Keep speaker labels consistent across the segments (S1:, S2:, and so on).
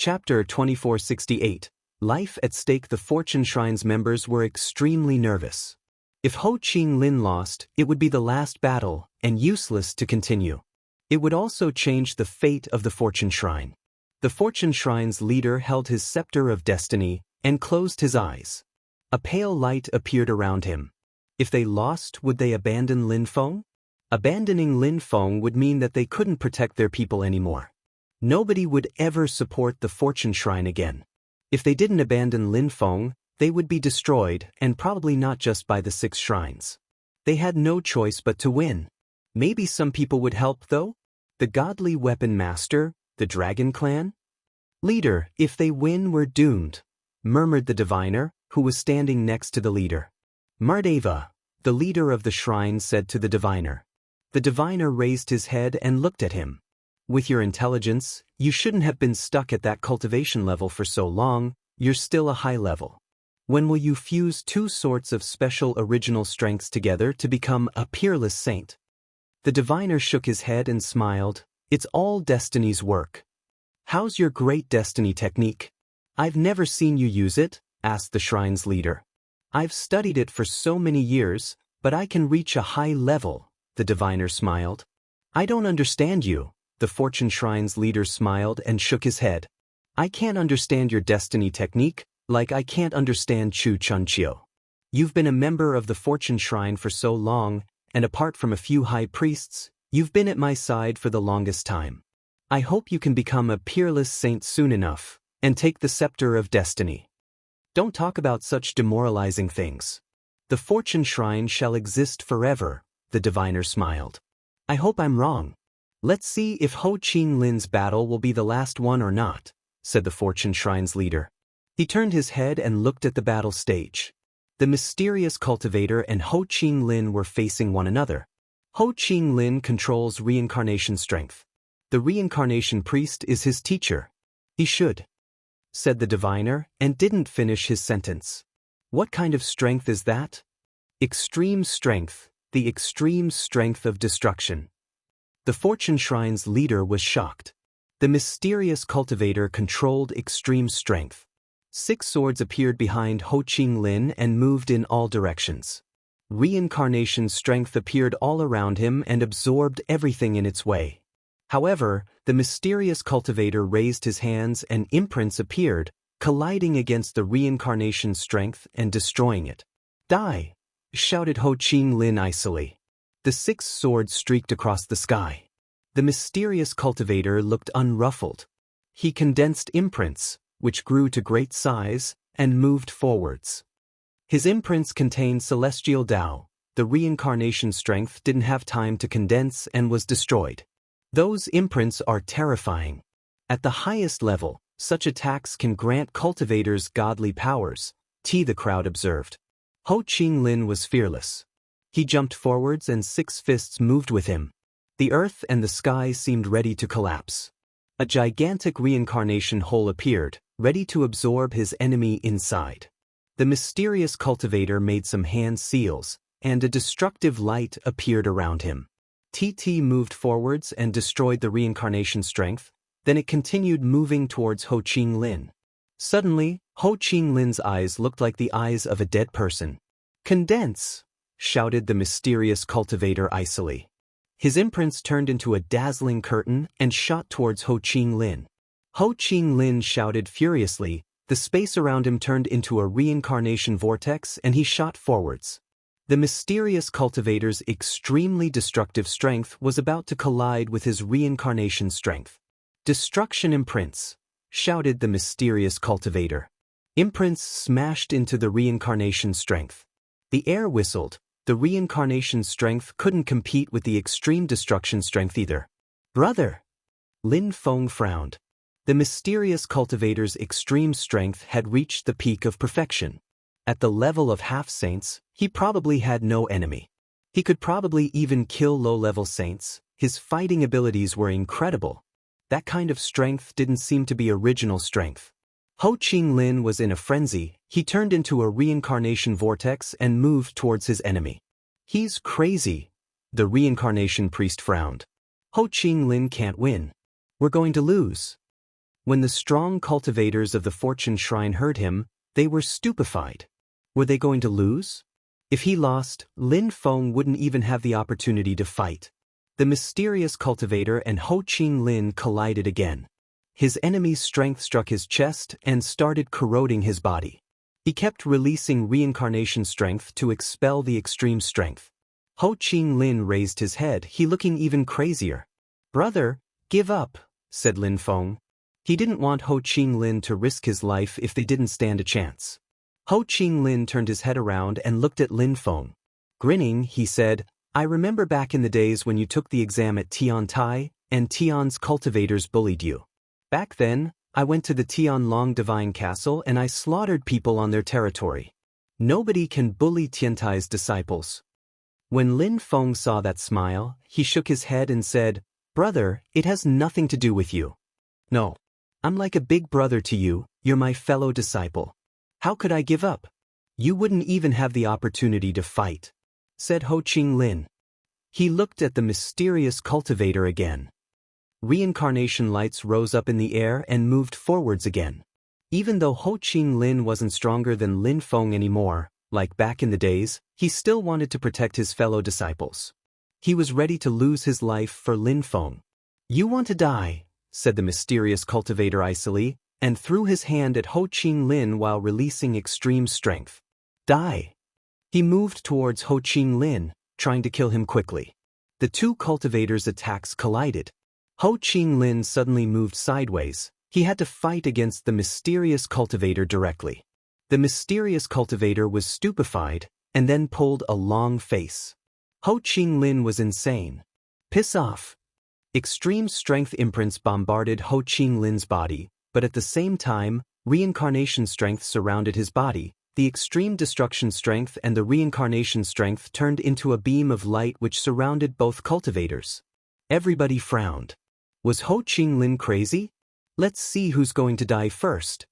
S1: Chapter 2468. Life at stake. The Fortune Shrine's members were extremely nervous. If Ho Ching Lin lost, it would be the last battle, and useless to continue. It would also change the fate of the Fortune Shrine. The Fortune Shrine's leader held his scepter of destiny and closed his eyes. A pale light appeared around him. If they lost, would they abandon Lin Feng? Abandoning Lin Feng would mean that they couldn't protect their people anymore. Nobody would ever support the Fortune Shrine again. If they didn't abandon Lin Feng, they would be destroyed, and probably not just by the 6 shrines. They had no choice but to win. Maybe some people would help, though? The godly weapon master, the Dragon Clan? Leader, if they win, we're doomed, murmured the diviner, who was standing next to the leader. Mardeva, the leader of the shrine, said to the diviner. The diviner raised his head and looked at him. With your intelligence, you shouldn't have been stuck at that cultivation level for so long. You're still a high level. When will you fuse 2 sorts of special original strengths together to become a peerless saint? The diviner shook his head and smiled. It's all destiny's work. How's your great destiny technique? I've never seen you use it, asked the shrine's leader. I've studied it for so many years, but I can reach a high level, the diviner smiled. I don't understand you. The Fortune Shrine's leader smiled and shook his head. I can't understand your destiny technique, like I can't understand Chu Chunqiu. You've been a member of the Fortune Shrine for so long, and apart from a few high priests, you've been at my side for the longest time. I hope you can become a peerless saint soon enough, and take the scepter of destiny. Don't talk about such demoralizing things. The Fortune Shrine shall exist forever, the diviner smiled. I hope I'm wrong. Let's see if Ho Ching Lin's battle will be the last one or not, said the Fortune Shrine's leader. He turned his head and looked at the battle stage. The mysterious cultivator and Ho Ching Lin were facing one another. Ho Ching Lin controls reincarnation strength. The reincarnation priest is his teacher. He should, said the diviner, and didn't finish his sentence. What kind of strength is that? Extreme strength, the extreme strength of destruction. The Fortune Shrine's leader was shocked. The mysterious cultivator controlled extreme strength. 6 swords appeared behind Ho Ching Lin and moved in all directions. Reincarnation strength appeared all around him and absorbed everything in its way. However, the mysterious cultivator raised his hands and imprints appeared, colliding against the reincarnation strength and destroying it. Die! Shouted Ho Ching Lin icily. The 6 swords streaked across the sky. The mysterious cultivator looked unruffled. He condensed imprints, which grew to great size, and moved forwards. His imprints contained celestial Tao. The reincarnation strength didn't have time to condense and was destroyed. Those imprints are terrifying. At the highest level, such attacks can grant cultivators godly powers, the crowd observed. Ho Ching Lin was fearless. He jumped forwards and 6 fists moved with him. The earth and the sky seemed ready to collapse. A gigantic reincarnation hole appeared, ready to absorb his enemy inside. The mysterious cultivator made some hand seals, and a destructive light appeared around him. TT moved forwards and destroyed the reincarnation strength, then it continued moving towards Ho Ching Lin. Suddenly, Ho Ching Lin's eyes looked like the eyes of a dead person. Condense! Shouted the mysterious cultivator icily. His imprints turned into a dazzling curtain and shot towards Ho Ching Lin. Ho Ching Lin shouted furiously. The space around him turned into a reincarnation vortex and he shot forwards. The mysterious cultivator's extremely destructive strength was about to collide with his reincarnation strength. Destruction imprints! Shouted the mysterious cultivator. Imprints smashed into the reincarnation strength. The air whistled. The reincarnation strength couldn't compete with the extreme destruction strength either. Brother! Lin Feng frowned. The mysterious cultivator's extreme strength had reached the peak of perfection. At the level of half-saints, he probably had no enemy. He could probably even kill low-level saints. His fighting abilities were incredible. That kind of strength didn't seem to be original strength. Ho Ching Lin was in a frenzy. He turned into a reincarnation vortex and moved towards his enemy. He's crazy. The reincarnation priest frowned. Ho Ching Lin can't win. We're going to lose. When the strong cultivators of the Fortune Shrine heard him, they were stupefied. Were they going to lose? If he lost, Lin Feng wouldn't even have the opportunity to fight. The mysterious cultivator and Ho Qing Lin collided again. His enemy's strength struck his chest and started corroding his body. He kept releasing reincarnation strength to expel the extreme strength. Ho Qing Lin raised his head, he looking even crazier. "Brother, give up," said Lin Feng. He didn't want Ho Qing Lin to risk his life if they didn't stand a chance. Ho Qing Lin turned his head around and looked at Lin Feng. Grinning, he said, "I remember back in the days when you took the exam at Tian Tai, and Tian's cultivators bullied you. Back then, I went to the Tianlong Divine Castle and I slaughtered people on their territory. Nobody can bully Tiantai's disciples." When Lin Feng saw that smile, he shook his head and said, "Brother, it has nothing to do with you. No. I'm like a big brother to you, you're my fellow disciple. How could I give up? You wouldn't even have the opportunity to fight," said Ho Qing Lin. He looked at the mysterious cultivator again. Reincarnation lights rose up in the air and moved forwards again. Even though Ho Qing Lin wasn't stronger than Lin Feng anymore, like back in the days, he still wanted to protect his fellow disciples. He was ready to lose his life for Lin Feng. "You want to die," said the mysterious cultivator icily, and threw his hand at Ho Qing Lin while releasing extreme strength. "Die." He moved towards Ho Qing Lin, trying to kill him quickly. The two cultivators' attacks collided. Ho Qing Lin suddenly moved sideways. He had to fight against the mysterious cultivator directly. The mysterious cultivator was stupefied, and then pulled a long face. Ho Qing Lin was insane. "Piss off." Extreme strength imprints bombarded Ho Qing Lin's body, but at the same time, reincarnation strength surrounded his body. The extreme destruction strength and the reincarnation strength turned into a beam of light which surrounded both cultivators. Everybody frowned. Was Ho Qing Lin crazy? Let's see who's going to die first.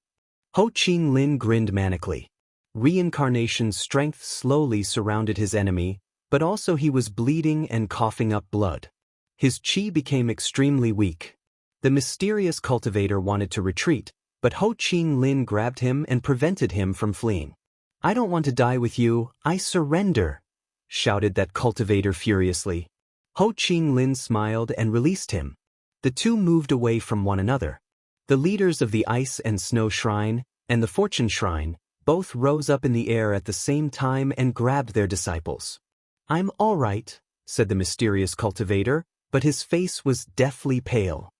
S1: Ho Qing Lin grinned manically. Reincarnation strength slowly surrounded his enemy, but also he was bleeding and coughing up blood. His chi became extremely weak. The mysterious cultivator wanted to retreat, but Ho Qing Lin grabbed him and prevented him from fleeing. "I don't want to die with you, I surrender," shouted that cultivator furiously. Ho Qing Lin smiled and released him. The two moved away from one another. The leaders of the Ice and Snow Shrine and the Fortune Shrine both rose up in the air at the same time and grabbed their disciples. "I'm all right," said the mysterious cultivator, but his face was deathly pale.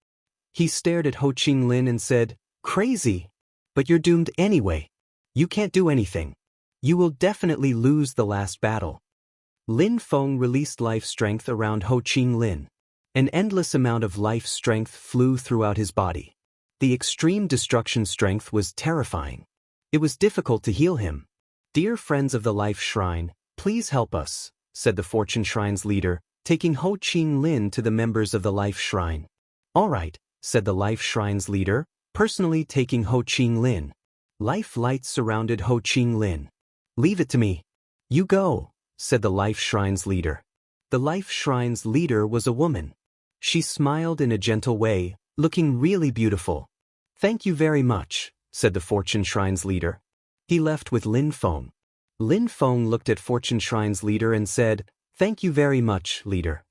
S1: He stared at Ho Qing Lin and said, "Crazy. But you're doomed anyway. You can't do anything. You will definitely lose the last battle." Lin Feng released life strength around Ho Qing Lin. An endless amount of life strength flew throughout his body. The extreme destruction strength was terrifying. It was difficult to heal him. "Dear friends of the Life Shrine, please help us," said the Fortune Shrine's leader, taking Ho Qing Lin to the members of the Life Shrine. "All right," said the Life Shrine's leader, personally taking Ho Qing Lin. Life lights surrounded Ho Qing Lin. "Leave it to me." "You go," said the Life Shrine's leader. The Life Shrine's leader was a woman. She smiled in a gentle way, looking really beautiful. "Thank you very much," said the Fortune Shrine's leader. He left with Lin Feng. Lin Feng looked at Fortune Shrine's leader and said, "Thank you very much, leader."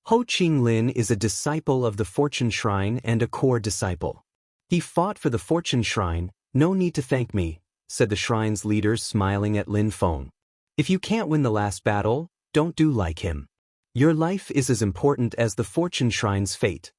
S1: Ho Qing Lin is a disciple of the Fortune Shrine and a core disciple. He fought for the Fortune Shrine. "No need to thank me," said the shrine's leader, smiling at Lin Feng. "If you can't win the last battle, don't do like him. Your life is as important as the Fortune Shrine's fate."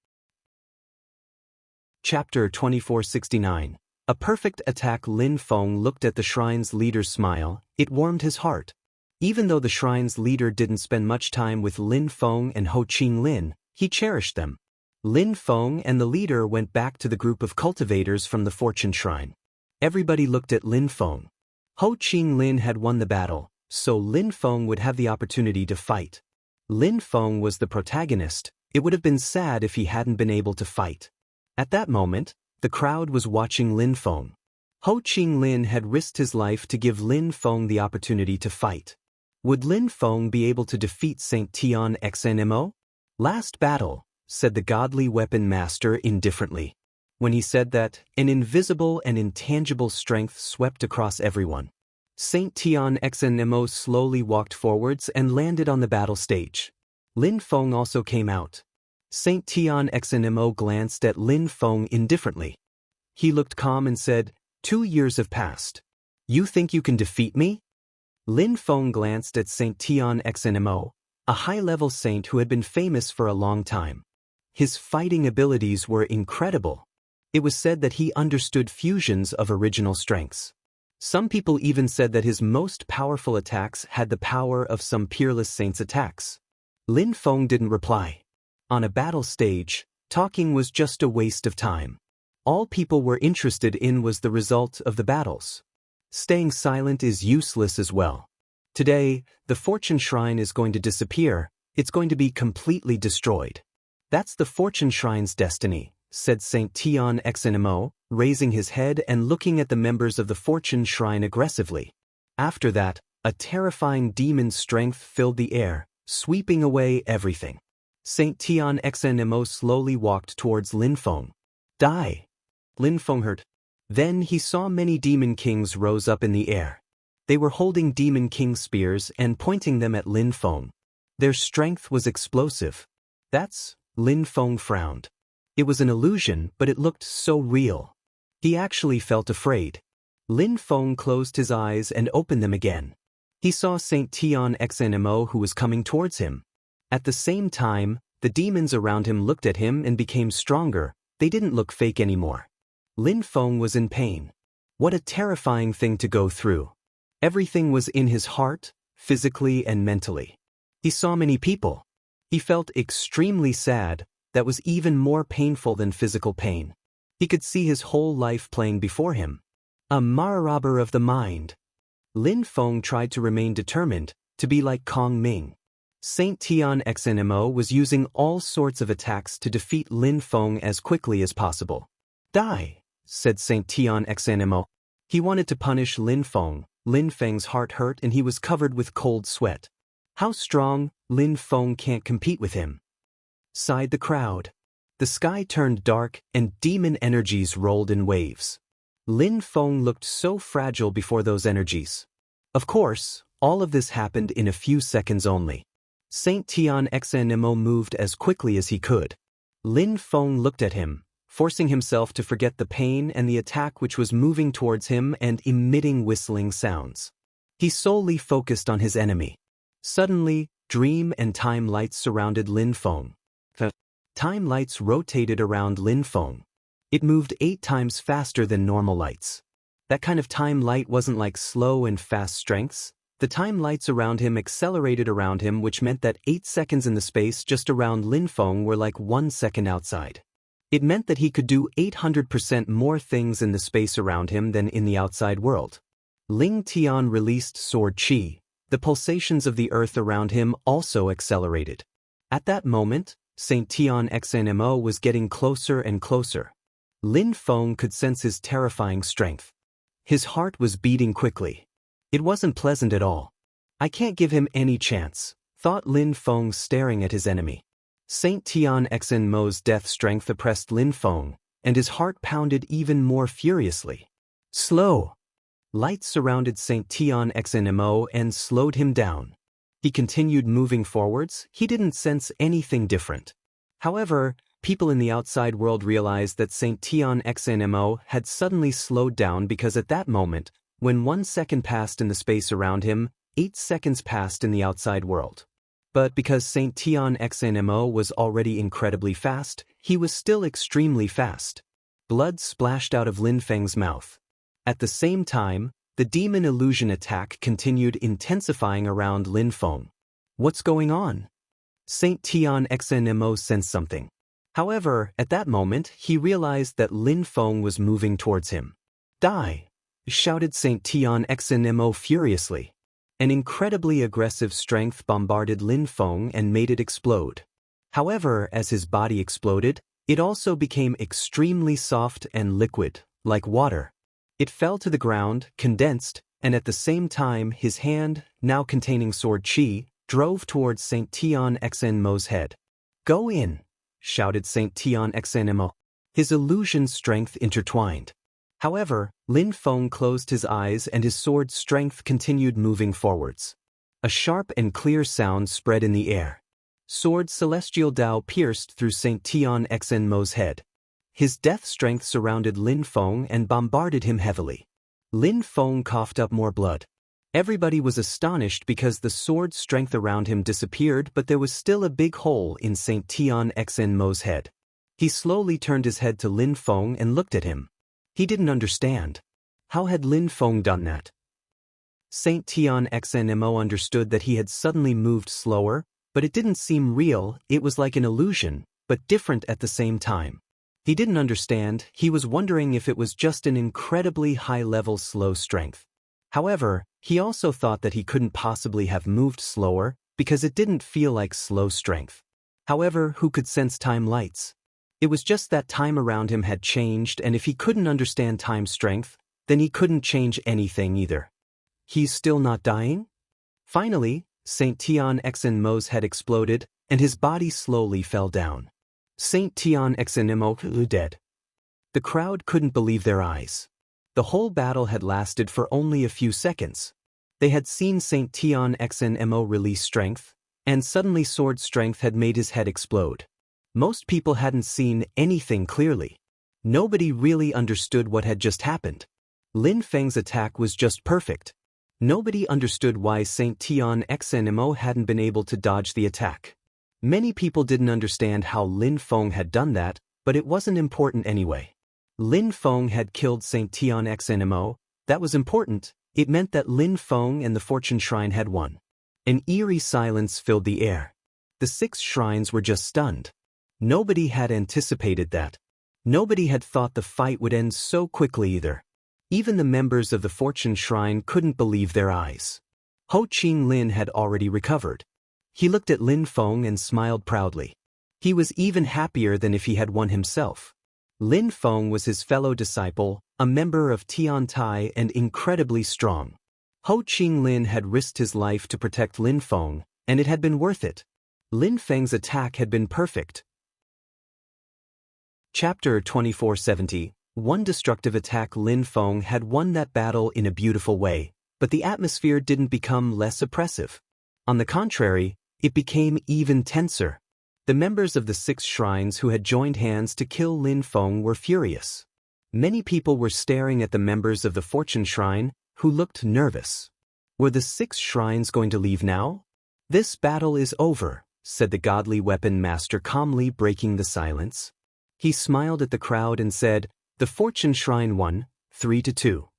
S1: Chapter 2469. A perfect attack. Lin Feng looked at the shrine's leader's smile. It warmed his heart. Even though the shrine's leader didn't spend much time with Lin Feng and Ho Qing Lin, he cherished them. Lin Feng and the leader went back to the group of cultivators from the Fortune Shrine. Everybody looked at Lin Feng. Ho Qing Lin had won the battle, so Lin Feng would have the opportunity to fight. Lin Feng was the protagonist. It would have been sad if he hadn't been able to fight. At that moment, the crowd was watching Lin Feng. Ho Qing Lin had risked his life to give Lin Feng the opportunity to fight. Would Lin Feng be able to defeat Saint Tian Xnmo? "Last battle," said the godly weapon master indifferently. When he said that, an invisible and intangible strength swept across everyone. Saint Tian Xnmo slowly walked forwards and landed on the battle stage. Lin Feng also came out. Saint Tian Xnmo glanced at Lin Feng indifferently. He looked calm and said, 2 years have passed. You think you can defeat me? Lin Feng glanced at Saint Tian Xnmo, a high-level saint who had been famous for a long time. His fighting abilities were incredible. It was said that he understood fusions of original strengths. Some people even said that his most powerful attacks had the power of some Peerless saints' attacks. Lin Feng didn't reply. On a battle stage, talking was just a waste of time. All people were interested in was the result of the battles. Staying silent is useless as well. Today, the Fortune Shrine is going to disappear. It's going to be completely destroyed. That's the Fortune Shrine's destiny, said Saint Tian Xnmo, raising his head and looking at the members of the Fortune Shrine aggressively. After that, a terrifying demon strength filled the air, sweeping away everything. Saint Tian Xnmo slowly walked towards Lin Feng. Die! Lin Feng heard. Then he saw many demon kings rose up in the air. They were holding demon king spears and pointing them at Lin Feng. Their strength was explosive. That's, Lin Feng frowned. It was an illusion, but it looked so real. He actually felt afraid. Lin Feng closed his eyes and opened them again. He saw Saint Tian Xnmo who was coming towards him. At the same time, the demons around him looked at him and became stronger. They didn't look fake anymore. Lin Feng was in pain. What a terrifying thing to go through. Everything was in his heart, physically and mentally. He saw many people. He felt extremely sad. That was even more painful than physical pain. He could see his whole life playing before him. A marauder of the mind. Lin Feng tried to remain determined, to be like Kong Ming. Saint Tian Xnmo was using all sorts of attacks to defeat Lin Feng as quickly as possible. Die, said Saint Tian Xnmo. He wanted to punish Lin Feng. Lin Feng's heart hurt and he was covered with cold sweat. How strong, Lin Feng can't compete with him. Sighed the crowd. The sky turned dark and demon energies rolled in waves. Lin Feng looked so fragile before those energies. Of course, all of this happened in a few seconds only. Saint Tian Xnmo moved as quickly as he could. Lin Feng looked at him, forcing himself to forget the pain and the attack which was moving towards him and emitting whistling sounds. He solely focused on his enemy. Suddenly, dream and time lights surrounded Lin Feng. The time lights rotated around Lin Feng. It moved 8 times faster than normal lights. That kind of time light wasn't like slow and fast strengths. The time lights around him accelerated around him, which meant that 8 seconds in the space just around Lin Feng were like 1 second outside. It meant that he could do 800% more things in the space around him than in the outside world. Ling Tian released sword qi. The pulsations of the earth around him also accelerated. At that moment, Saint Tian Xnmo was getting closer and closer. Lin Feng could sense his terrifying strength. His heart was beating quickly. It wasn't pleasant at all. I can't give him any chance, thought Lin Feng staring at his enemy. Saint Tian Xnmo's death strength oppressed Lin Feng, and his heart pounded even more furiously. Slow! Light surrounded Saint Tian Xnmo and slowed him down. He continued moving forwards. He didn't sense anything different. However, people in the outside world realized that Saint Tian Xnmo had suddenly slowed down because at that moment, when 1 second passed in the space around him, 8 seconds passed in the outside world. But because Saint Tian Xnmo was already incredibly fast, he was still extremely fast. Blood splashed out of Lin Feng's mouth. At the same time, the demon illusion attack continued intensifying around Lin Feng. What's going on? Saint Tian Xnmo sensed something. However, at that moment, he realized that Lin Feng was moving towards him. Die! Shouted Saint Tian Xnmo furiously. An incredibly aggressive strength bombarded Lin Feng and made it explode. However, as his body exploded, it also became extremely soft and liquid, like water. It fell to the ground, condensed, and at the same time his hand, now containing sword qi, drove towards Saint Tian Xnmo's head. Go in! Shouted Saint Tian Xnmo. His illusion strength intertwined. However, Lin Feng closed his eyes and his sword strength continued moving forwards. A sharp and clear sound spread in the air. Sword Celestial Dao pierced through Saint Tian Xenmo's head. His death strength surrounded Lin Feng and bombarded him heavily. Lin Feng coughed up more blood. Everybody was astonished because the sword strength around him disappeared, but there was still a big hole in Saint Tian Xenmo's head. He slowly turned his head to Lin Feng and looked at him. He didn't understand. How had Lin Feng done that? Saint Tian Xnmo understood that he had suddenly moved slower, but it didn't seem real. It was like an illusion, but different at the same time. He didn't understand. He was wondering if it was just an incredibly high-level slow strength. However, he also thought that he couldn't possibly have moved slower because it didn't feel like slow strength. However, who could sense time lights? It was just that time around him had changed, and if he couldn't understand time strength, then he couldn't change anything either. He's still not dying? Finally, Saint Tian Xnmo's head exploded, and his body slowly fell down. Saint Tian Xnmo dead. The crowd couldn't believe their eyes. The whole battle had lasted for only a few seconds. They had seen Saint Tian Xnmo release strength, and suddenly sword strength had made his head explode. Most people hadn't seen anything clearly. Nobody really understood what had just happened. Lin Feng's attack was just perfect. Nobody understood why Saint Tian Xnmo hadn't been able to dodge the attack. Many people didn't understand how Lin Feng had done that, but it wasn't important anyway. Lin Feng had killed Saint Tian Xnmo. That was important. It meant that Lin Feng and the Fortune Shrine had won. An eerie silence filled the air. The 6 shrines were just stunned. Nobody had anticipated that. Nobody had thought the fight would end so quickly either. Even the members of the Fortune Shrine couldn't believe their eyes. Ho Qinglin had already recovered. He looked at Lin Feng and smiled proudly. He was even happier than if he had won himself. Lin Feng was his fellow disciple, a member of Tiantai and incredibly strong. Ho Qinglin had risked his life to protect Lin Feng, and it had been worth it. Lin Feng's attack had been perfect. Chapter 2470. One destructive attack. Lin Feng had won that battle in a beautiful way, but the atmosphere didn't become less oppressive. On the contrary, it became even tenser. The members of the 6 shrines who had joined hands to kill Lin Feng were furious. Many people were staring at the members of the Fortune Shrine, who looked nervous. Were the 6 shrines going to leave now? "This battle is over," said the godly weapon master calmly, breaking the silence. He smiled at the crowd and said, "The Fortune Shrine won, 3-2.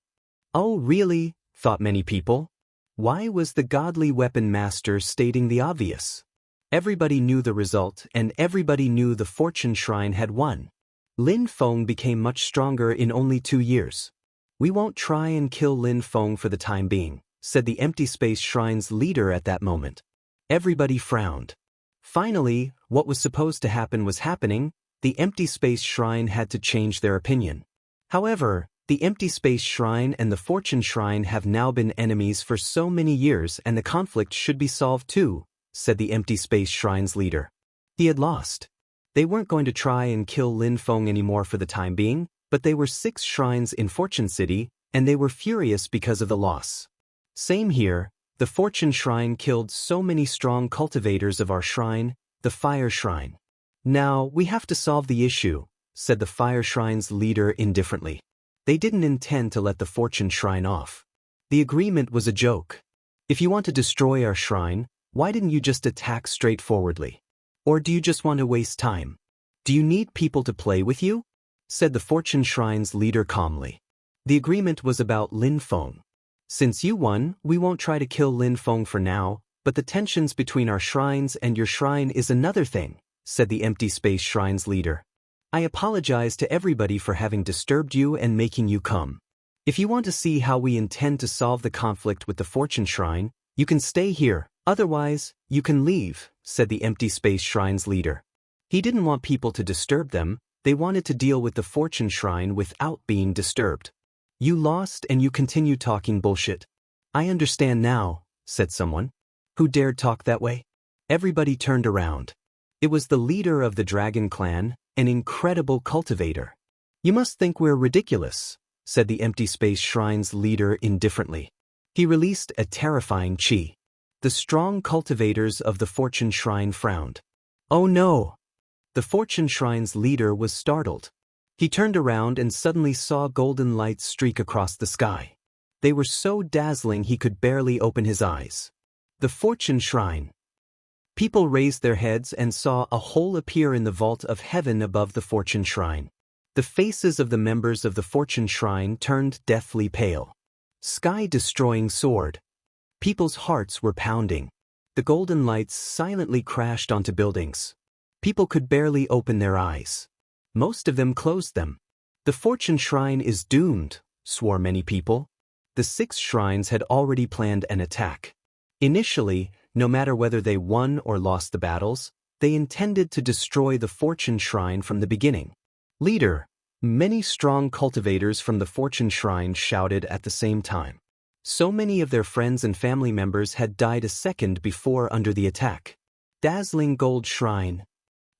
S1: Oh really? Thought many people. Why was the godly weapon master stating the obvious? Everybody knew the result, and everybody knew the Fortune Shrine had won. Lin Feng became much stronger in only 2 years. "We won't try and kill Lin Feng for the time being," said the Empty Space Shrine's leader at that moment. Everybody frowned. Finally, what was supposed to happen was happening. The Empty Space Shrine had to change their opinion. However, the Empty Space Shrine and the Fortune Shrine have now been enemies for so many years, and the conflict should be solved too, said the Empty Space Shrine's leader. He had lost. They weren't going to try and kill Lin Feng anymore for the time being, but they were 6 shrines in Fortune City, and they were furious because of the loss. Same here. The Fortune Shrine killed so many strong cultivators of our shrine, the Fire Shrine. "Now, we have to solve the issue," said the Fire Shrine's leader indifferently. They didn't intend to let the Fortune Shrine off. The agreement was a joke. "If you want to destroy our shrine, why didn't you just attack straightforwardly? Or do you just want to waste time? Do you need people to play with you?" said the Fortune Shrine's leader calmly. The agreement was about Lin Feng. "Since you won, we won't try to kill Lin Feng for now, but the tensions between our shrines and your shrine is another thing," said the Empty Space Shrine's leader. "I apologize to everybody for having disturbed you and making you come. If you want to see how we intend to solve the conflict with the Fortune Shrine, you can stay here, otherwise, you can leave," said the Empty Space Shrine's leader. He didn't want people to disturb them. They wanted to deal with the Fortune Shrine without being disturbed. "You lost and you continue talking bullshit." "I understand now," said someone. "Who dared talk that way?" Everybody turned around. It was the leader of the Dragon Clan, An incredible cultivator. You must think we're ridiculous, said the Empty Space Shrine's leader indifferently. He released a terrifying chi. The strong cultivators of the Fortune Shrine frowned. Oh no! The Fortune Shrine's leader was startled. He turned around and suddenly saw golden lights streak across the sky. They were so dazzling he could barely open his eyes. The Fortune Shrine. People raised their heads and saw a hole appear in the vault of heaven above the Fortune Shrine. The faces of the members of the Fortune Shrine turned deathly pale. Sky-destroying sword. People's hearts were pounding. The golden lights silently crashed onto buildings. People could barely open their eyes. Most of them closed them. The Fortune Shrine is doomed, swore many people. The 6 shrines had already planned an attack. Initially, no matter whether they won or lost the battles, they intended to destroy the Fortune Shrine from the beginning. Leader, many strong cultivators from the Fortune Shrine shouted at the same time. So many of their friends and family members had died a second before under the attack. Dazzling Gold Shrine.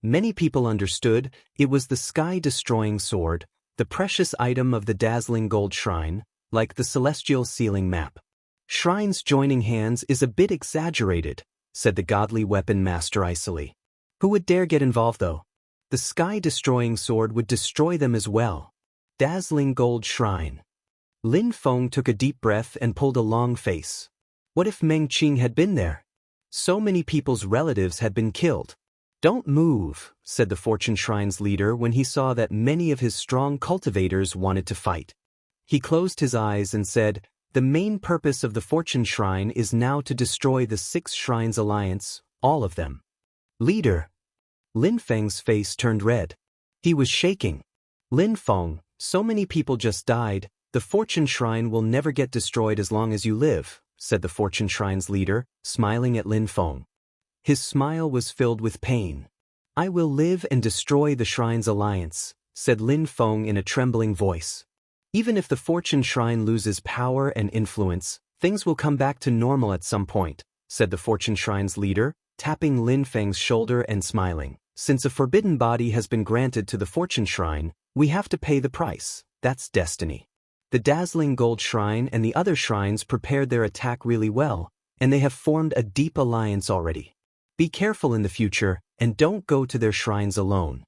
S1: Many people understood it was the sky-destroying sword, the precious item of the Dazzling Gold Shrine, like the celestial sealing map. Shrines joining hands is a bit exaggerated, said the godly weapon master icily. Who would dare get involved though? The sky-destroying sword would destroy them as well. Dazzling Gold Shrine. Lin Feng took a deep breath and pulled a long face. What if Meng Qing had been there? So many people's relatives had been killed. Don't move, said the Fortune Shrine's leader when he saw that many of his strong cultivators wanted to fight. He closed his eyes and said, the main purpose of the Fortune Shrine is now to destroy the 6 Shrines Alliance, all of them. Leader. Lin Feng's face turned red. He was shaking. Lin Feng, so many people just died. The Fortune Shrine will never get destroyed as long as you live, said the Fortune Shrine's leader, smiling at Lin Feng. His smile was filled with pain. I will live and destroy the Shrine's Alliance, said Lin Feng in a trembling voice. Even if the Fortune Shrine loses power and influence, things will come back to normal at some point, said the Fortune Shrine's leader, tapping Lin Feng's shoulder and smiling. Since a forbidden body has been granted to the Fortune Shrine, we have to pay the price. That's destiny. The Dazzling Gold Shrine and the other shrines prepared their attack really well, and they have formed a deep alliance already. Be careful in the future, and don't go to their shrines alone.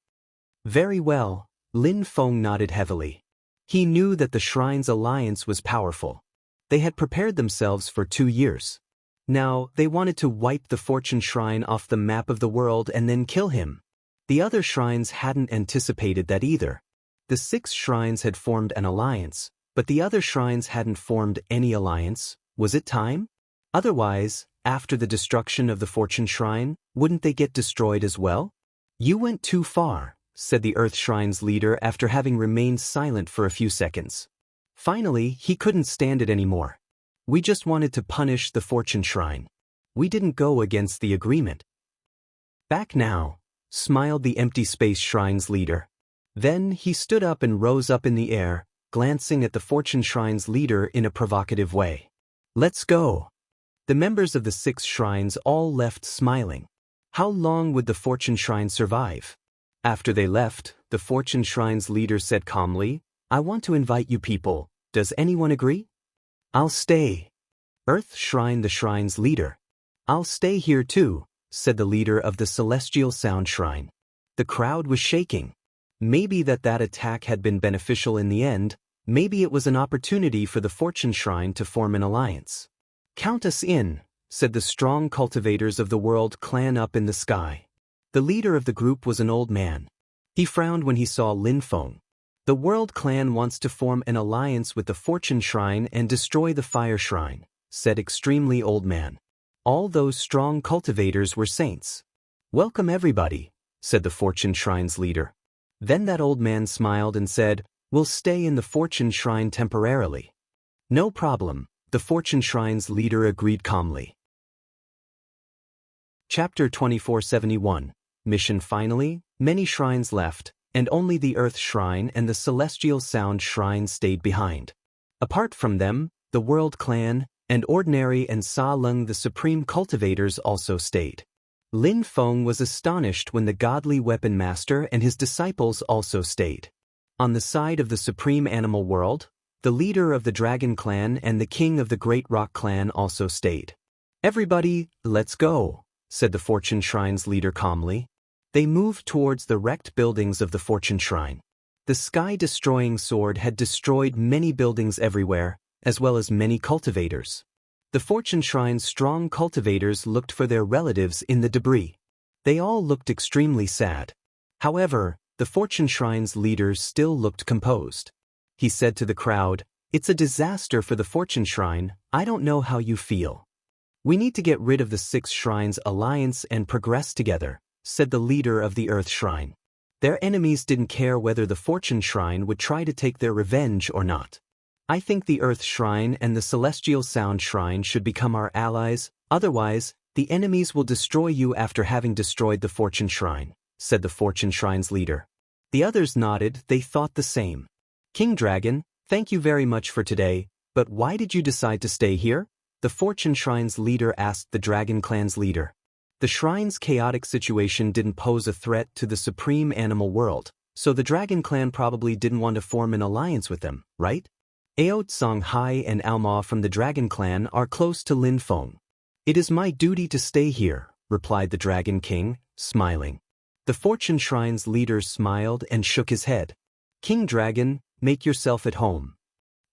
S1: Very well, Lin Feng nodded heavily. He knew that the Shrine's alliance was powerful. They had prepared themselves for 2 years. Now, they wanted to wipe the Fortune Shrine off the map of the world and then kill him. The other shrines hadn't anticipated that either. The 6 shrines had formed an alliance, but the other shrines hadn't formed any alliance. Was it time? Otherwise, after the destruction of the Fortune Shrine, wouldn't they get destroyed as well? You went too far, said the Earth Shrine's leader after having remained silent for a few seconds. Finally, he couldn't stand it anymore. We just wanted to punish the Fortune Shrine. We didn't go against the agreement. Back now, smiled the Empty Space Shrine's leader. Then he stood up and rose up in the air, glancing at the Fortune Shrine's leader in a provocative way. Let's go. The members of the 6 shrines all left smiling. How long would the Fortune Shrine survive? After they left, the Fortune Shrine's leader said calmly, I want to invite you people. Does anyone agree? I'll stay. Earth Shrine, the shrine's leader. I'll stay here too, said the leader of the Celestial Sound Shrine. The crowd was shaking. Maybe that attack had been beneficial in the end. Maybe it was an opportunity for the Fortune Shrine to form an alliance. Count us in, said the strong cultivators of the world clan up in the sky. The leader of the group was an old man. He frowned when he saw Lin Feng. The World Clan wants to form an alliance with the Fortune Shrine and destroy the Fire Shrine, said extremely old man. All those strong cultivators were saints. Welcome everybody, said the Fortune Shrine's leader. Then that old man smiled and said, we'll stay in the Fortune Shrine temporarily. No problem, the Fortune Shrine's leader agreed calmly. Chapter 2471. Mission finally, many shrines left, and only the Earth Shrine and the Celestial Sound Shrine stayed behind. Apart from them, the World Clan, and Ordinary and Sa Lung the Supreme Cultivators also stayed. Lin Feng was astonished when the godly weapon master and his disciples also stayed. On the side of the supreme animal world, the leader of the dragon clan and the king of the great rock clan also stayed. "Everybody, let's go," said the Fortune Shrine's leader calmly. They moved towards the wrecked buildings of the Fortune Shrine. The sky-destroying sword had destroyed many buildings everywhere, as well as many cultivators. The Fortune Shrine's strong cultivators looked for their relatives in the debris. They all looked extremely sad. However, the Fortune Shrine's leader still looked composed. He said to the crowd, "It's a disaster for the Fortune Shrine, I don't know how you feel. We need to get rid of the 6 Shrines Alliance and progress together," said the leader of the Earth Shrine. Their enemies didn't care whether the Fortune Shrine would try to take their revenge or not. "I think the Earth Shrine and the Celestial Sound Shrine should become our allies, otherwise, the enemies will destroy you after having destroyed the Fortune Shrine," said the Fortune Shrine's leader. The others nodded, they thought the same. "King Dragon, thank you very much for today, but why did you decide to stay here?" the Fortune Shrine's leader asked the Dragon Clan's leader. The Shrine's chaotic situation didn't pose a threat to the supreme animal world, so the Dragon Clan probably didn't want to form an alliance with them, right? Ao Songhai and Alma from the Dragon Clan are close to Lin Feng. "It is my duty to stay here," replied the Dragon King, smiling. The Fortune Shrine's leader smiled and shook his head. "King Dragon, make yourself at home."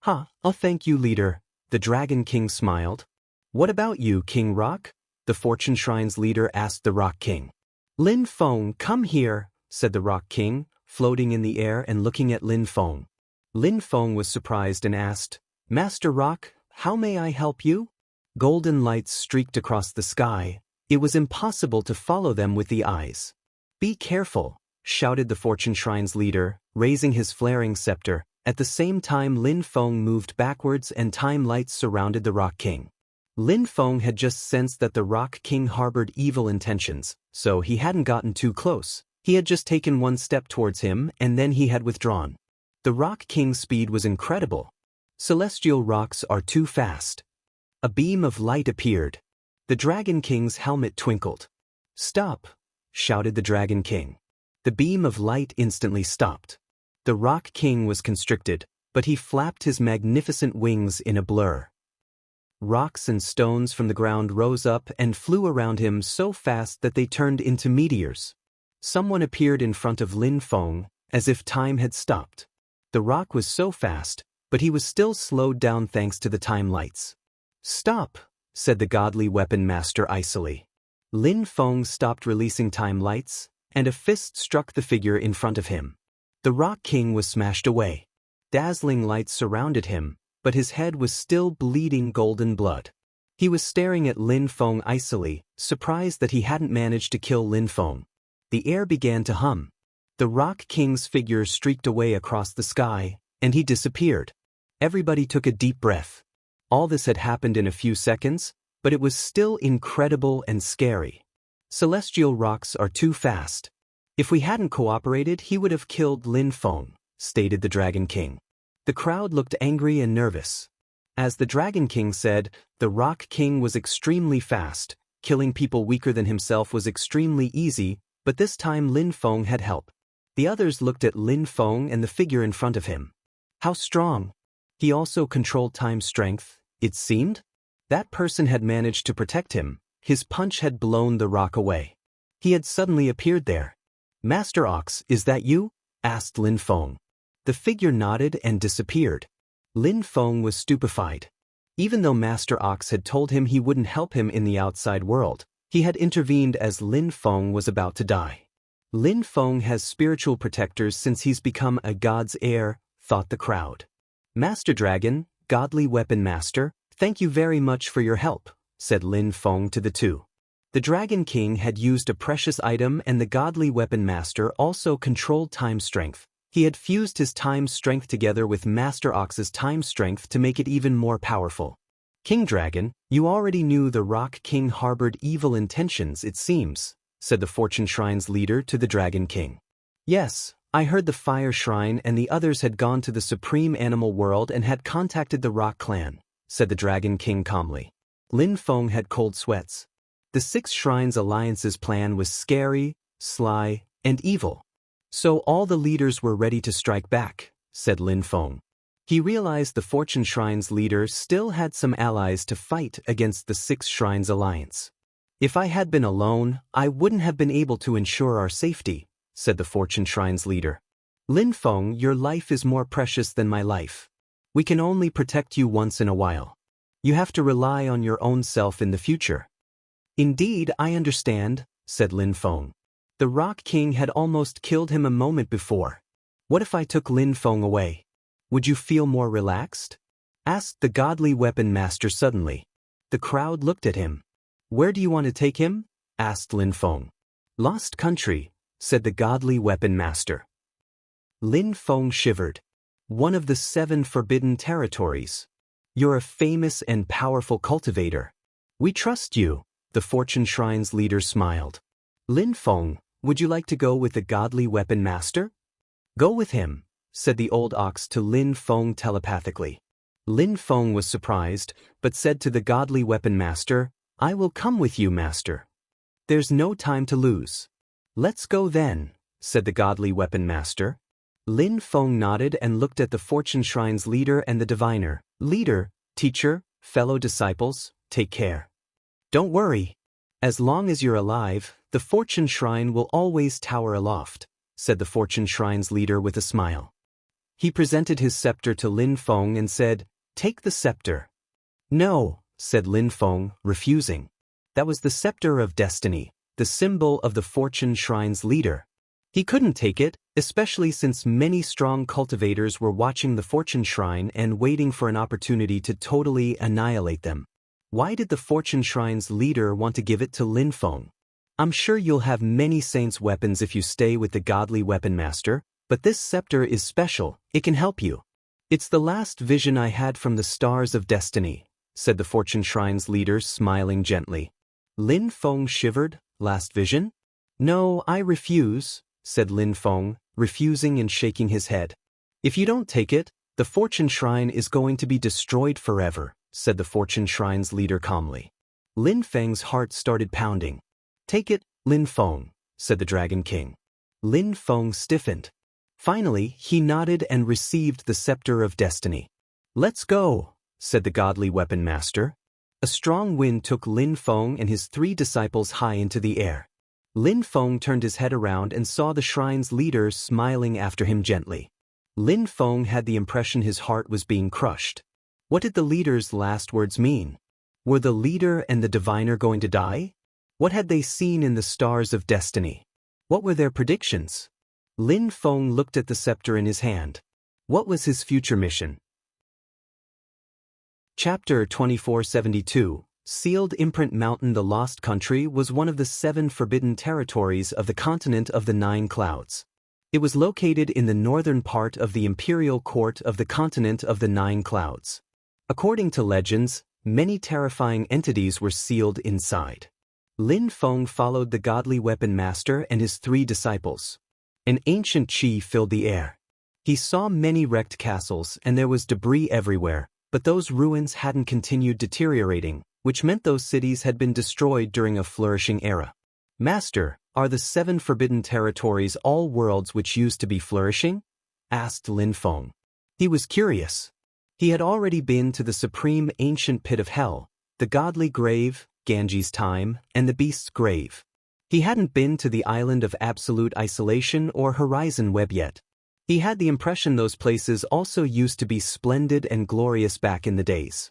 S1: "Oh, thank you, leader," the Dragon King smiled. "What about you, King Rock?" the Fortune Shrine's leader asked the Rock King. "Lin Feng, come here," said the Rock King, floating in the air and looking at Lin Feng. Lin Feng was surprised and asked, "Master Rock, how may I help you?" Golden lights streaked across the sky. It was impossible to follow them with the eyes. "Be careful," shouted the Fortune Shrine's leader, raising his flaring scepter. At the same time Lin Feng moved backwards and time lights surrounded the Rock King. Lin Feng had just sensed that the Rock King harbored evil intentions, so he hadn't gotten too close. He had just taken one step towards him and then he had withdrawn. The Rock King's speed was incredible. Celestial rocks are too fast. A beam of light appeared. The Dragon King's helmet twinkled. "Stop!" shouted the Dragon King. The beam of light instantly stopped. The Rock King was constricted, but he flapped his magnificent wings in a blur. Rocks and stones from the ground rose up and flew around him so fast that they turned into meteors. Someone appeared in front of Lin Feng, as if time had stopped. The rock was so fast, but he was still slowed down thanks to the time lights. "Stop," said the godly weapon master icily. Lin Feng stopped releasing time lights, and a fist struck the figure in front of him. The Rock King was smashed away. Dazzling lights surrounded him, but his head was still bleeding golden blood. He was staring at Lin Feng icily, surprised that he hadn't managed to kill Lin Feng. The air began to hum. The Rock King's figure streaked away across the sky, and he disappeared. Everybody took a deep breath. All this had happened in a few seconds, but it was still incredible and scary. "Celestial rocks are too fast. If we hadn't cooperated, he would have killed Lin Feng," stated the Dragon King. The crowd looked angry and nervous. As the Dragon King said, the Rock King was extremely fast. Killing people weaker than himself was extremely easy, but this time Lin Feng had help. The others looked at Lin Feng and the figure in front of him. How strong! He also controlled time strength, it seemed. That person had managed to protect him. His punch had blown the rock away. He had suddenly appeared there. "Master Ox, is that you?" asked Lin Feng. The figure nodded and disappeared. Lin Feng was stupefied. Even though Master Ox had told him he wouldn't help him in the outside world, he had intervened as Lin Feng was about to die. Lin Feng has spiritual protectors since he's become a god's heir, thought the crowd. "Master Dragon, godly weapon master, thank you very much for your help," said Lin Feng to the two. The Dragon King had used a precious item and the godly weapon master also controlled time strength. He had fused his time strength together with Master Ox's time strength to make it even more powerful. "King Dragon, you already knew the Rock King harbored evil intentions, it seems," said the Fortune Shrine's leader to the Dragon King. "Yes, I heard the Fire Shrine and the others had gone to the Supreme Animal World and had contacted the Rock Clan," said the Dragon King calmly. Lin Feng had cold sweats. The Six Shrines Alliance's plan was scary, sly, and evil. So all the leaders were ready to strike back, said Lin Feng. He realized the Fortune Shrine's leader still had some allies to fight against the Six Shrines Alliance. If I had been alone, I wouldn't have been able to ensure our safety, said the Fortune Shrine's leader. Lin Feng, your life is more precious than my life. We can only protect you once in a while. You have to rely on your own self in the future. Indeed, I understand, said Lin Feng. The Rock King had almost killed him a moment before. What if I took Lin Feng away? Would you feel more relaxed? Asked the godly weapon master suddenly. The crowd looked at him. Where do you want to take him? Asked Lin Feng. Lost country, said the godly weapon master. Lin Feng shivered. One of the 7 forbidden territories. You're a famous and powerful cultivator. We trust you, the Fortune Shrine's leader smiled. Lin Feng, would you like to go with the godly weapon master? Go with him, said the old ox to Lin Feng telepathically. Lin Feng was surprised, but said to the godly weapon master, I will come with you, master. There's no time to lose. Let's go then, said the godly weapon master. Lin Feng nodded and looked at the Fortune Shrine's leader and the diviner. Leader, teacher, fellow disciples, take care. Don't worry. As long as you're alive, the Fortune Shrine will always tower aloft, said the Fortune Shrine's leader with a smile. He presented his scepter to Lin Feng and said, Take the scepter. No, said Lin Feng, refusing. That was the scepter of destiny, the symbol of the Fortune Shrine's leader. He couldn't take it, especially since many strong cultivators were watching the Fortune Shrine and waiting for an opportunity to totally annihilate them. Why did the Fortune Shrine's leader want to give it to Lin Feng? I'm sure you'll have many saints' weapons if you stay with the godly weapon master, but this scepter is special, it can help you. It's the last vision I had from the stars of destiny, said the Fortune Shrine's leader, smiling gently. Lin Feng shivered. Last vision? No, I refuse, said Lin Feng, refusing and shaking his head. If you don't take it, the Fortune Shrine is going to be destroyed forever, said the Fortune Shrine's leader calmly. Lin Feng's heart started pounding. Take it, Lin Feng, said the Dragon King. Lin Feng stiffened. Finally, he nodded and received the scepter of destiny. Let's go, said the godly weapon master. A strong wind took Lin Feng and his 3 disciples high into the air. Lin Feng turned his head around and saw the shrine's leader smiling after him gently. Lin Feng had the impression his heart was being crushed. What did the leader's last words mean? Were the leader and the diviner going to die? What had they seen in the stars of destiny? What were their predictions? Lin Feng looked at the scepter in his hand. What was his future mission? Chapter 2472, Sealed Imprint Mountain. The Lost Country was one of the 7 forbidden territories of the continent of the 9 clouds. It was located in the northern part of the imperial court of the continent of the 9 clouds. According to legends, many terrifying entities were sealed inside. Lin Feng followed the godly weapon master and his 3 disciples. An ancient qi filled the air. He saw many wrecked castles and there was debris everywhere, but those ruins hadn't continued deteriorating, which meant those cities had been destroyed during a flourishing era. Master, are the 7 forbidden territories all worlds which used to be flourishing? Asked Lin Feng. He was curious. He had already been to the supreme ancient pit of hell, the godly grave, Ganges time, and the beast's grave. He hadn't been to the island of absolute isolation or horizon web yet. He had the impression those places also used to be splendid and glorious back in the days.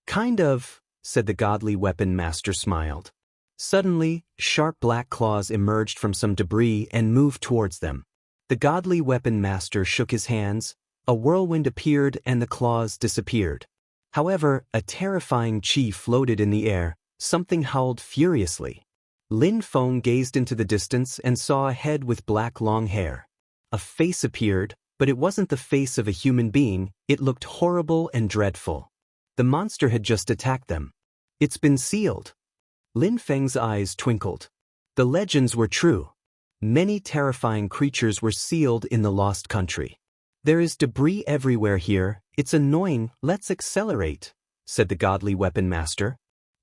S1: Kind of, said the godly weapon master, smiled. Suddenly, sharp black claws emerged from some debris and moved towards them. The godly weapon master shook his hands, a whirlwind appeared and the claws disappeared. However, a terrifying qi floated in the air, something howled furiously. Lin Feng gazed into the distance and saw a head with black long hair. A face appeared, but it wasn't the face of a human being, it looked horrible and dreadful. The monster had just attacked them. It's been sealed. Lin Feng's eyes twinkled. The legends were true. Many terrifying creatures were sealed in the lost country. There is debris everywhere here, it's annoying, let's accelerate, said the godly weapon master.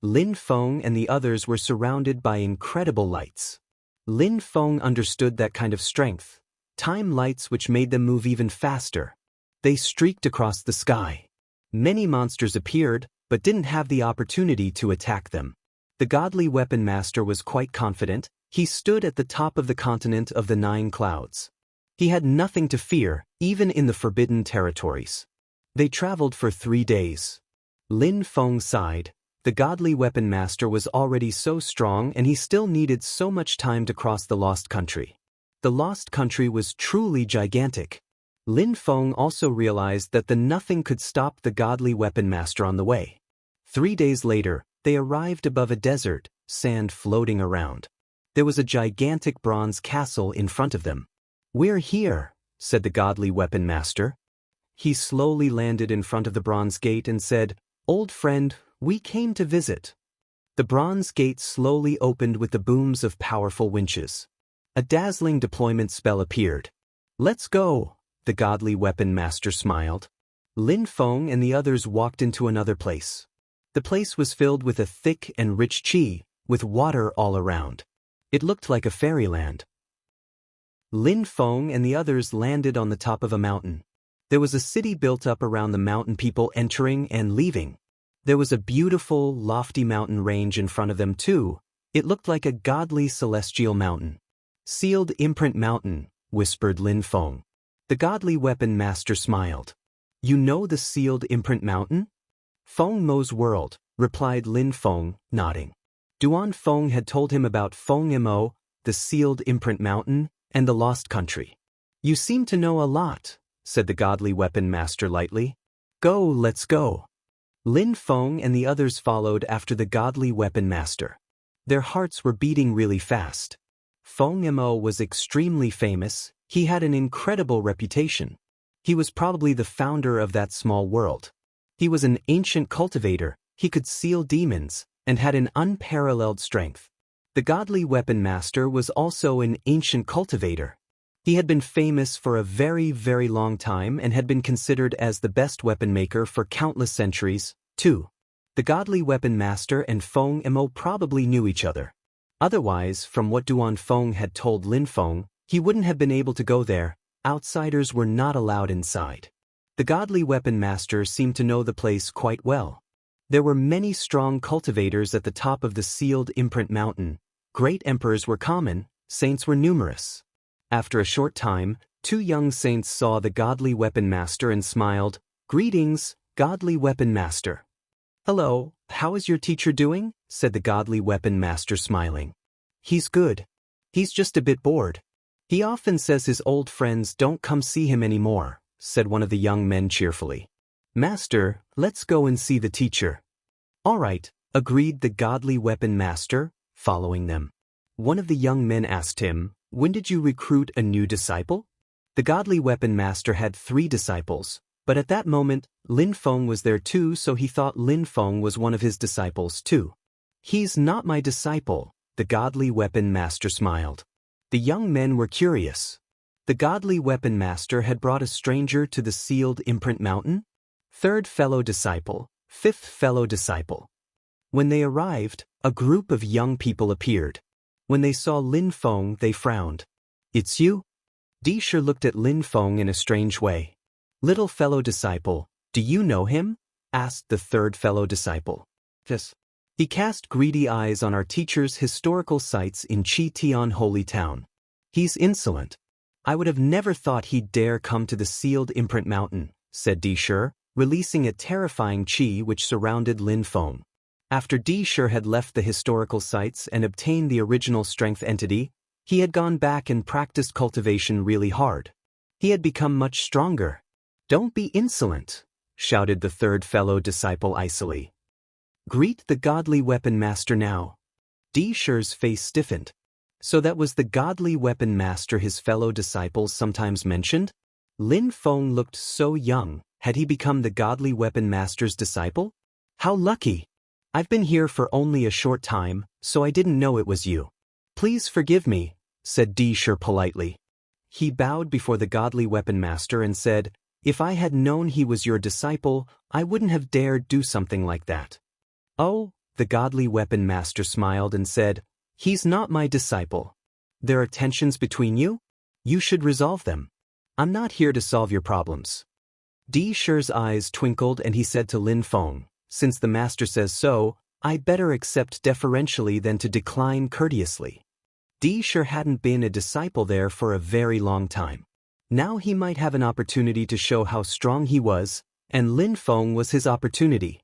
S1: Lin Feng and the others were surrounded by incredible lights. Lin Feng understood that kind of strength. Time lights which made them move even faster. They streaked across the sky. Many monsters appeared, but didn't have the opportunity to attack them. The godly weapon master was quite confident. He stood at the top of the continent of the 9 clouds. He had nothing to fear, even in the forbidden territories. They traveled for 3 days. Lin Feng sighed. The godly weapon master was already so strong and he still needed so much time to cross the lost country. The lost country was truly gigantic. Lin Feng also realized that the nothing could stop the godly weapon master on the way. 3 days later, they arrived above a desert, sand floating around. There was a gigantic bronze castle in front of them. "We're here," said the godly weapon master. He slowly landed in front of the bronze gate and said, "Old friend, we came to visit." The bronze gate slowly opened with the booms of powerful winches. A dazzling deployment spell appeared. "Let's go," the godly weapon master smiled. Lin Feng and the others walked into another place. The place was filled with a thick and rich qi, with water all around. It looked like a fairyland. Lin Feng and the others landed on the top of a mountain. There was a city built up around the mountain, people entering and leaving. There was a beautiful, lofty mountain range in front of them too. It looked like a godly celestial mountain. "Sealed Imprint Mountain," whispered Lin Feng. The godly weapon master smiled. "You know the Sealed Imprint Mountain?" "Feng Mo's world," replied Lin Feng, nodding. Duan Feng had told him about Feng Mo, the Sealed Imprint Mountain, and the Lost Country. "You seem to know a lot," said the godly weapon master lightly. "Go, let's go." Lin Feng and the others followed after the godly weapon master. Their hearts were beating really fast. Feng Mo was extremely famous. He had an incredible reputation. He was probably the founder of that small world. He was an ancient cultivator. He could seal demons and had an unparalleled strength. The godly weapon master was also an ancient cultivator. He had been famous for a very, very long time and had been considered as the best weapon maker for countless centuries, too. The godly weapon master and Feng Mo probably knew each other. Otherwise, from what Duan Feng had told Lin Feng, he wouldn't have been able to go there. Outsiders were not allowed inside. The godly weapon master seemed to know the place quite well. There were many strong cultivators at the top of the Sealed Imprint Mountain. Great emperors were common, saints were numerous. After a short time, 2 young saints saw the godly weapon master and smiled. "Greetings, godly weapon master." "Hello, how is your teacher doing?" said the godly weapon master smiling. "He's good. He's just a bit bored. He often says his old friends don't come see him anymore," said one of the young men cheerfully. "Master, let's go and see the teacher." "All right," agreed the godly weapon master, following them. One of the young men asked him, "When did you recruit a new disciple?" The godly weapon master had 3 disciples, but at that moment, Lin Feng was there too, so he thought Lin Feng was one of his disciples too. "He's not my disciple," the godly weapon master smiled. The young men were curious. The godly weapon master had brought a stranger to the Sealed Imprint Mountain? 3rd fellow disciple, 5th fellow disciple. When they arrived, a group of young people appeared. When they saw Lin Feng, they frowned. "It's you?" Disher looked at Lin Feng in a strange way. "Little fellow disciple, do you know him?" asked the 3rd fellow disciple. "Yes." He cast greedy eyes on our teacher's historical sites in Chi Tian Holy Town. "He's insolent. I would have never thought he'd dare come to the Sealed Imprint Mountain," said Disher, releasing a terrifying qi which surrounded Lin Feng. After Disher had left the historical sites and obtained the original strength entity, he had gone back and practiced cultivation really hard. He had become much stronger. "Don't be insolent," shouted the 3rd fellow disciple icily. "Greet the godly weapon master now." Disher's face stiffened. So that was the godly weapon master his fellow disciples sometimes mentioned? Lin Feng looked so young. Had he become the godly weapon master's disciple? How lucky! "I've been here for only a short time, so I didn't know it was you." "Please forgive me," said Disher politely. He bowed before the godly weapon master and said, "If I had known he was your disciple, I wouldn't have dared do something like that." "Oh, The godly weapon master smiled and said, "He's not my disciple. There are tensions between you? You should resolve them. I'm not here to solve your problems." Di Shi's eyes twinkled and he said to Lin Feng, "Since the master says so, I better accept deferentially than to decline courteously." Di Shi hadn't been a disciple there for a very long time. Now he might have an opportunity to show how strong he was, and Lin Feng was his opportunity.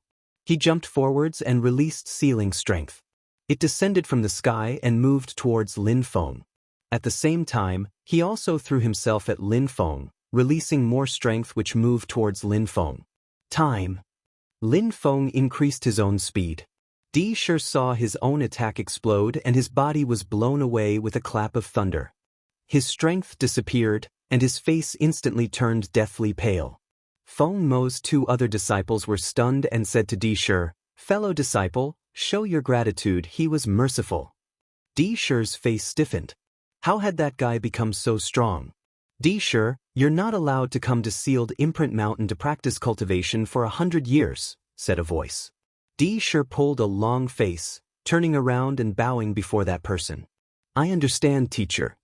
S1: He jumped forwards and released sealing strength. It descended from the sky and moved towards Lin Feng. At the same time, he also threw himself at Lin Feng, releasing more strength which moved towards Lin Feng. Time. Lin Feng increased his own speed. Di Shi saw his own attack explode and his body was blown away with a clap of thunder. His strength disappeared, and his face instantly turned deathly pale. Feng Mo's two other disciples were stunned and said to Di Shi, "Fellow disciple, show your gratitude, he was merciful." Di Shi's face stiffened. How had that guy become so strong? Di Shi, you're not allowed to come to Sealed Imprint Mountain to practice cultivation for 100 years, said a voice. Di Shi pulled a long face, turning around and bowing before that person. "I understand, teacher."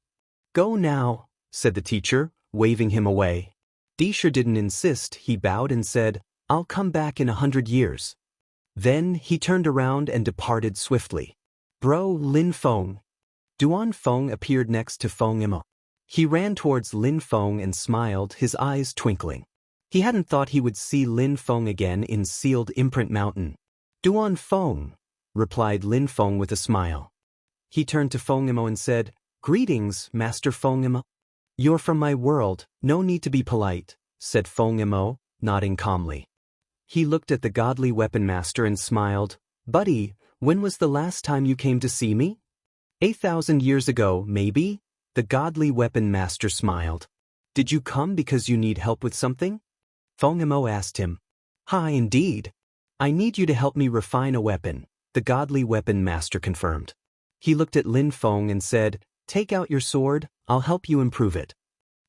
S1: "Go now," said the teacher, waving him away. Di Shi didn't insist, he bowed and said, "I'll come back in 100 years. Then he turned around and departed swiftly. Bro Lin Feng. Duan Feng appeared next to Feng Imo. He ran towards Lin Feng and smiled, his eyes twinkling. He hadn't thought he would see Lin Feng again in Sealed Imprint Mountain. "Duan Feng," replied Lin Feng with a smile. He turned to Feng Imo and said, "Greetings, Master Feng Imo." "You're from my world, no need to be polite," said Feng Imo, nodding calmly. He looked at the godly weapon master and smiled. "Buddy, when was the last time you came to see me?" 8,000 years ago, maybe?" The godly weapon master smiled. "Did you come because you need help with something?" Feng Imo asked him. "Hi, indeed. I need you to help me refine a weapon," the godly weapon master confirmed. He looked at Lin Feng and said, "Take out your sword, I'll help you improve it."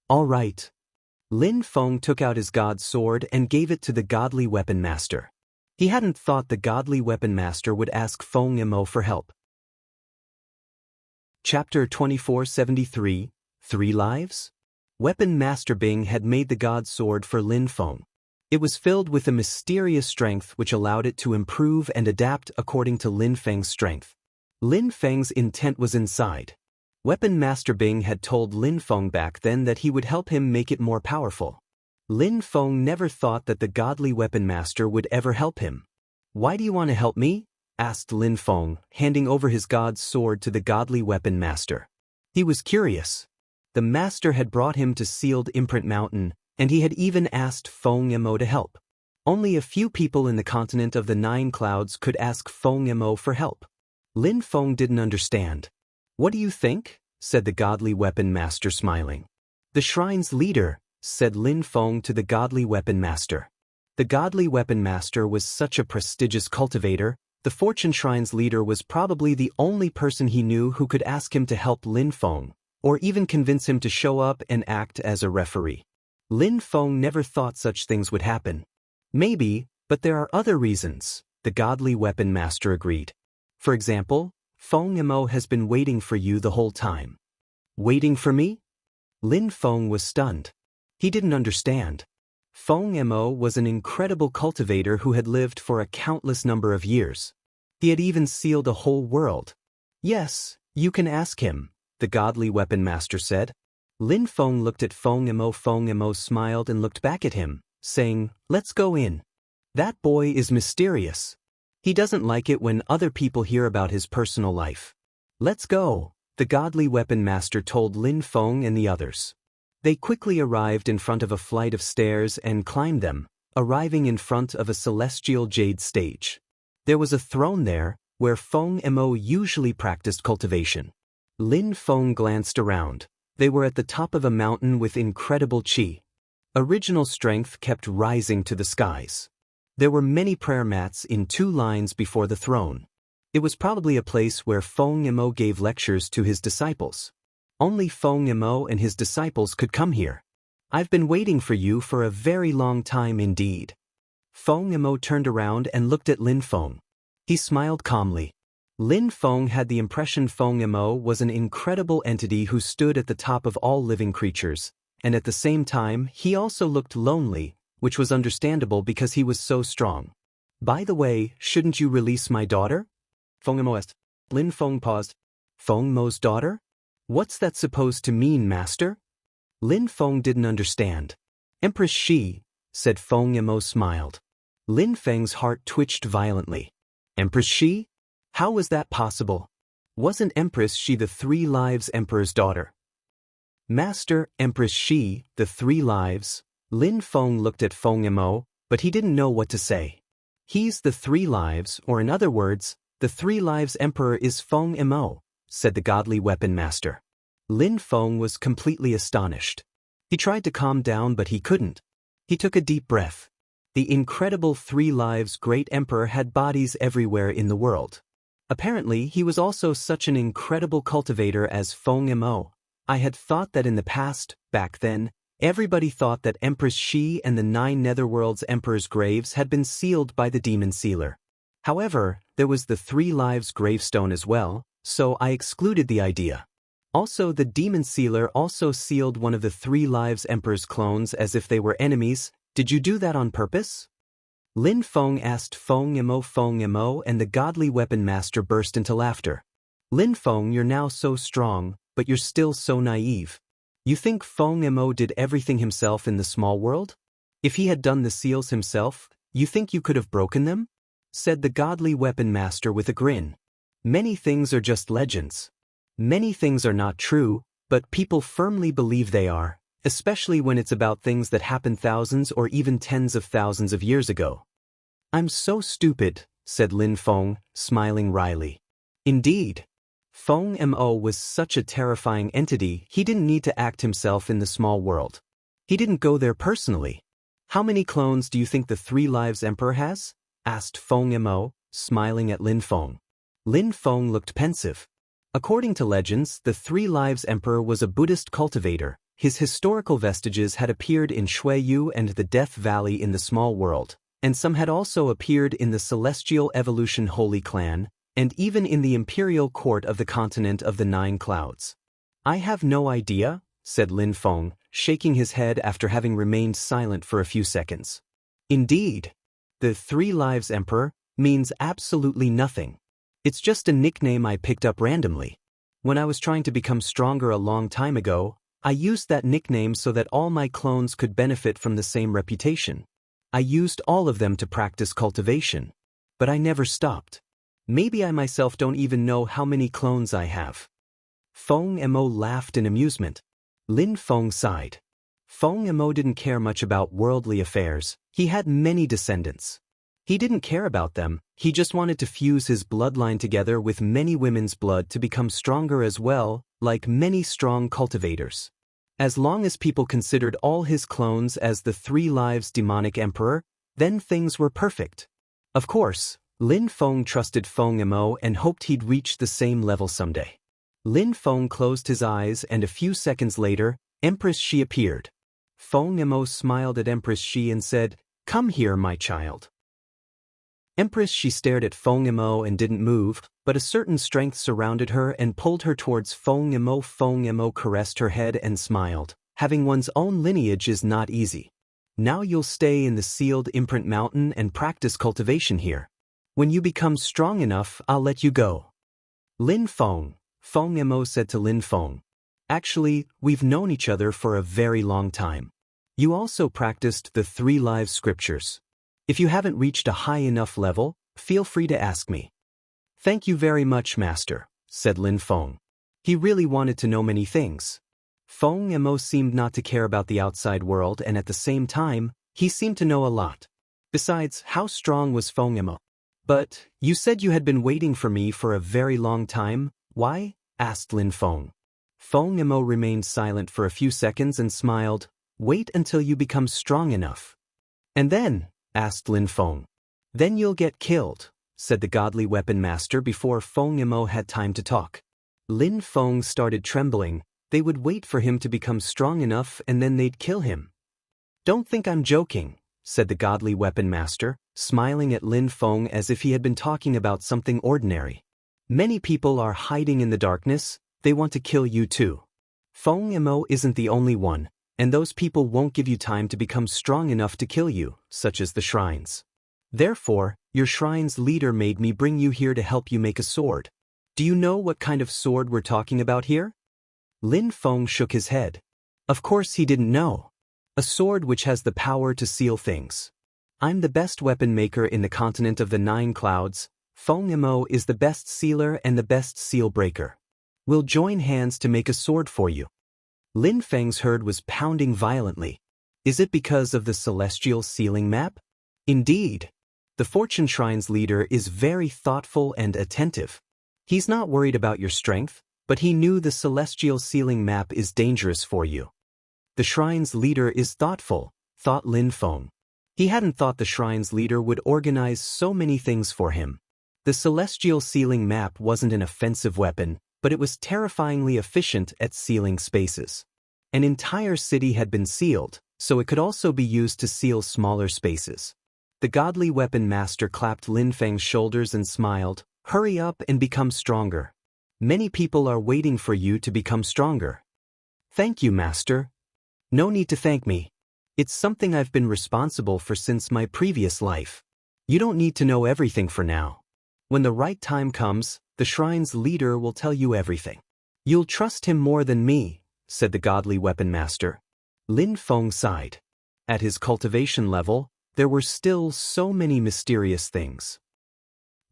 S1: "All right." Lin Feng took out his god's sword and gave it to the godly weapon master. He hadn't thought the godly weapon master would ask Feng Imo for help. Chapter 2473, 3 Lives? Weapon Master Bing had made the god sword for Lin Feng. It was filled with a mysterious strength which allowed it to improve and adapt according to Lin Feng's strength. Lin Feng's intent was inside. Weapon Master Bing had told Lin Feng back then that he would help him make it more powerful. Lin Feng never thought that the godly weapon master would ever help him. "Why do you want to help me?" asked Lin Feng, handing over his god's sword to the godly weapon master. He was curious. The master had brought him to Sealed Imprint Mountain, and he had even asked Feng Imo to help. Only a few people in the continent of the 9 clouds could ask Feng Imo for help. Lin Feng didn't understand. "What do you think?" said the godly weapon master smiling. "The shrine's leader," said Lin Feng to the godly weapon master. The godly weapon master was such a prestigious cultivator. The Fortune Shrine's leader was probably the only person he knew who could ask him to help Lin Feng, or even convince him to show up and act as a referee. Lin Feng never thought such things would happen. "Maybe, but there are other reasons," the godly weapon master agreed. "For example, Feng Imo has been waiting for you the whole time." "Waiting for me?" Lin Feng was stunned. He didn't understand. Feng Imo was an incredible cultivator who had lived for a countless number of years. He had even sealed a whole world. "Yes, you can ask him," the godly weapon master said. Lin Feng looked at Feng Imo. Feng Imo smiled and looked back at him, saying, "Let's go in. That boy is mysterious. He doesn't like it when other people hear about his personal life." "Let's go," the godly weapon master told Lin Feng and the others. They quickly arrived in front of a flight of stairs and climbed them, arriving in front of a celestial jade stage. There was a throne there, where Feng Imo usually practiced cultivation. Lin Feng glanced around. They were at the top of a mountain with incredible qi. Original strength kept rising to the skies. There were many prayer mats in 2 lines before the throne. It was probably a place where Feng Imo gave lectures to his disciples. Only Feng Imo and his disciples could come here. "I've been waiting for you for a very long time indeed." Feng Imo turned around and looked at Lin Feng. He smiled calmly. Lin Feng had the impression Feng Mo was an incredible entity who stood at the top of all living creatures, and at the same time he also looked lonely, which was understandable because he was so strong. By the way, shouldn't you release my daughter? Feng Mo asked. Lin Feng paused. Feng Mo's daughter? What's that supposed to mean, master? Lin Feng didn't understand. Empress Shi, said Feng Mo smiled. Lin Feng's heart twitched violently. Empress Shi? How was that possible? Wasn't Empress Shi the Three Lives Emperor's daughter? Master, Empress Shi, the Three Lives. Lin Feng looked at Feng Mo, but he didn't know what to say. He's the Three Lives, or in other words, the Three Lives Emperor is Feng Mo, said the godly weapon master. Lin Feng was completely astonished. He tried to calm down, but he couldn't. He took a deep breath. The incredible Three Lives Great Emperor had bodies everywhere in the world. Apparently, he was also such an incredible cultivator as Feng Mo. I had thought that in the past, back then, everybody thought that Empress Shi and the 9 Netherworld's Emperor's graves had been sealed by the Demon Sealer. However, there was the Three Lives gravestone as well, so I excluded the idea. Also, the Demon Sealer also sealed one of the Three Lives Emperor's clones as if they were enemies. Did you do that on purpose? Lin Feng asked Feng Mo, and the godly weapon master burst into laughter. Lin Feng, you're now so strong, but you're still so naive. You think Feng Mo did everything himself in the small world? If he had done the seals himself, you think you could have broken them? Said the godly weapon master with a grin. Many things are just legends. Many things are not true, but people firmly believe they are, especially when it's about things that happened thousands or even tens of thousands of years ago. I'm so stupid, said Lin Feng, smiling wryly. Indeed. Feng Mo was such a terrifying entity, he didn't need to act himself in the small world. He didn't go there personally. How many clones do you think the Three Lives Emperor has? Asked Feng Mo, smiling at Lin Feng. Lin Feng looked pensive. According to legends, the Three Lives Emperor was a Buddhist cultivator. His historical vestiges had appeared in Shuiyu and the Death Valley in the small world, and some had also appeared in the Celestial Evolution Holy Clan, and even in the imperial court of the continent of the 9 clouds. I have no idea, said Lin Feng, shaking his head after having remained silent for a few seconds. Indeed. The Three Lives Emperor means absolutely nothing. It's just a nickname I picked up randomly. When I was trying to become stronger a long time ago, I used that nickname so that all my clones could benefit from the same reputation. I used all of them to practice cultivation. But I never stopped. Maybe I myself don't even know how many clones I have. Feng Mo laughed in amusement. Lin Feng sighed. Feng Mo didn't care much about worldly affairs. He had many descendants. He didn't care about them, he just wanted to fuse his bloodline together with many women's blood to become stronger as well, like many strong cultivators. As long as people considered all his clones as the Three Lives Demonic Emperor, then things were perfect. Of course, Lin Feng trusted Feng Mo and hoped he'd reach the same level someday. Lin Feng closed his eyes and a few seconds later, Empress Shi appeared. Feng Mo smiled at Empress Shi and said, "Come here, my child." Empress Shi stared at Feng Mo and didn't move, but a certain strength surrounded her and pulled her towards Feng Mo. Feng Mo caressed her head and smiled. Having one's own lineage is not easy. Now you'll stay in the sealed imprint mountain and practice cultivation here. When you become strong enough, I'll let you go. Lin Feng, Feng Mo said to Lin Feng. Actually, we've known each other for a very long time. You also practiced the 3 Lives scriptures. If you haven't reached a high enough level, feel free to ask me. Thank you very much, Master, said Lin Feng. He really wanted to know many things. Feng Mo seemed not to care about the outside world, and at the same time, he seemed to know a lot. Besides, how strong was Feng Mo? But, you said you had been waiting for me for a very long time, why? Asked Lin Feng. Feng Mo remained silent for a few seconds and smiled. Wait until you become strong enough. And then? Asked Lin Feng. Then you'll get killed, said the godly weapon master before Feng Mo had time to talk. Lin Feng started trembling. They would wait for him to become strong enough and then they'd kill him. Don't think I'm joking, said the godly weapon master, smiling at Lin Feng as if he had been talking about something ordinary. Many people are hiding in the darkness, they want to kill you too. Feng Mo isn't the only one, and those people won't give you time to become strong enough to kill you, such as the shrines. Therefore, your shrine's leader made me bring you here to help you make a sword. Do you know what kind of sword we're talking about here? Lin Feng shook his head. Of course he didn't know. A sword which has the power to seal things. I'm the best weapon maker in the continent of the 9 clouds. Feng Mo is the best sealer and the best seal breaker. We'll join hands to make a sword for you. Lin Feng's heart was pounding violently. Is it because of the celestial sealing map? Indeed. The Fortune Shrine's leader is very thoughtful and attentive. He's not worried about your strength, but he knew the celestial sealing map is dangerous for you. The shrine's leader is thoughtful, thought Lin Feng. He hadn't thought the shrine's leader would organize so many things for him. The celestial sealing map wasn't an offensive weapon, but it was terrifyingly efficient at sealing spaces. An entire city had been sealed, so it could also be used to seal smaller spaces. The godly weapon master clapped Lin Feng's shoulders and smiled. Hurry up and become stronger. Many people are waiting for you to become stronger. Thank you, master. No need to thank me. It's something I've been responsible for since my previous life. You don't need to know everything for now. When the right time comes, the shrine's leader will tell you everything. You'll trust him more than me, said the godly weapon master. Lin Feng sighed. At his cultivation level, there were still so many mysterious things.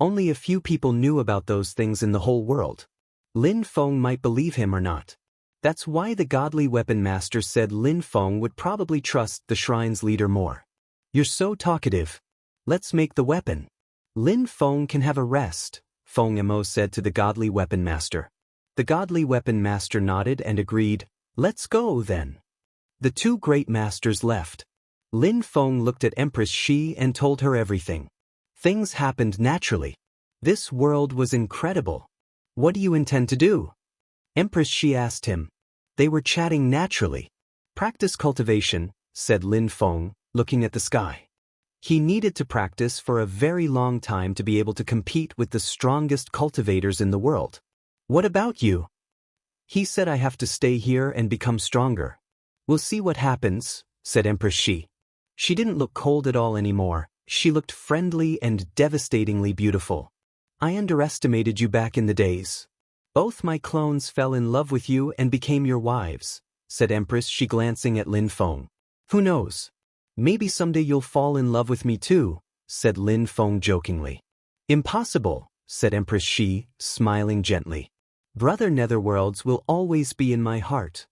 S1: Only a few people knew about those things in the whole world. Lin Feng might believe him or not. That's why the godly weapon master said Lin Feng would probably trust the shrine's leader more. You're so talkative. Let's make the weapon. Lin Feng can have a rest, Feng Mo said to the godly weapon master. The godly weapon master nodded and agreed. Let's go then. The 2 great masters left. Lin Feng looked at Empress Shi and told her everything. Things happened naturally. This world was incredible. What do you intend to do? Empress Shi asked him. They were chatting naturally. Practice cultivation, said Lin Feng, looking at the sky. He needed to practice for a very long time to be able to compete with the strongest cultivators in the world. What about you? He said I have to stay here and become stronger. We'll see what happens, said Empress Shi. She didn't look cold at all anymore. She looked friendly and devastatingly beautiful. I underestimated you back in the days. Both my clones fell in love with you and became your wives, said Empress Shi glancing at Lin Feng. Who knows? Maybe someday you'll fall in love with me too, said Lin Feng jokingly. Impossible, said Empress Shi, smiling gently. Brother Netherworlds will always be in my heart.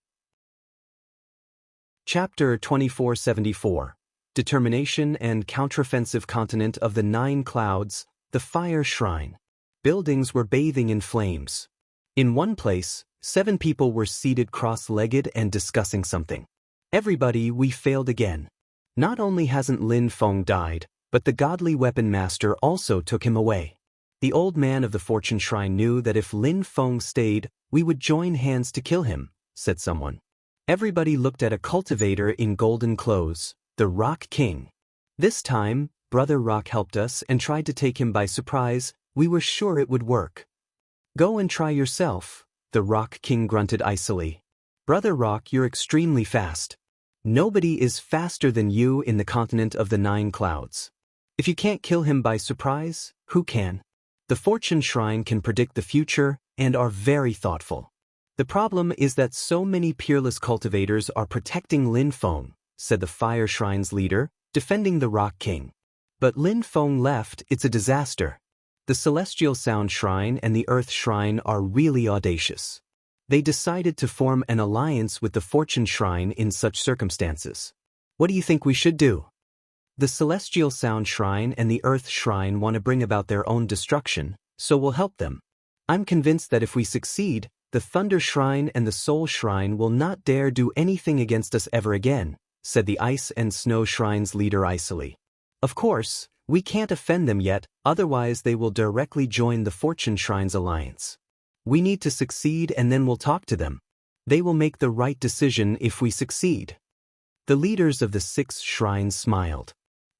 S1: Chapter 2474. Determination and Counteroffensive Continent of the 9 Clouds, the Fire Shrine. Buildings were bathing in flames. In one place, 7 people were seated cross-legged and discussing something. Everybody, we failed again. Not only hasn't Lin Feng died, but the godly weapon master also took him away. The old man of the Fortune Shrine knew that if Lin Feng stayed, we would join hands to kill him, said someone. Everybody looked at a cultivator in golden clothes, the Rock King. This time, Brother Rock helped us and tried to take him by surprise. We were sure it would work. Go and try yourself, the Rock King grunted icily. Brother Rock, you're extremely fast. Nobody is faster than you in the continent of the 9 clouds. If you can't kill him by surprise, who can? The Fortune Shrine can predict the future and are very thoughtful. The problem is that so many peerless cultivators are protecting Lin Feng, said the Fire Shrine's leader, defending the Rock King. But Lin Feng left, it's a disaster. The Celestial Sound Shrine and the Earth Shrine are really audacious. They decided to form an alliance with the Fortune Shrine in such circumstances. What do you think we should do? The Celestial Sound Shrine and the Earth Shrine want to bring about their own destruction, so we'll help them. I'm convinced that if we succeed, the Thunder Shrine and the Soul Shrine will not dare do anything against us ever again, said the Ice and Snow Shrine's leader icily. Of course, we can't offend them yet, otherwise they will directly join the Fortune Shrine's alliance. We need to succeed and then we'll talk to them. They will make the right decision if we succeed. The leaders of the 6 shrines smiled.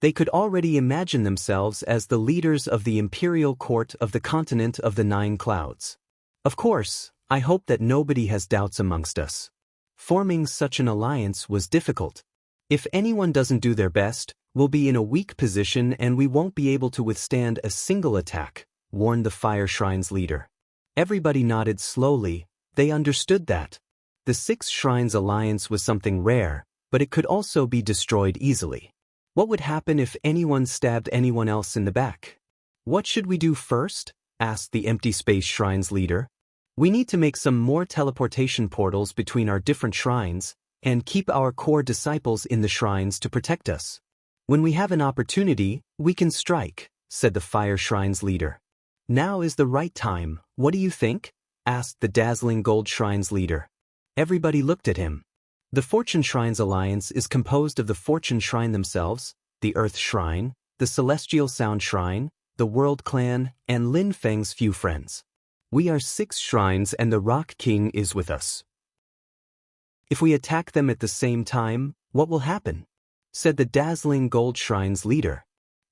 S1: They could already imagine themselves as the leaders of the imperial court of the continent of the 9 clouds. Of course, I hope that nobody has doubts amongst us. Forming such an alliance was difficult. If anyone doesn't do their best, we'll be in a weak position and we won't be able to withstand a single attack, warned the Fire Shrine's leader. Everybody nodded slowly. They understood that. The 6 Shrines alliance was something rare, but it could also be destroyed easily. What would happen if anyone stabbed anyone else in the back? What should we do first? Asked the Empty Space Shrine's leader. We need to make some more teleportation portals between our different shrines, and keep our core disciples in the shrines to protect us. When we have an opportunity, we can strike, said the Fire Shrine's leader. Now is the right time, what do you think? Asked the Dazzling Gold Shrine's leader. Everybody looked at him. The Fortune Shrines Alliance is composed of the Fortune Shrine themselves, the Earth Shrine, the Celestial Sound Shrine, the World Clan, and Lin Feng's few friends. We are 6 shrines and the Rock King is with us. If we attack them at the same time, what will happen? Said the Dazzling Gold Shrine's leader.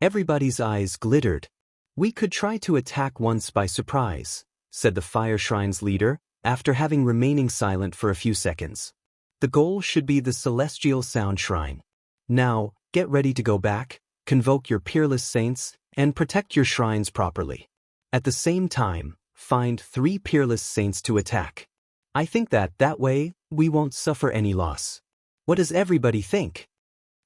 S1: Everybody's eyes glittered. We could try to attack once by surprise, said the Fire Shrine's leader, after having remaining silent for a few seconds. The goal should be the Celestial Sound Shrine. Now, get ready to go back, convoke your Peerless Saints, and protect your shrines properly. At the same time, find 3 Peerless Saints to attack. I think that way, we won't suffer any loss. What does everybody think?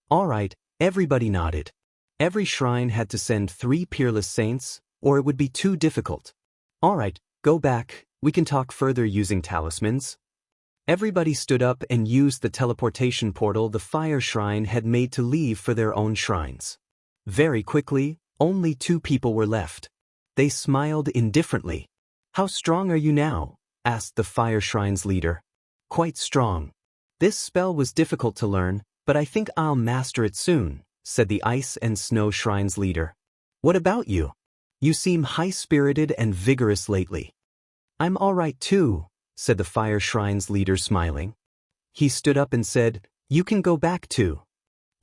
S1: Alright, everybody nodded. Every shrine had to send 3 Peerless Saints, or it would be too difficult. Alright, go back, we can talk further using talismans. Everybody stood up and used the teleportation portal the Fire Shrine had made to leave for their own shrines. Very quickly, only 2 people were left. They smiled indifferently. How strong are you now? Asked the Fire Shrine's leader. Quite strong. This spell was difficult to learn, but I think I'll master it soon, said the Ice and Snow Shrine's leader. What about you? You seem high-spirited and vigorous lately. I'm all right too, said the Fire Shrine's leader smiling. He stood up and said, you can go back too.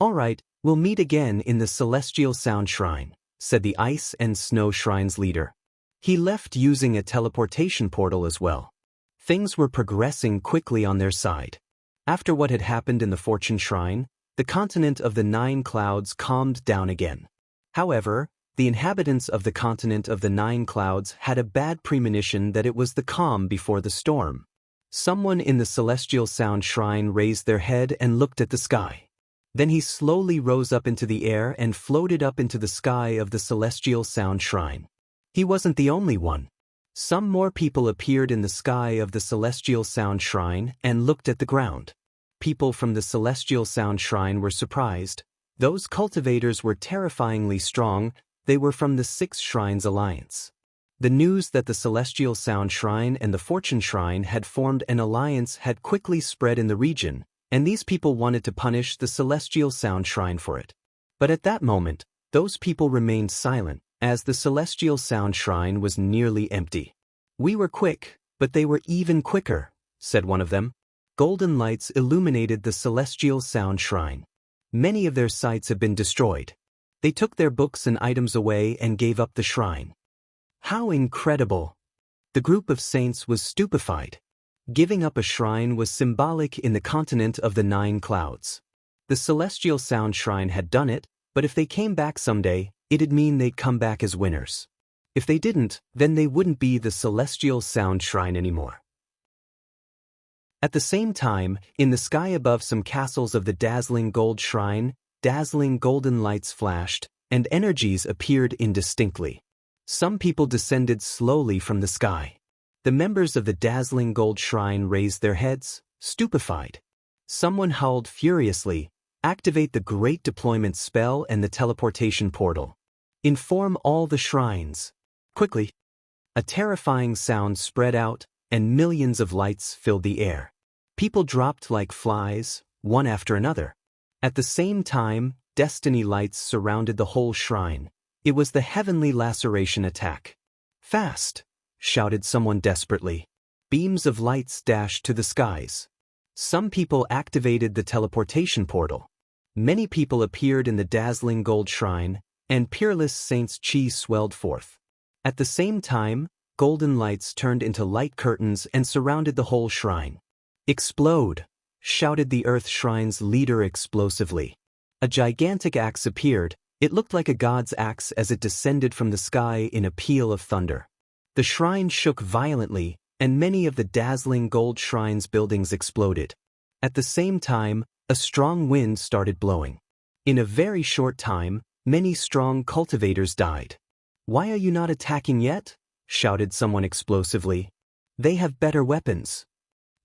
S1: All right, we'll meet again in the Celestial Sound Shrine, said the Ice and Snow Shrine's leader. He left using a teleportation portal as well. Things were progressing quickly on their side. After what had happened in the Fortune Shrine, the continent of the 9 clouds calmed down again. However, the inhabitants of the continent of the 9 clouds had a bad premonition that it was the calm before the storm. Someone in the Celestial Sound Shrine raised their head and looked at the sky. Then he slowly rose up into the air and floated up into the sky of the Celestial Sound Shrine. He wasn't the only one. Some more people appeared in the sky of the Celestial Sound Shrine and looked at the ground. People from the Celestial Sound Shrine were surprised. Those cultivators were terrifyingly strong. They were from the 6 Shrines Alliance. The news that the Celestial Sound Shrine and the Fortune Shrine had formed an alliance had quickly spread in the region, and these people wanted to punish the Celestial Sound Shrine for it. But at that moment, those people remained silent, as the Celestial Sound Shrine was nearly empty. We were quick, but they were even quicker, said one of them. Golden lights illuminated the Celestial Sound Shrine. Many of their sites had been destroyed. They took their books and items away and gave up the shrine. How incredible! The group of saints was stupefied. Giving up a shrine was symbolic in the continent of the 9 clouds. The Celestial Sound Shrine had done it, but if they came back someday, it'd mean they'd come back as winners. If they didn't, then they wouldn't be the Celestial Sound Shrine anymore. At the same time, in the sky above some castles of the Dazzling Gold Shrine, dazzling golden lights flashed, and energies appeared indistinctly. Some people descended slowly from the sky. The members of the Dazzling Gold Shrine raised their heads, stupefied. Someone howled furiously, activate the Great Deployment spell and the teleportation portal. Inform all the shrines. Quickly. A terrifying sound spread out, and millions of lights filled the air. People dropped like flies, one after another. At the same time, destiny lights surrounded the whole shrine. It was the heavenly laceration attack. Fast! Shouted someone desperately. Beams of lights dashed to the skies. Some people activated the teleportation portal. Many people appeared in the dazzling gold shrine, and Peerless Saint's chi swelled forth. At the same time, golden lights turned into light curtains and surrounded the whole shrine. "Explode!" shouted the Earth Shrine's leader explosively. A gigantic axe appeared. It looked like a god's axe as it descended from the sky in a peal of thunder. The shrine shook violently, and many of the dazzling gold shrine's buildings exploded. At the same time, a strong wind started blowing. In a very short time, many strong cultivators died. "Why are you not attacking yet?" shouted someone explosively. "They have better weapons.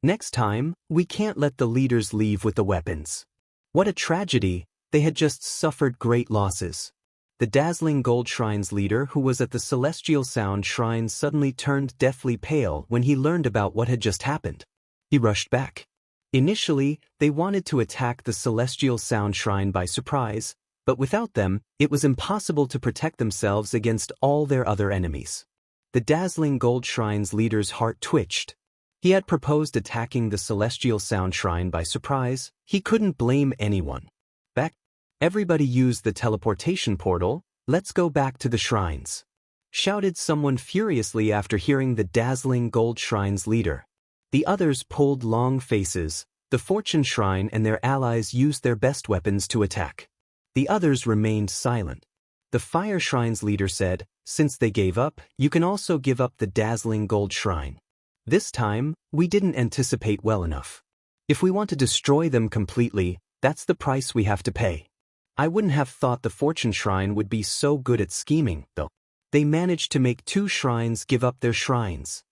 S1: Next time, we can't let the leaders leave with the weapons." What a tragedy! They had just suffered great losses. The dazzling gold shrine's leader, who was at the celestial sound shrine, suddenly turned deathly pale when he learned about what had just happened. He rushed back. Initially, they wanted to attack the celestial sound shrine by surprise, but without them, it was impossible to protect themselves against all their other enemies. The dazzling gold shrine's leader's heart twitched. He had proposed attacking the celestial sound shrine by surprise. He couldn't blame anyone. "Back! Everybody use the teleportation portal. Let's go back to the shrines," shouted someone furiously after hearing the dazzling gold shrine's leader. The others pulled long faces. The fortune shrine and their allies used their best weapons to attack. The others remained silent. The fire shrine's leader said, "Since they gave up, you can also give up the dazzling gold shrine. This time, we didn't anticipate well enough. If we want to destroy them completely, that's the price we have to pay." I wouldn't have thought the fortune shrine would be so good at scheming, though. They managed to make 2 shrines give up their shrines.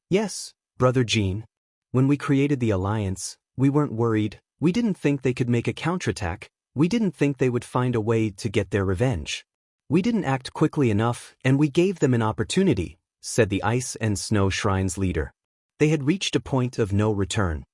S1: "Yes, Brother Jean. When we created the alliance, we weren't worried. We didn't think they could make a counterattack. We didn't think they would find a way to get their revenge. We didn't act quickly enough, and we gave them an opportunity," said the Ice and Snow Shrine's leader. They had reached a point of no return.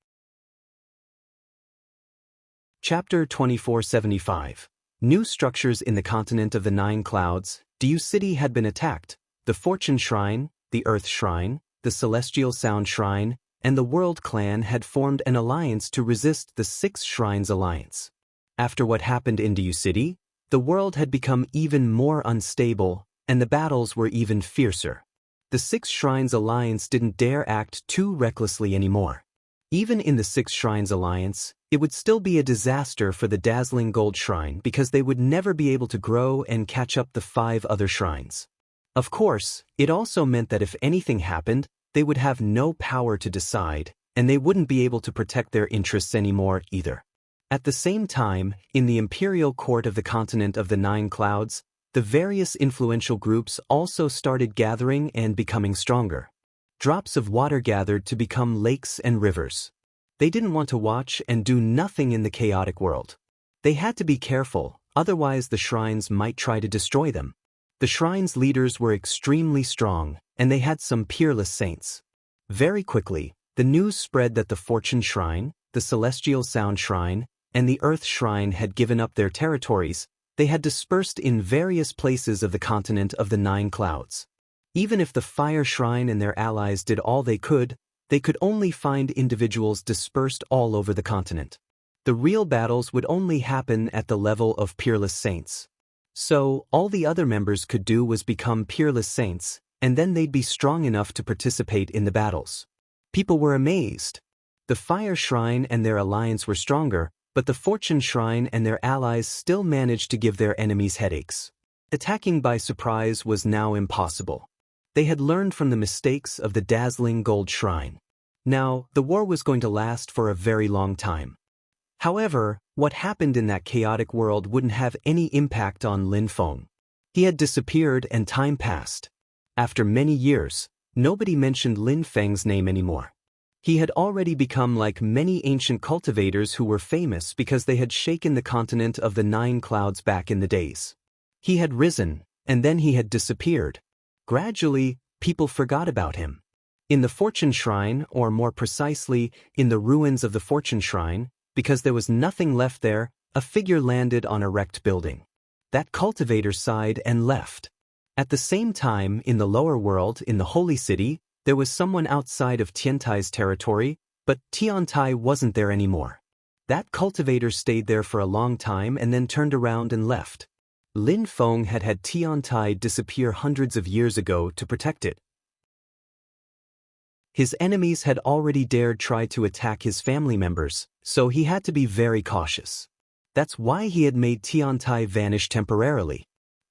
S1: Chapter 2475. New structures in the continent of the 9 clouds. Diu City had been attacked. The Fortune Shrine, the Earth Shrine, the Celestial Sound Shrine, and the World Clan had formed an alliance to resist the 6 Shrines Alliance. After what happened in Diu City, the world had become even more unstable, and the battles were even fiercer. The 6 Shrines Alliance didn't dare act too recklessly anymore. Even in the 6 Shrines Alliance, it would still be a disaster for the dazzling gold shrine because they would never be able to grow and catch up the 5 other shrines. Of course, it also meant that if anything happened, they would have no power to decide, and they wouldn't be able to protect their interests anymore either. At the same time, in the imperial court of the continent of the 9 clouds, the various influential groups also started gathering and becoming stronger. Drops of water gathered to become lakes and rivers. They didn't want to watch and do nothing in the chaotic world. They had to be careful, otherwise the shrines might try to destroy them. The shrines' leaders were extremely strong, and they had some peerless saints. Very quickly, the news spread that the Fortune Shrine, the Celestial Sound Shrine, and the Earth Shrine had given up their territories. They had dispersed in various places of the continent of the 9 clouds. Even if the Fire Shrine and their allies did all they could only find individuals dispersed all over the continent. The real battles would only happen at the level of peerless saints. So, all the other members could do was become peerless saints, and then they'd be strong enough to participate in the battles. People were amazed. The Fire Shrine and their alliance were stronger, but the Fortune Shrine and their allies still managed to give their enemies headaches. Attacking by surprise was now impossible. They had learned from the mistakes of the dazzling gold shrine. Now, the war was going to last for a very long time. However, what happened in that chaotic world wouldn't have any impact on Lin Feng. He had disappeared and time passed. After many years, nobody mentioned Lin Feng's name anymore. He had already become like many ancient cultivators who were famous because they had shaken the continent of the 9 clouds back in the days. He had risen, and then he had disappeared. Gradually, people forgot about him. In the Fortune Shrine, or more precisely, in the ruins of the Fortune Shrine, because there was nothing left there, a figure landed on a wrecked building. That cultivator sighed and left. At the same time, in the lower world, in the Holy City, there was someone outside of Tiantai's territory, but Tiantai wasn't there anymore. That cultivator stayed there for a long time and then turned around and left. Lin Feng had had Tiantai disappear hundreds of years ago to protect it. His enemies had already dared try to attack his family members, so he had to be very cautious. That's why he had made Tiantai vanish temporarily.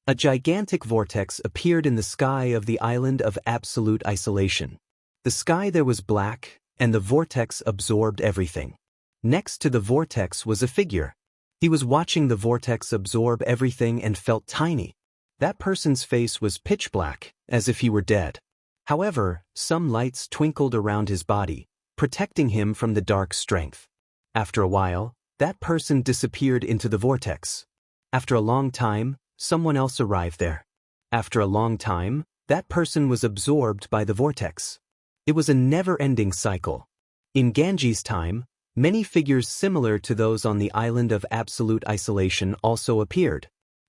S1: A gigantic vortex appeared in the sky of the island of absolute isolation. The sky there was black, and the vortex absorbed everything. Next to the vortex was a figure. He was watching the vortex absorb everything and felt tiny. That person's face was pitch black, as if he were dead. However, some lights twinkled around his body, protecting him from the dark strength. After a while, that person disappeared into the vortex. After a long time, someone else arrived there. After a long time, that person was absorbed by the vortex. It was a never-ending cycle. In Ganji's time, many figures similar to those on the island of absolute isolation also appeared.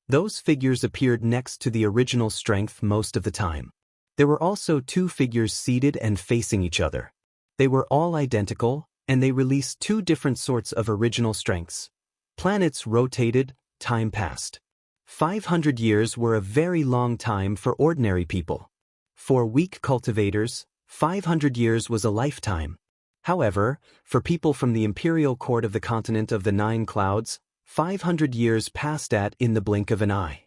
S1: Those figures appeared next to the original strength most of the time. There were also two figures seated and facing each other. They were all identical, and they released two different sorts of original strengths. Planets rotated, time passed. 500 years were a very long time for ordinary people. For weak cultivators, 500 years was a lifetime. However, for people from the imperial court of the continent of the 9 clouds, 500 years passed in the blink of an eye.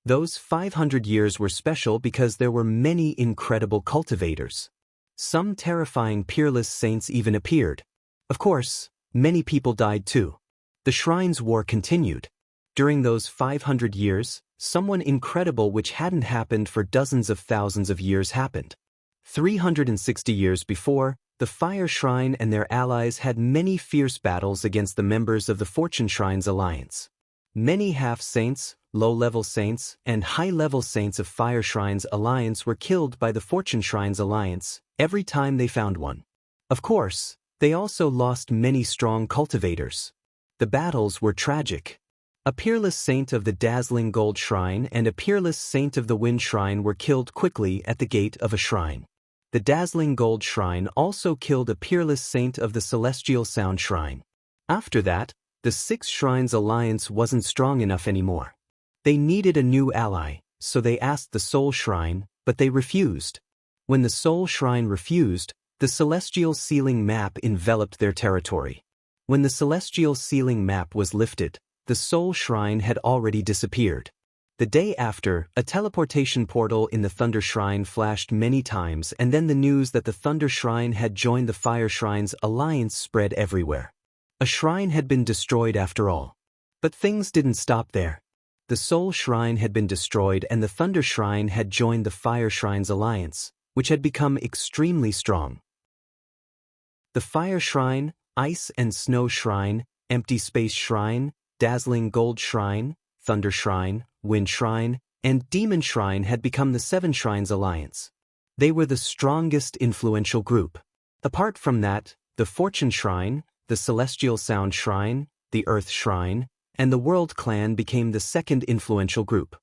S1: Those 500 years were special because there were many incredible cultivators. Some terrifying peerless saints even appeared. Of course, many people died too. The Shrine's war continued. During those 500 years, someone incredible which hadn't happened for dozens of thousands of years happened. 360 years before, the Fire Shrine and their allies had many fierce battles against the members of the Fortune Shrine's alliance. Many half-saints, low-level saints, and high-level saints of Fire Shrine's alliance were killed by the Fortune Shrine's alliance every time they found one. Of course, they also lost many strong cultivators. The battles were tragic. A peerless saint of the Dazzling Gold Shrine and a peerless saint of the Wind Shrine were killed quickly at the gate of a shrine. The Dazzling Gold Shrine also killed a peerless saint of the Celestial Sound Shrine. After that, the 6 Shrines alliance wasn't strong enough anymore. They needed a new ally, so they asked the Soul Shrine, but they refused. When the Soul Shrine refused, the Celestial Sealing Map enveloped their territory. When the Celestial Sealing Map was lifted, the Soul Shrine had already disappeared. The day after, a teleportation portal in the Thunder Shrine flashed many times, and then the news that the Thunder Shrine had joined the Fire Shrine's alliance spread everywhere. A shrine had been destroyed after all. But things didn't stop there. The Soul Shrine had been destroyed and the Thunder Shrine had joined the Fire Shrine's alliance, which had become extremely strong. The Fire Shrine, Ice and Snow Shrine, Empty Space Shrine, Dazzling Gold Shrine, Thunder Shrine, Wind Shrine, and Demon Shrine had become the 7 Shrines alliance. They were the strongest influential group. Apart from that, the Fortune Shrine, the Celestial Sound Shrine, the Earth Shrine, and the World Clan became the second influential group.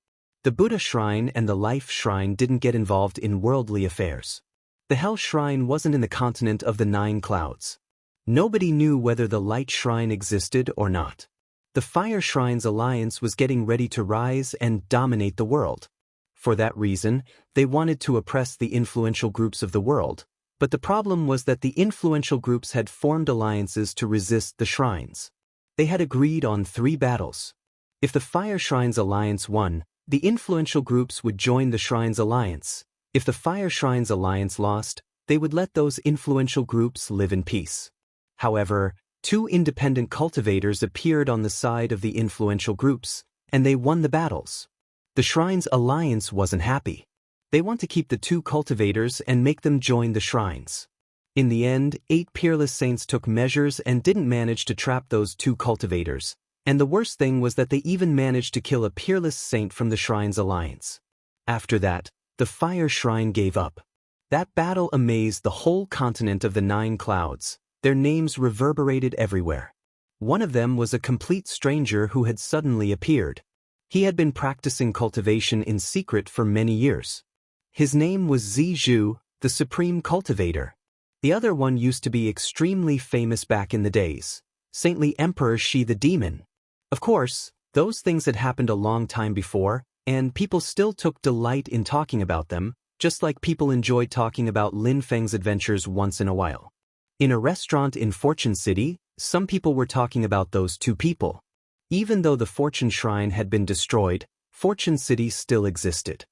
S1: The Buddha Shrine and the Life Shrine didn't get involved in worldly affairs. The Hell Shrine wasn't in the continent of the 9 clouds. Nobody knew whether the Light Shrine existed or not. The Fire Shrine's alliance was getting ready to rise and dominate the world. For that reason, they wanted to oppress the influential groups of the world. But the problem was that the influential groups had formed alliances to resist the shrines. They had agreed on 3 battles. If the Fire Shrine's alliance won, the influential groups would join the Shrine's alliance. If the Fire Shrine's alliance lost, they would let those influential groups live in peace. However, 2 independent cultivators appeared on the side of the influential groups, and they won the battles. The Shrine's alliance wasn't happy. They want to keep the 2 cultivators and make them join the shrines. In the end, 8 peerless saints took measures and didn't manage to trap those 2 cultivators. And the worst thing was that they even managed to kill a peerless saint from the shrine's alliance. After that, the Fire Shrine gave up. That battle amazed the whole continent of the 9 clouds. Their names reverberated everywhere. One of them was a complete stranger who had suddenly appeared. He had been practicing cultivation in secret for many years. His name was Zizhu, the Supreme Cultivator. The other one used to be extremely famous back in the days. Saintly Emperor Shi the Demon. Of course, those things had happened a long time before, and people still took delight in talking about them, just like people enjoyed talking about Lin Feng's adventures once in a while. In a restaurant in Fortune City, some people were talking about those two people. Even though the Fortune Shrine had been destroyed, Fortune City still existed.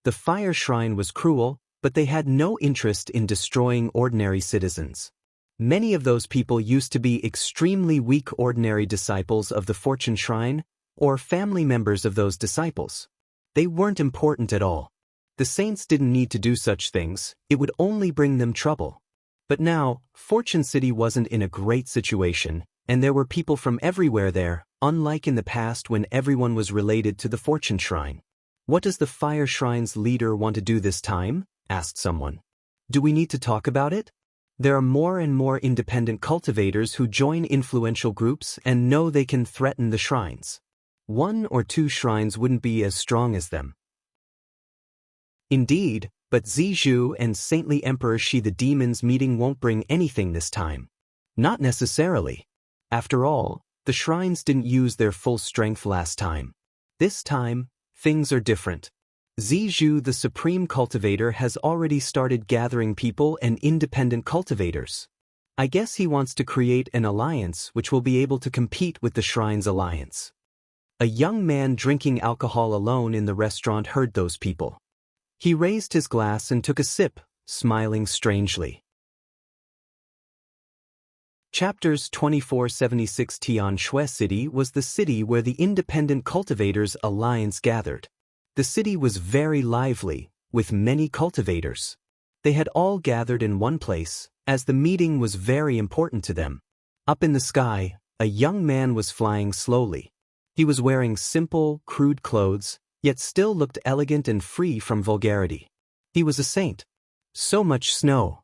S1: The Fire Shrine was cruel, but they had no interest in destroying ordinary citizens. Many of those people used to be extremely weak ordinary disciples of the Fortune Shrine, or family members of those disciples. They weren't important at all. The saints didn't need to do such things, it would only bring them trouble. But now, Fortune City wasn't in a great situation, and there were people from everywhere there, unlike in the past when everyone was related to the Fortune Shrine. "What does the Fire Shrine's leader want to do this time?" asked someone. "Do we need to talk about it?" There are more and more independent cultivators who join influential groups and know they can threaten the shrines. 1 or 2 shrines wouldn't be as strong as them. Indeed, but Zizhu and Saintly Emperor Shi the Demon's meeting won't bring anything this time. Not necessarily. After all, the shrines didn't use their full strength last time. This time, things are different. Zizhu, the supreme cultivator, has already started gathering people and independent cultivators. I guess he wants to create an alliance which will be able to compete with the shrine's alliance. A young man drinking alcohol alone in the restaurant heard those people. He raised his glass and took a sip, smiling strangely. Chapters 2476. Tianshui City was the city where the Independent Cultivators Alliance gathered. The city was very lively, with many cultivators. They had all gathered in one place, as the meeting was very important to them. Up in the sky, a young man was flying slowly. He was wearing simple, crude clothes, yet still looked elegant and free from vulgarity. He was a saint. So much snow.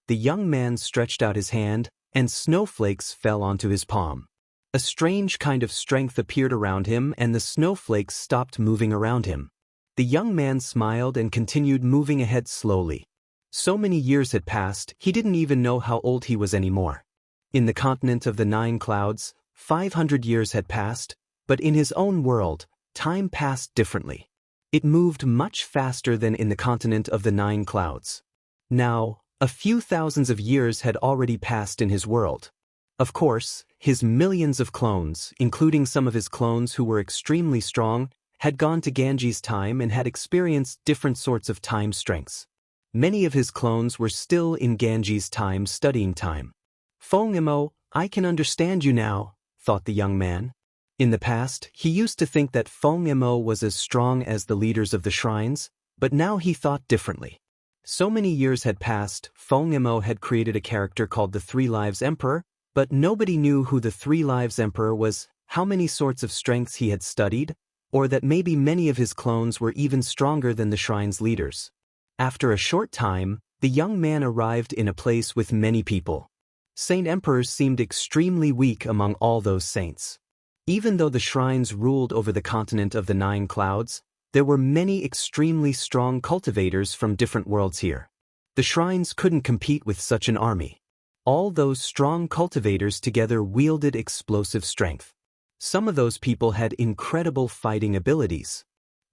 S1: The young man stretched out his hand, and snowflakes fell onto his palm. A strange kind of strength appeared around him, and the snowflakes stopped moving around him. The young man smiled and continued moving ahead slowly. So many years had passed, he didn't even know how old he was anymore. In the continent of the 9 clouds, 500 years had passed, but in his own world, time passed differently. It moved much faster than in the continent of the 9 clouds. Now, a few thousands of years had already passed in his world. Of course, his millions of clones, including some of his clones who were extremely strong, had gone to Ganji's time and had experienced different sorts of time strengths. Many of his clones were still in Ganji's time studying time. "Feng Imo, I can understand you now," thought the young man. In the past, he used to think that Feng Imo was as strong as the leaders of the shrines, but now he thought differently. So many years had passed, Feng Imo had created a character called the 3 Lives Emperor, but nobody knew who the 3 Lives Emperor was, how many sorts of strengths he had studied, or that maybe many of his clones were even stronger than the shrine's leaders. After a short time, the young man arrived in a place with many people. Saint Emperors seemed extremely weak among all those saints. Even though the shrines ruled over the continent of the 9 clouds, there were many extremely strong cultivators from different worlds here. The shrines couldn't compete with such an army. All those strong cultivators together wielded explosive strength. Some of those people had incredible fighting abilities.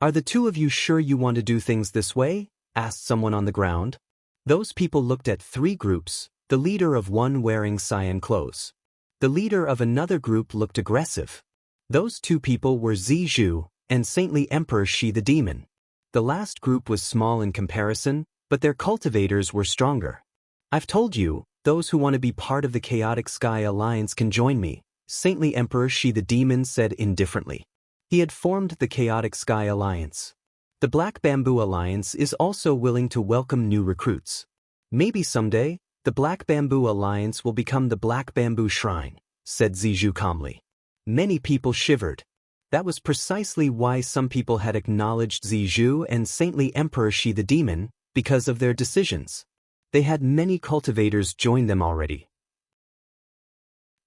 S1: "Are the 2 of you sure you want to do things this way?" asked someone on the ground. Those people looked at 3 groups, the leader of one wearing cyan clothes. The leader of another group looked aggressive. Those 2 people were Zizhu and Saintly Emperor Shi the Demon. The last group was small in comparison, but their cultivators were stronger. "I've told you, those who want to be part of the Chaotic Sky Alliance can join me," Saintly Emperor Shi the Demon said indifferently. He had formed the Chaotic Sky Alliance. The Black Bamboo Alliance is also willing to welcome new recruits. "Maybe someday, the Black Bamboo Alliance will become the Black Bamboo Shrine," said Zizhu calmly. Many people shivered. That was precisely why some people had acknowledged Zizhu and Saintly Emperor Shi the Demon, because of their decisions. They had many cultivators join them already.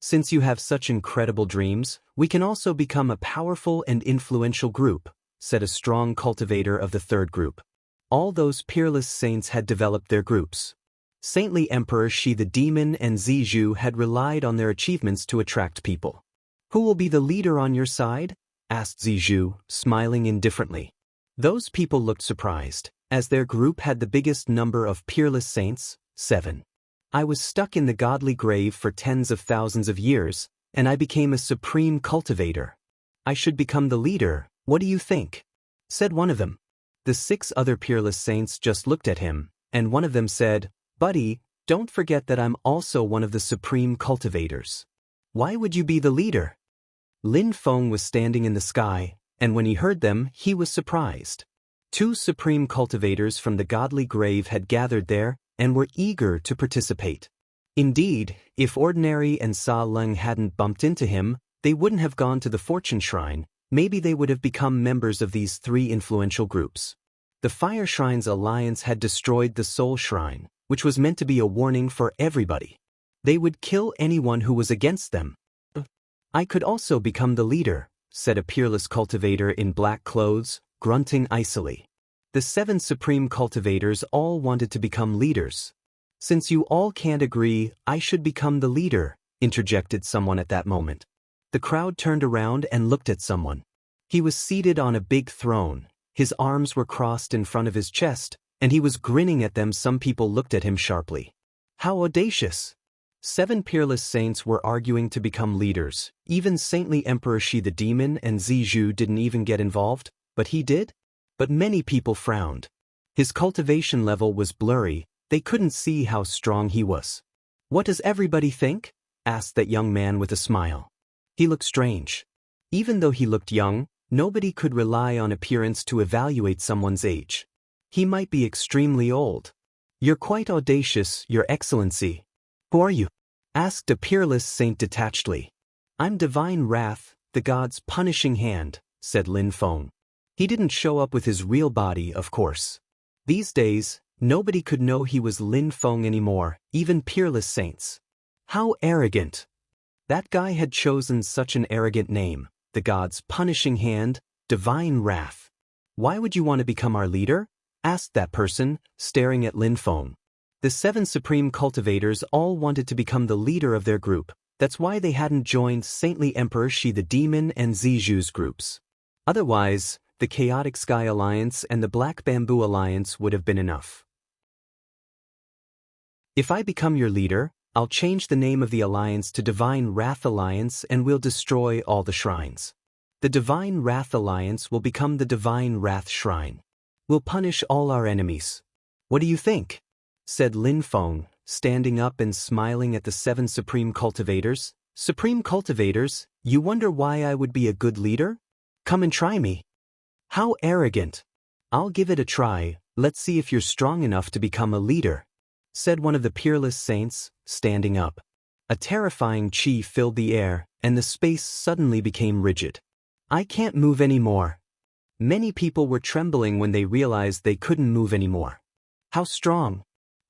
S1: "Since you have such incredible dreams, we can also become a powerful and influential group," said a strong cultivator of the 3rd group. All those Peerless saints had developed their groups. Saintly Emperor Shi the Demon and Zizhu had relied on their achievements to attract people. Who will be the leader on your side? Asked Zizhu, smiling indifferently. Those people looked surprised, as their group had the biggest number of peerless saints, 7. I was stuck in the godly grave for tens of thousands of years, and I became a supreme cultivator. I should become the leader, what do you think? Said one of them. The 6 other peerless saints just looked at him, and one of them said, Buddy, don't forget that I'm also one of the supreme cultivators. Why would you be the leader? Lin Feng was standing in the sky, and when he heard them, he was surprised. 2 supreme cultivators from the godly grave had gathered there and were eager to participate. Indeed, if Ordinary and Sa Lung hadn't bumped into him, they wouldn't have gone to the fortune shrine. Maybe they would have become members of these 3 influential groups. The Fire Shrine's alliance had destroyed the Soul Shrine, which was meant to be a warning for everybody. They would kill anyone who was against them. I could also become the leader, said a peerless cultivator in black clothes, grunting icily. The 7 supreme cultivators all wanted to become leaders. Since you all can't agree, I should become the leader, interjected someone at that moment. The crowd turned around and looked at someone. He was seated on a big throne, his arms were crossed in front of his chest, and he was grinning at them. Some people looked at him sharply. How audacious! 7 peerless saints were arguing to become leaders. Even saintly Emperor Shi the Demon and Zizhu didn't even get involved, but he did? But many people frowned. His cultivation level was blurry, they couldn't see how strong he was. What does everybody think? Asked that young man with a smile. He looked strange. Even though he looked young, nobody could rely on appearance to evaluate someone's age. He might be extremely old. You're quite audacious, Your Excellency. Who are you? Asked a peerless saint detachedly. I'm Divine Wrath, the god's punishing hand, said Lin Feng. He didn't show up with his real body, of course. These days, nobody could know he was Lin Feng anymore, even peerless saints. How arrogant! That guy had chosen such an arrogant name, the god's punishing hand, Divine Wrath. Why would you want to become our leader? Asked that person, staring at Lin Feng. The 7 supreme cultivators all wanted to become the leader of their group. That's why they hadn't joined Saintly Emperor Shi the Demon and Zizhu's groups. Otherwise, the Chaotic Sky Alliance and the Black Bamboo Alliance would have been enough. If I become your leader, I'll change the name of the alliance to Divine Wrath Alliance and we'll destroy all the shrines. The Divine Wrath Alliance will become the Divine Wrath Shrine. We'll punish all our enemies. What do you think? Said Lin Feng, standing up and smiling at the 7 supreme cultivators. Supreme cultivators, you wonder why I would be a good leader? Come and try me. How arrogant! I'll give it a try, let's see if you're strong enough to become a leader, said one of the peerless saints, standing up. A terrifying chi filled the air, and the space suddenly became rigid. I can't move anymore. Many people were trembling when they realized they couldn't move anymore. How strong!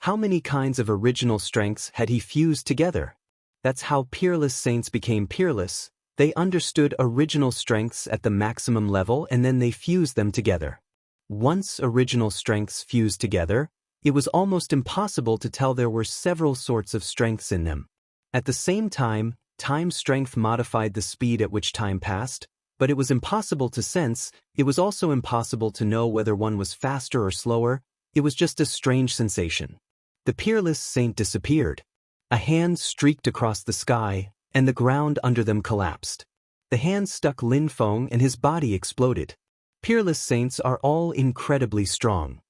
S1: How many kinds of original strengths had he fused together? That's how peerless saints became peerless. They understood original strengths at the maximum level and then they fused them together. Once original strengths fused together, it was almost impossible to tell there were several sorts of strengths in them. At the same time, time strength modified the speed at which time passed, but it was impossible to sense. It was also impossible to know whether one was faster or slower. It was just a strange sensation. The peerless saint disappeared. A hand streaked across the sky, and the ground under them collapsed. The hand stuck Lin Feng and his body exploded. Peerless saints are all incredibly strong.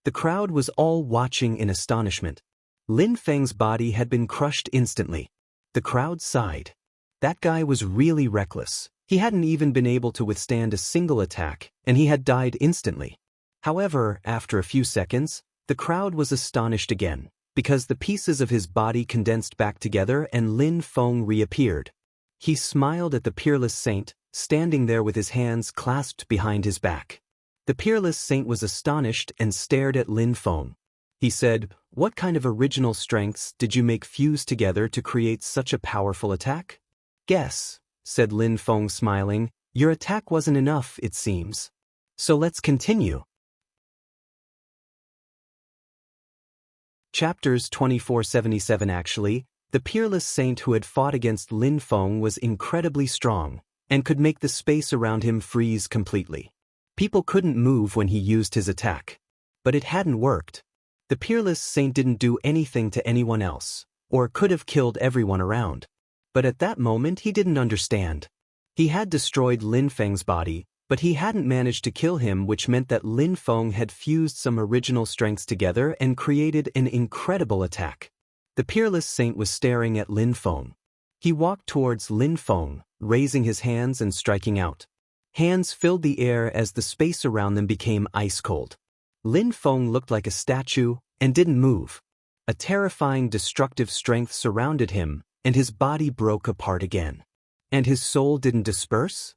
S1: The crowd was all watching in astonishment. Lin Feng's body had been crushed instantly. The crowd sighed. That guy was really reckless. He hadn't even been able to withstand a single attack, and he had died instantly. However, after a few seconds, the crowd was astonished again, because the pieces of his body condensed back together and Lin Feng reappeared. He smiled at the peerless saint, standing there with his hands clasped behind his back. The peerless saint was astonished and stared at Lin Feng. He said, "What kind of original strengths did you make fuse together to create such a powerful attack?" "Guess," said Lin Feng smiling, "your attack wasn't enough, it seems. So let's continue." Chapters 2477. Actually, the Peerless Saint who had fought against Lin Feng was incredibly strong and could make the space around him freeze completely. People couldn't move when he used his attack. But it hadn't worked. The Peerless Saint didn't do anything to anyone else, or could have killed everyone around. But at that moment he didn't understand. He had destroyed Lin Feng's body, but he hadn't managed to kill him, which meant that Lin Feng had fused some original strengths together and created an incredible attack. The Peerless Saint was staring at Lin Feng. He walked towards Lin Feng, raising his hands and striking out. Hands filled the air as the space around them became ice cold. Lin Feng looked like a statue and didn't move. A terrifying destructive strength surrounded him, and his body broke apart again. And his soul didn't disperse?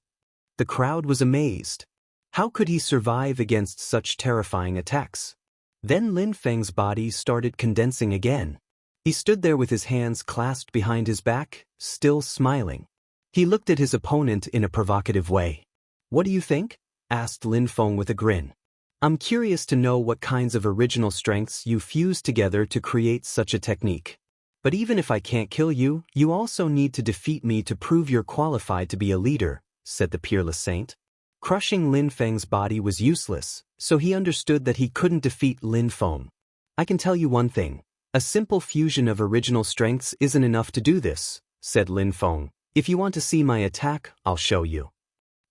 S1: The crowd was amazed. How could he survive against such terrifying attacks? Then Lin Feng's body started condensing again. He stood there with his hands clasped behind his back, still smiling. He looked at his opponent in a provocative way. "What do you think?" asked Lin Feng with a grin. "I'm curious to know what kinds of original strengths you fused together to create such a technique. But even if I can't kill you, you also need to defeat me to prove you're qualified to be a leader," said the Peerless Saint. Crushing Lin Feng's body was useless, so he understood that he couldn't defeat Lin Feng. "I can tell you one thing. A simple fusion of original strengths isn't enough to do this," said Lin Feng. "If you want to see my attack, I'll show you."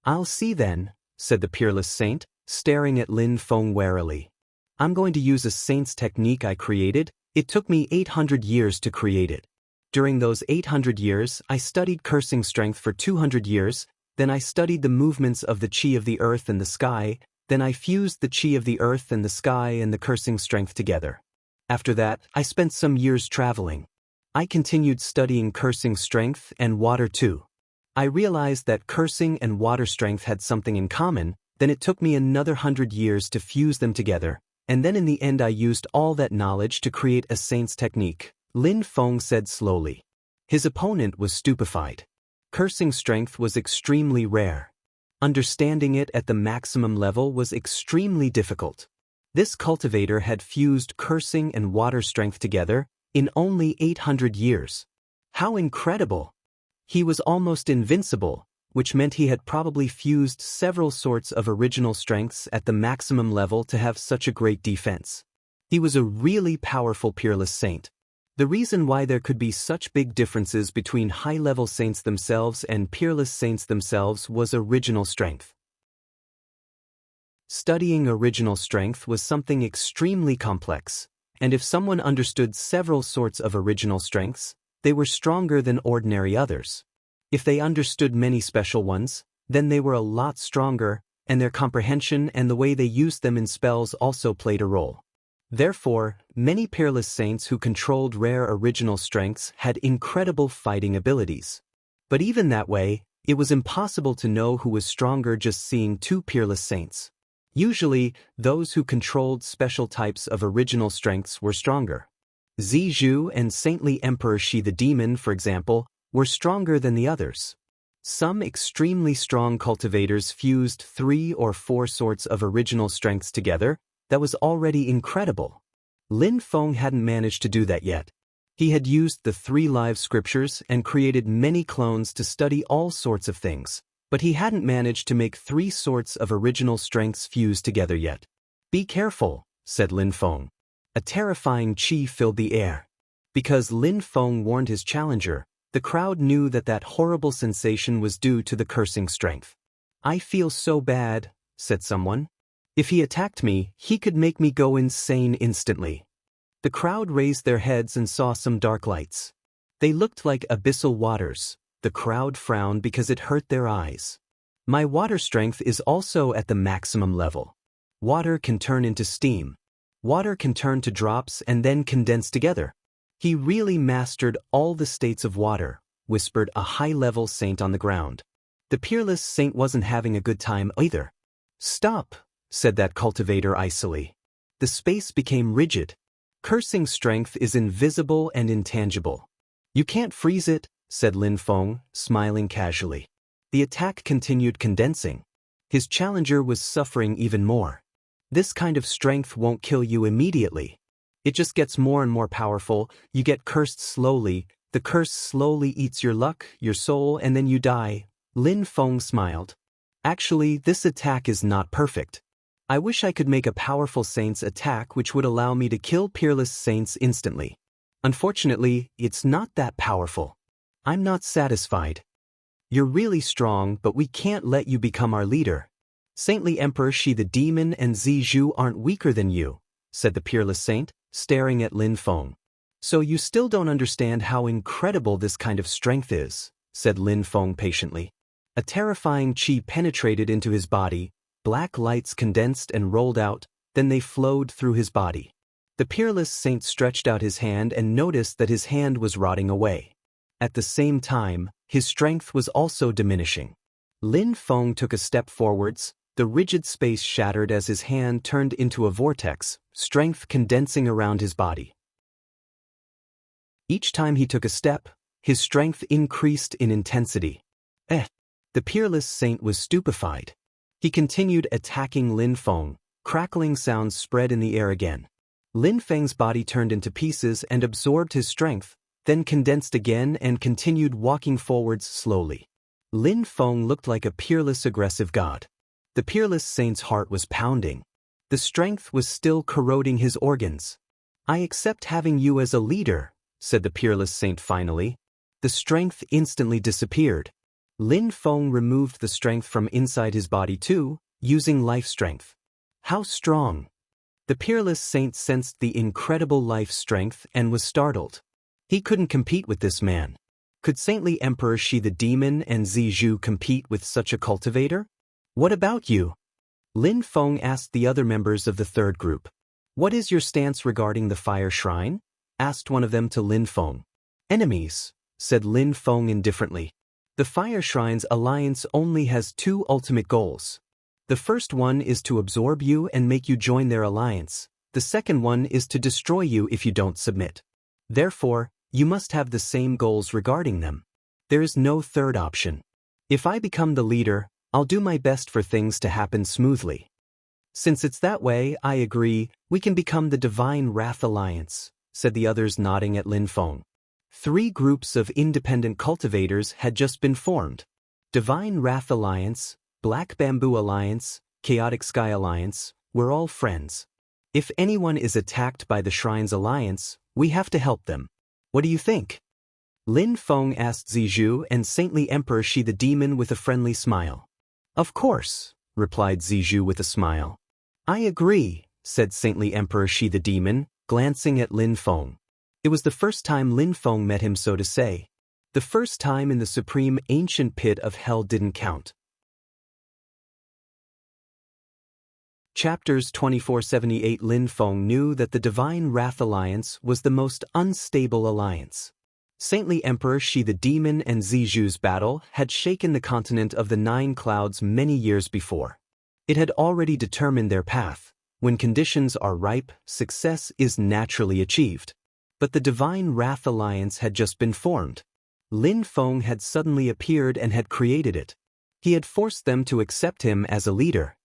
S1: "I'll see then," said the Peerless Saint, staring at Lin Feng warily. "I'm going to use a saint's technique I created. It took me 800 years to create it. During those 800 years, I studied cursing strength for 200 years, then I studied the movements of the chi of the earth and the sky, then I fused the chi of the earth and the sky and the cursing strength together. After that, I spent some years traveling. I continued studying cursing strength and water too. I realized that cursing and water strength had something in common, then it took me another 100 years to fuse them together, and then in the end I used all that knowledge to create a saint's technique," Lin Feng said slowly. His opponent was stupefied. Cursing strength was extremely rare. Understanding it at the maximum level was extremely difficult. This cultivator had fused cursing and water strength together in only 800 years. How incredible! He was almost invincible, which meant he had probably fused several sorts of original strengths at the maximum level to have such a great defense. He was a really powerful Peerless Saint. The reason why there could be such big differences between high-level saints themselves and Peerless Saints themselves was original strength. Studying original strength was something extremely complex, and if someone understood several sorts of original strengths, they were stronger than ordinary others. If they understood many special ones, then they were a lot stronger, and their comprehension and the way they used them in spells also played a role. Therefore, many Peerless Saints who controlled rare original strengths had incredible fighting abilities. But even that way, it was impossible to know who was stronger just seeing two Peerless Saints. Usually, those who controlled special types of original strengths were stronger. Zizhu and Saintly Emperor Shi the Demon, for example, were stronger than the others. Some extremely strong cultivators fused 3 or 4 sorts of original strengths together. That was already incredible. Lin Feng hadn't managed to do that yet. He had used the 3 live scriptures and created many clones to study all sorts of things, but he hadn't managed to make 3 sorts of original strengths fuse together yet. "Be careful," said Lin Feng. A terrifying chi filled the air. Because Lin Feng warned his challenger, the crowd knew that that horrible sensation was due to the cursing strength. "I feel so bad," said someone. "If he attacked me, he could make me go insane instantly." The crowd raised their heads and saw some dark lights. They looked like abyssal waters. The crowd frowned because it hurt their eyes. "My water strength is also at the maximum level. Water can turn into steam. Water can turn to drops and then condense together. He really mastered all the states of water," whispered a high-level saint on the ground. The Peerless Saint wasn't having a good time either. "Stop," said that cultivator icily. The space became rigid. "Cursing strength is invisible and intangible. You can't freeze it," said Lin Feng, smiling casually. The attack continued condensing. His challenger was suffering even more. "This kind of strength won't kill you immediately. It just gets more and more powerful, you get cursed slowly, the curse slowly eats your luck, your soul, and then you die. Lin Feng smiled. Actually, this attack is not perfect. I wish I could make a powerful saint's attack which would allow me to kill Peerless saints instantly. Unfortunately, it's not that powerful. I'm not satisfied. You're really strong, but we can't let you become our leader. Saintly Emperor Shi the Demon and Zizhu aren't weaker than you, said the Peerless Saint, staring at Lin Feng. So you still don't understand how incredible this kind of strength is, said Lin Feng patiently. A terrifying qi penetrated into his body, black lights condensed and rolled out, then they flowed through his body. The Peerless Saint stretched out his hand and noticed that his hand was rotting away. At the same time, his strength was also diminishing. Lin Feng took a step forwards, the rigid space shattered as his hand turned into a vortex, strength condensing around his body. Each time he took a step, his strength increased in intensity. The Peerless Saint was stupefied. He continued attacking Lin Feng, crackling sounds spread in the air again. Lin Feng's body turned into pieces and absorbed his strength, then condensed again and continued walking forwards slowly. Lin Feng looked like a peerless aggressive god. The Peerless Saint's heart was pounding. The strength was still corroding his organs. I accept having you as a leader, said the Peerless Saint finally. The strength instantly disappeared. Lin Feng removed the strength from inside his body too, using life strength. How strong! The Peerless Saint sensed the incredible life strength and was startled. He couldn't compete with this man. Could Saintly Emperor Shi the Demon and Zizhu compete with such a cultivator? What about you? Lin Feng asked the other members of the third group. What is your stance regarding the fire shrine? Asked one of them to Lin Feng. Enemies, said Lin Feng indifferently. The Fire Shrine's alliance only has two ultimate goals. The first one is to absorb you and make you join their alliance. The second one is to destroy you if you don't submit. Therefore, you must have the same goals regarding them. There is no third option. If I become the leader, I'll do my best for things to happen smoothly. Since it's that way, I agree, we can become the Divine Wrath Alliance, said the others nodding at Lin Feng. 3 groups of independent cultivators had just been formed. Divine Wrath Alliance, Black Bamboo Alliance, Chaotic Sky Alliance, we're all friends. If anyone is attacked by the Shrine's alliance, we have to help them. What do you think? Lin Feng asked Zizhu and Saintly Emperor Shi the Demon with a friendly smile. Of course, replied Zizhu with a smile. I agree, said Saintly Emperor Shi the Demon, glancing at Lin Feng. It was the first time Lin Feng met him, so to say. The first time in the supreme ancient pit of hell didn't count. Chapters 2478. Lin Feng knew that the Divine Wrath Alliance was the most unstable alliance. Saintly Emperor Shi the Demon and Zizhu's battle had shaken the continent of the 9 clouds many years before. It had already determined their path. When conditions are ripe, success is naturally achieved. But the Divine Wrath Alliance had just been formed. Lin Feng had suddenly appeared and had created it. He had forced them to accept him as a leader.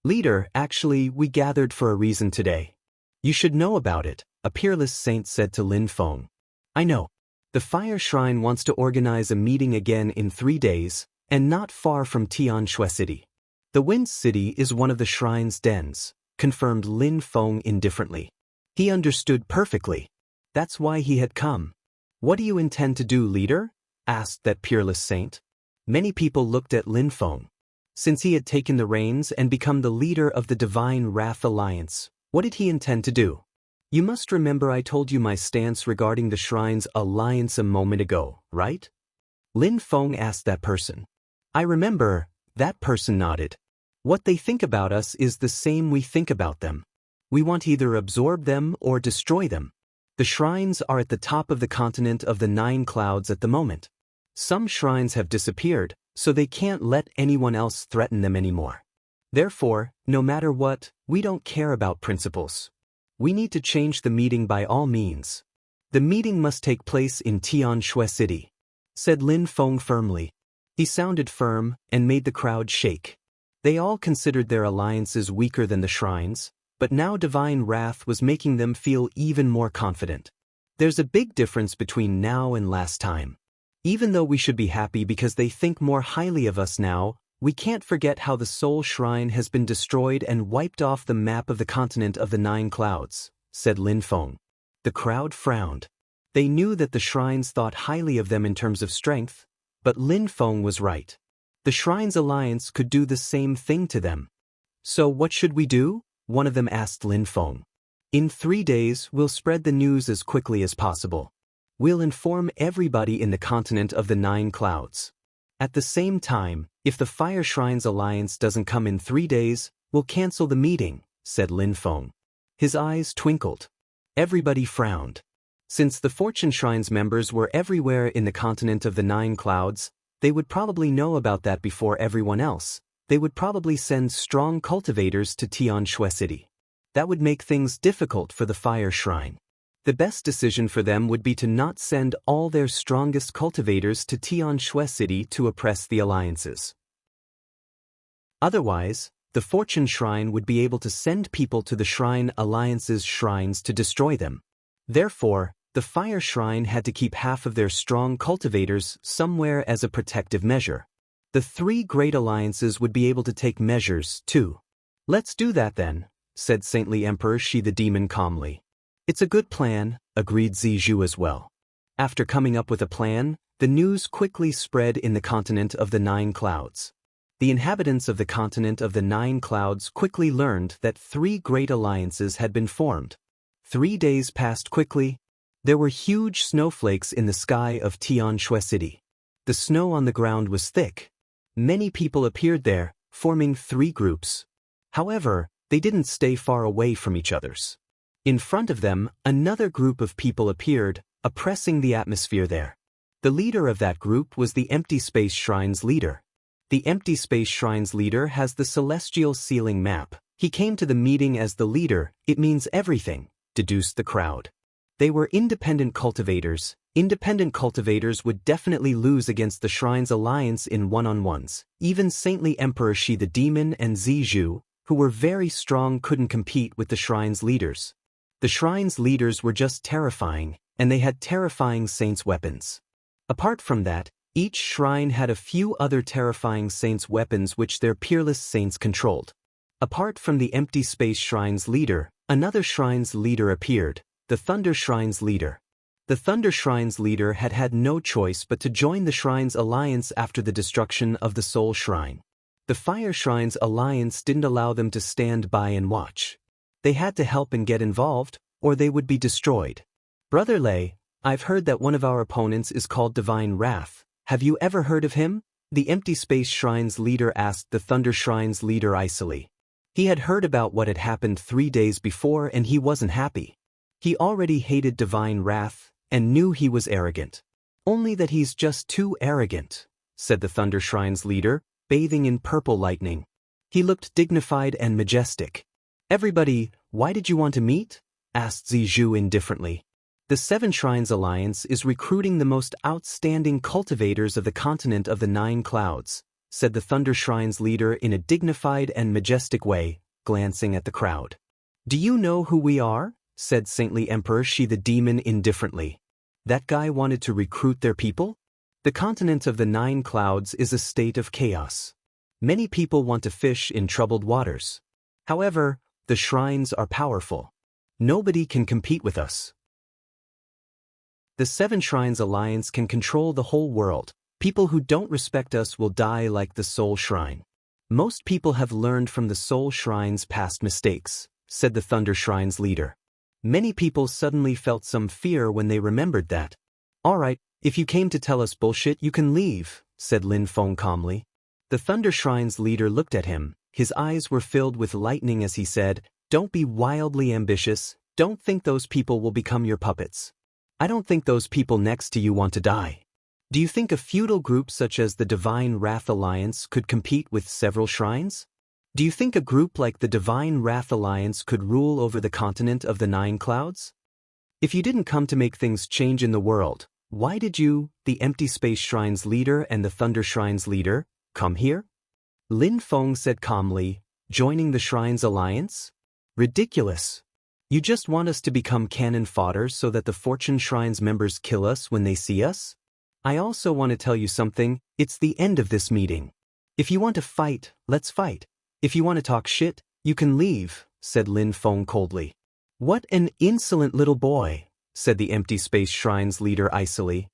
S1: Leader, actually, we gathered for a reason today. You should know about it, a Peerless Saint said to Lin Feng. I know. The Fire Shrine wants to organize a meeting again in 3 days, and not far from Tianshui City. The Wind City is one of the Shrine's dens, confirmed Lin Feng indifferently. He understood perfectly. That's why he had come. What do you intend to do, leader? Asked that Peerless Saint. Many people looked at Lin Feng. Since he had taken the reins and become the leader of the Divine Wrath Alliance, what did he intend to do? You must remember I told you my stance regarding the Shrine's alliance a moment ago, right? Lin Feng asked that person. I remember, that person nodded. What they think about us is the same we think about them. We want to either absorb them or destroy them. The shrines are at the top of the continent of the 9 clouds at the moment. Some shrines have disappeared, so they can't let anyone else threaten them anymore. Therefore, no matter what, we don't care about principles. We need to change the meeting by all means. The meeting must take place in Tianshui City, said Lin Feng firmly. He sounded firm and made the crowd shake. They all considered their alliances weaker than the shrines, but now divine wrath was making them feel even more confident. There's a big difference between now and last time. Even though we should be happy because they think more highly of us now, we can't forget how the Soul Shrine has been destroyed and wiped off the map of the continent of the 9 clouds, said Lin Feng. The crowd frowned. They knew that the shrines thought highly of them in terms of strength, but Lin Feng was right. The Shrines Alliance could do the same thing to them. So what should we do? One of them asked Lin Feng. In 3 days, we'll spread the news as quickly as possible. We'll inform everybody in the continent of the 9 clouds. At the same time, if the Fire Shrines Alliance doesn't come in 3 days, we'll cancel the meeting, said Lin Feng. His eyes twinkled. Everybody frowned. Since the Fortune Shrines members were everywhere in the continent of the 9 clouds, they would probably know about that before everyone else. They would probably send strong cultivators to Tianshui City. That would make things difficult for the Fire Shrine. The best decision for them would be to not send all their strongest cultivators to Tianshui City to oppress the alliances. Otherwise, the Fortune Shrine would be able to send people to the Shrine Alliance's shrines to destroy them. Therefore, the Fire Shrine had to keep half of their strong cultivators somewhere as a protective measure. The 3 great alliances would be able to take measures, too. Let's do that then, said Saintly Emperor Shi the Demon calmly. It's a good plan, agreed Zizhu as well. After coming up with a plan, the news quickly spread in the continent of the 9 clouds. The inhabitants of the continent of the 9 clouds quickly learned that 3 great alliances had been formed. 3 days passed quickly. There were huge snowflakes in the sky of Tianshui City. The snow on the ground was thick. Many people appeared there, forming 3 groups. However, they didn't stay far away from each other's. In front of them, another group of people appeared, oppressing the atmosphere there. The leader of that group was the Empty Space Shrine's leader. The Empty Space Shrine's leader has the Celestial Ceiling map. He came to the meeting as the leader. It means everything, deduced the crowd. They were independent cultivators. Independent cultivators would definitely lose against the Shrines Alliance in one-on-ones. Even Saintly Emperor Shi the Demon and Zizhu, who were very strong, couldn't compete with the Shrines leaders. The Shrines leaders were just terrifying, and they had terrifying saints' weapons. Apart from that, each shrine had a few other terrifying saints' weapons which their Peerless saints controlled. Apart from the Empty Space Shrine's leader, another shrine's leader appeared, the Thunder Shrine's leader. The Thunder Shrine's leader had had no choice but to join the Shrines Alliance after the destruction of the Soul Shrine. The Fire Shrines Alliance didn't allow them to stand by and watch. They had to help and get involved, or they would be destroyed. Brother Lei, I've heard that one of our opponents is called Divine Wrath. Have you ever heard of him? The Empty Space Shrine's leader asked the Thunder Shrine's leader icily. He had heard about what had happened 3 days before and he wasn't happy. He already hated Divine Wrath and knew he was arrogant. Only that he's just too arrogant, said the Thunder Shrine's leader, bathing in purple lightning. He looked dignified and majestic. Everybody, why did you want to meet? Asked Zizhu indifferently. The 7 Shrines Alliance is recruiting the most outstanding cultivators of the continent of the 9 clouds, said the Thunder Shrine's leader in a dignified and majestic way, glancing at the crowd. Do you know who we are? Said Saintly Emperor Shi the Demon indifferently. That guy wanted to recruit their people? The continent of the 9 clouds is a state of chaos. Many people want to fish in troubled waters. However, the shrines are powerful. Nobody can compete with us. The 7 Shrines Alliance can control the whole world. People who don't respect us will die like the Soul Shrine. Most people have learned from the Soul Shrine's past mistakes, said the Thunder Shrine's leader. Many people suddenly felt some fear when they remembered that. All right, if you came to tell us bullshit, you can leave, said Lin Feng calmly. The Thunder Shrine's leader looked at him. His eyes were filled with lightning as he said, Don't be wildly ambitious. Don't think those people will become your puppets. I don't think those people next to you want to die. Do you think a feudal group such as the Divine Wrath Alliance could compete with several shrines? Do you think a group like the Divine Wrath Alliance could rule over the continent of the 9 clouds? If you didn't come to make things change in the world, why did you, the Empty Space Shrine's leader and the Thunder Shrine's leader, come here? Lin Feng said calmly, joining the Shrines Alliance? Ridiculous. You just want us to become cannon fodder so that the Fortune Shrine's members kill us when they see us? I also want to tell you something, it's the end of this meeting. If you want to fight, let's fight. If you want to talk shit, you can leave, said Lin Feng coldly. What an insolent little boy, said the Empty Space Shrine's leader icily.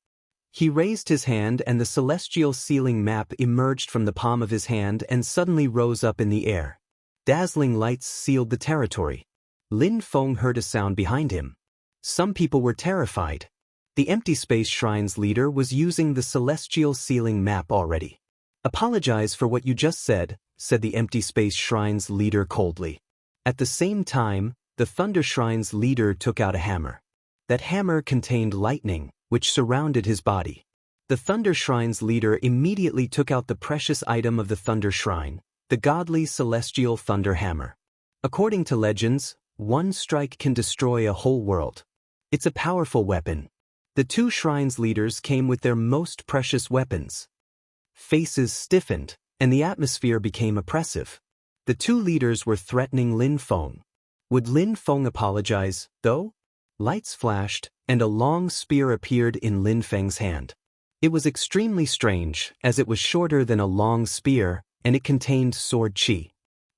S1: He raised his hand and the celestial ceiling map emerged from the palm of his hand and suddenly rose up in the air. Dazzling lights sealed the territory. Lin Feng heard a sound behind him. Some people were terrified. The Empty Space Shrine's leader was using the celestial ceiling map already. Apologize for what you just said the Empty Space Shrine's leader coldly. At the same time, the Thunder Shrine's leader took out a hammer. That hammer contained lightning, which surrounded his body. The Thunder Shrine's leader immediately took out the precious item of the Thunder Shrine, the godly celestial thunder hammer. According to legends, one strike can destroy a whole world. It's a powerful weapon. The two shrines' leaders came with their most precious weapons. Faces stiffened, and the atmosphere became oppressive. The two leaders were threatening Lin Feng. Would Lin Feng apologize, though? Lights flashed, and a long spear appeared in Lin Feng's hand. It was extremely strange, as it was shorter than a long spear, and it contained sword chi.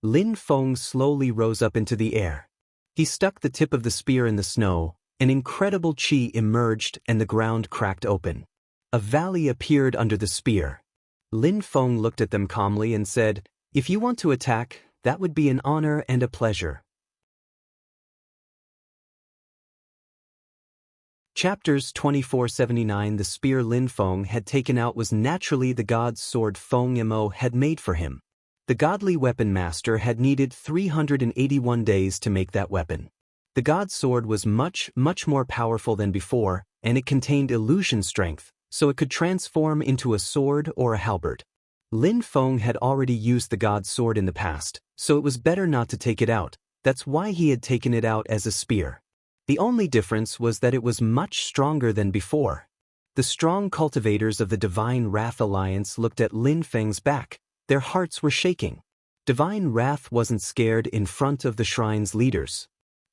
S1: Lin Feng slowly rose up into the air. He stuck the tip of the spear in the snow, an incredible chi emerged and the ground cracked open. A valley appeared under the spear. Lin Feng looked at them calmly and said, "If you want to attack, that would be an honor and a pleasure." Chapters 24-79. The spear Lin Feng had taken out was naturally the god's sword Feng Mo had made for him. The godly weapon master had needed 381 days to make that weapon. The god's sword was much more powerful than before, and it contained illusion strength, so it could transform into a sword or a halberd. Lin Feng had already used the god's sword in the past, so it was better not to take it out. That's why he had taken it out as a spear. The only difference was that it was much stronger than before. The strong cultivators of the Divine Wrath Alliance looked at Lin Feng's back. Their hearts were shaking. Divine Wrath wasn't scared in front of the shrine's leaders.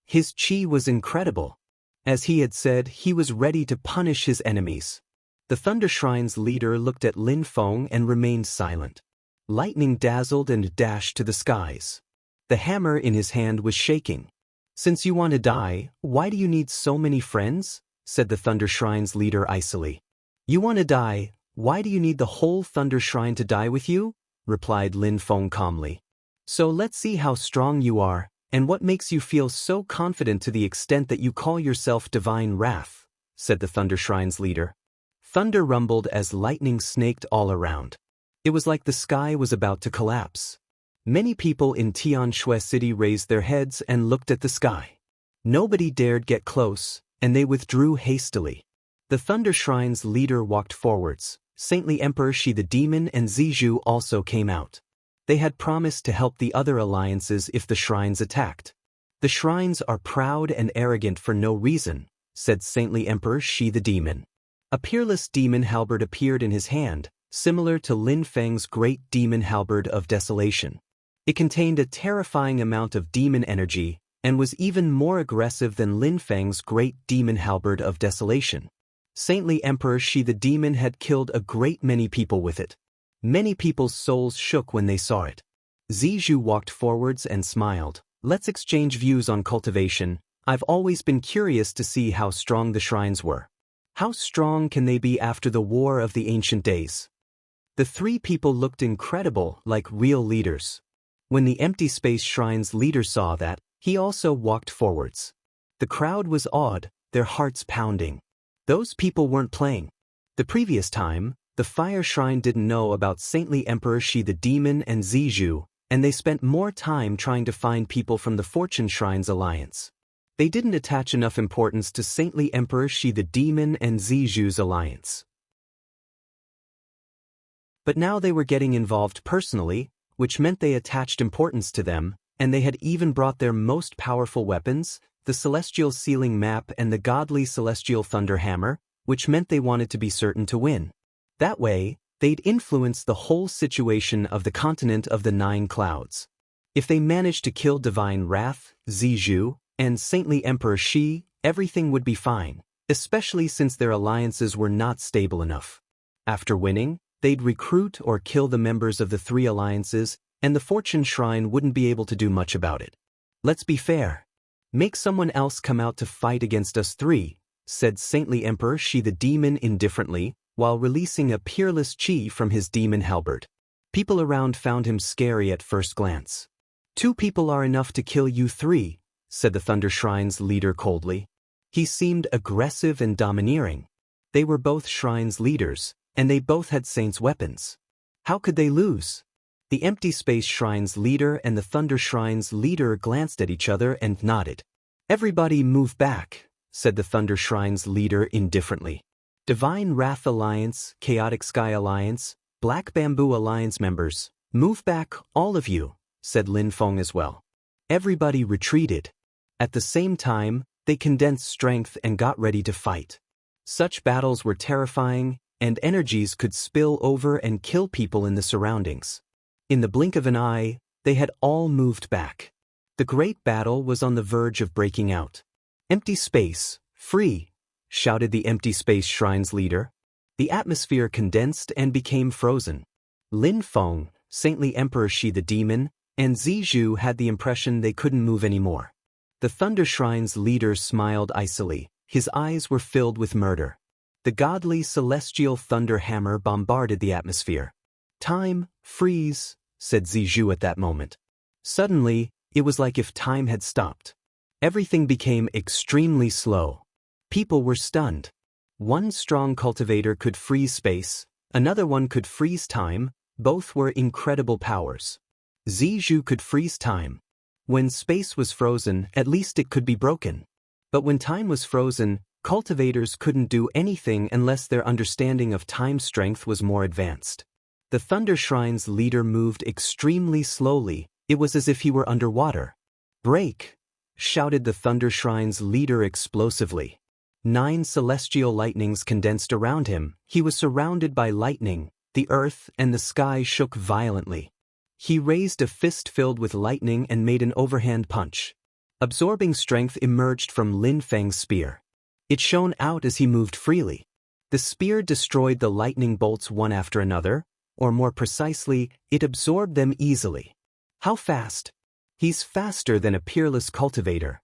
S1: His chi was incredible. As he had said, he was ready to punish his enemies. The Thunder Shrine's leader looked at Lin Feng and remained silent. Lightning dazzled and dashed to the skies. The hammer in his hand was shaking. "Since you want to die, why do you need so many friends?" said the Thunder Shrine's leader icily. "You want to die, why do you need the whole Thunder Shrine to die with you?" replied Lin Feng calmly. "So let's see how strong you are, and what makes you feel so confident to the extent that you call yourself Divine Wrath," said the Thunder Shrine's leader. Thunder rumbled as lightning snaked all around. It was like the sky was about to collapse. Many people in Tianshui City raised their heads and looked at the sky. Nobody dared get close, and they withdrew hastily. The Thunder Shrine's leader walked forwards. Saintly Emperor Shi the Demon and Zizhu also came out. They had promised to help the other alliances if the shrines attacked. "The shrines are proud and arrogant for no reason," said Saintly Emperor Shi the Demon. A peerless demon halberd appeared in his hand, similar to Lin Feng's great demon halberd of desolation. It contained a terrifying amount of demon energy, and was even more aggressive than Lin Feng's great demon halberd of desolation. Saintly Emperor Shi the Demon had killed a great many people with it. Many people's souls shook when they saw it. Zizhu walked forwards and smiled. "Let's exchange views on cultivation. I've always been curious to see how strong the shrines were. How strong can they be after the war of the ancient days?" The three people looked incredible, like real leaders. When the Empty Space Shrine's leader saw that, he also walked forwards. The crowd was awed, their hearts pounding. Those people weren't playing. The previous time, the Fire Shrine didn't know about Saintly Emperor Shi the Demon and Zizhu, and they spent more time trying to find people from the Fortune Shrine's alliance. They didn't attach enough importance to Saintly Emperor Shi the Demon and Zizhu's alliance. But now they were getting involved personally, which meant they attached importance to them, and they had even brought their most powerful weapons, the Celestial Sealing Map and the godly Celestial Thunder Hammer, which meant they wanted to be certain to win. That way, they'd influence the whole situation of the continent of the 9 clouds. If they managed to kill Divine Wrath, Zizhu, and Saintly Emperor Shi, everything would be fine, especially since their alliances were not stable enough. After winning, they'd recruit or kill the members of the three alliances, and the Fortune Shrine wouldn't be able to do much about it. Let's be fair. Make someone else come out to fight against us three, said Saintly Emperor Shi the demon indifferently, while releasing a Peerless chi from his demon halberd. People around found him scary at first glance. 2 people are enough to kill you 3, said the Thunder Shrine's leader coldly. He seemed aggressive and domineering. They were both Shrine's leaders, and they both had Saint's weapons. How could they lose? The Empty Space Shrine's leader and the Thunder Shrine's leader glanced at each other and nodded. Everybody move back, said the Thunder Shrine's leader indifferently. Divine Wrath Alliance, Chaotic Sky Alliance, Black Bamboo Alliance members, move back, all of you, said Lin Feng as well. Everybody retreated. At the same time, they condensed strength and got ready to fight. Such battles were terrifying, and energies could spill over and kill people in the surroundings. In the blink of an eye, they had all moved back. The great battle was on the verge of breaking out. Empty space, free, shouted the Empty Space Shrine's leader. The atmosphere condensed and became frozen. Lin Feng, Saintly Emperor Shi the demon, and Zizhu had the impression they couldn't move anymore. The Thunder Shrine's leader smiled icily. His eyes were filled with murder. The godly celestial thunder hammer bombarded the atmosphere. Time, freeze, said Zizhu at that moment. Suddenly, it was like if time had stopped. Everything became extremely slow. People were stunned. One strong cultivator could freeze space, another one could freeze time, both were incredible powers. Zizhu could freeze time. When space was frozen, at least it could be broken. But when time was frozen, cultivators couldn't do anything unless their understanding of time strength was more advanced. The Thunder Shrine's leader moved extremely slowly. It was as if he were underwater. Break! Shouted the Thunder Shrine's leader explosively. 9 celestial lightnings condensed around him. He was surrounded by lightning. The earth and the sky shook violently. He raised a fist filled with lightning and made an overhand punch. Absorbing strength emerged from Lin Feng's spear. It shone out as he moved freely. The spear destroyed the lightning bolts one after another, or more precisely, it absorbed them easily. How fast? He's faster than a Peerless cultivator.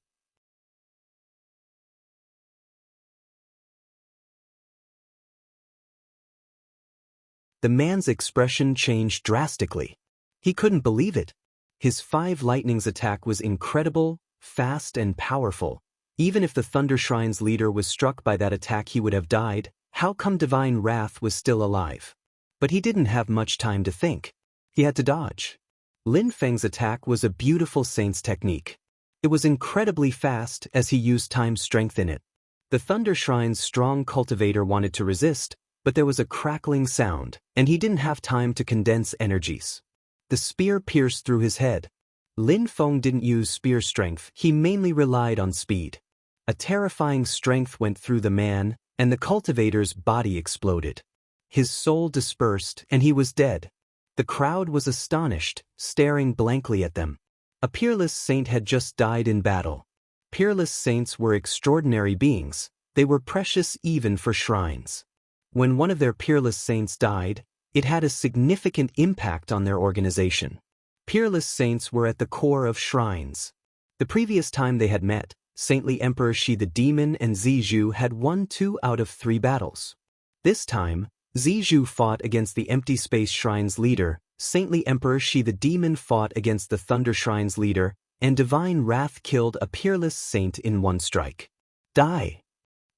S1: The man's expression changed drastically. He couldn't believe it. His 5 lightnings attack was incredible, fast and powerful. Even if the Thunder Shrine's leader was struck by that attack, he would have died. How come Divine Wrath was still alive? But he didn't have much time to think. He had to dodge. Lin Feng's attack was a beautiful saint's technique. It was incredibly fast as he used time strength in it. The Thunder Shrine's strong cultivator wanted to resist, but there was a crackling sound, and he didn't have time to condense energies. The spear pierced through his head. Lin Feng didn't use spear strength, he mainly relied on speed. A terrifying strength went through the man, and the cultivator's body exploded. His soul dispersed, and he was dead. The crowd was astonished, staring blankly at them. A Peerless saint had just died in battle. Peerless saints were extraordinary beings. They were precious even for shrines. When one of their Peerless saints died, it had a significant impact on their organization. Peerless saints were at the core of shrines. The previous time they had met, Saintly Emperor Shi the demon and Zizhu had won 2 out of 3 battles. This time, Zizhu fought against the Empty Space Shrine's leader, Saintly Emperor Shi the demon fought against the Thunder Shrine's leader, and Divine Wrath killed a Peerless saint in 1 strike. Die!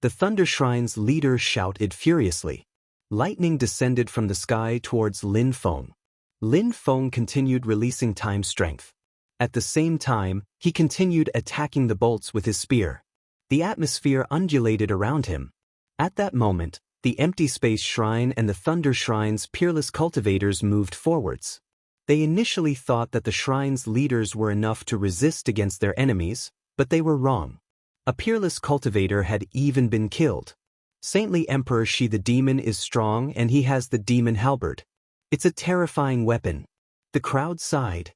S1: The Thunder Shrine's leader shouted furiously. Lightning descended from the sky towards Lin Feng. Lin Feng continued releasing time strength. At the same time, he continued attacking the bolts with his spear. The atmosphere undulated around him. At that moment, the Empty Space Shrine and the Thunder Shrine's Peerless cultivators moved forwards. They initially thought that the shrine's leaders were enough to resist against their enemies, but they were wrong. A Peerless cultivator had even been killed. Saintly Emperor Shi the demon is strong and he has the demon halberd. It's a terrifying weapon. The crowd sighed.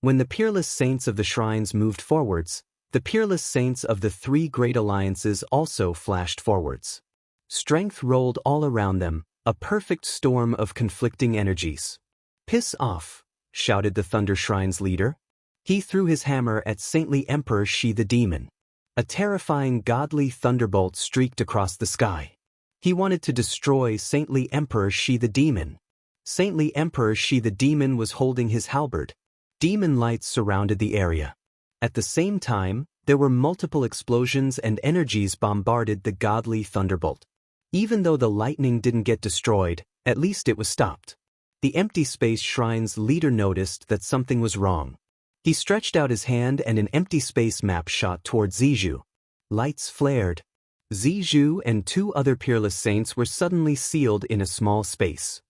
S1: When the Peerless Saints of the shrines moved forwards, the Peerless Saints of the three great alliances also flashed forwards. Strength rolled all around them, a perfect storm of conflicting energies. "Piss off," shouted the Thunder Shrine's leader. He threw his hammer at Saintly Emperor Shi the Demon. A terrifying godly thunderbolt streaked across the sky. He wanted to destroy Saintly Emperor Shi the Demon. Saintly Emperor Shi the Demon was holding his halberd. Demon lights surrounded the area. At the same time, there were multiple explosions and energies bombarded the godly thunderbolt. Even though the lightning didn't get destroyed, at least it was stopped. The Empty Space Shrine's leader noticed that something was wrong. He stretched out his hand and an empty space map shot toward Zizhu. Lights flared. Zizhu and two other Peerless Saints were suddenly sealed in a small space.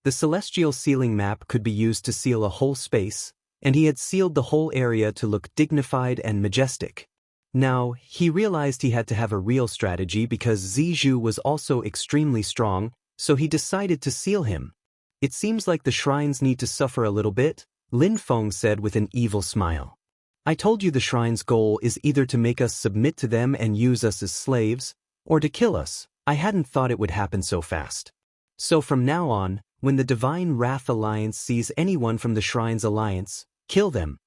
S1: The celestial sealing map could be used to seal a whole space, and he had sealed the whole area to look dignified and majestic. Now, he realized he had to have a real strategy because Zizhu was also extremely strong, so he decided to seal him. "It seems like the shrines need to suffer a little bit," Lin Feng said with an evil smile. "I told you the shrine's goal is either to make us submit to them and use us as slaves, or to kill us. I hadn't thought it would happen so fast. So from now on, when the Divine Wrath Alliance sees anyone from the Shrine's alliance, kill them."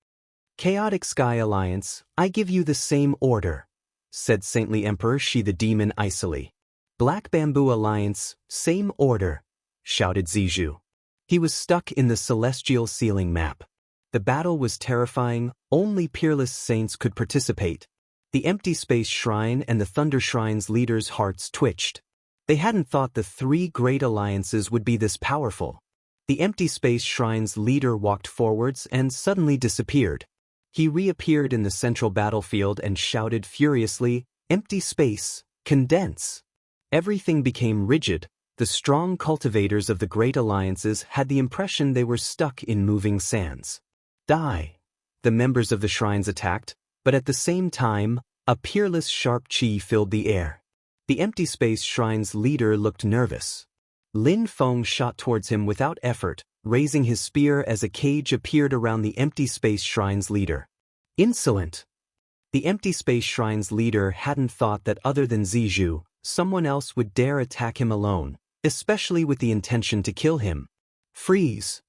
S1: "Chaotic Sky Alliance, I give you the same order," said Saintly Emperor Shi the Demon icily. "Black Bamboo Alliance, same order," shouted Zizhu. He was stuck in the celestial sealing map. The battle was terrifying, only Peerless Saints could participate. The Empty Space Shrine and the Thunder Shrine's leaders' hearts twitched. They hadn't thought the three great alliances would be this powerful. The Empty Space Shrine's leader walked forwards and suddenly disappeared. He reappeared in the central battlefield and shouted furiously, "Empty space, condense!" Everything became rigid. The strong cultivators of the great alliances had the impression they were stuck in moving sands. "Die!" The members of the shrines attacked, but at the same time, a peerless sharp chi filled the air. The Empty Space Shrine's leader looked nervous. Lin Feng shot towards him without effort, raising his spear as a cage appeared around the Empty Space Shrine's leader. "Insolent!" The Empty Space Shrine's leader hadn't thought that other than Zizhu, someone else would dare attack him alone, especially with the intention to kill him. "Freeze!"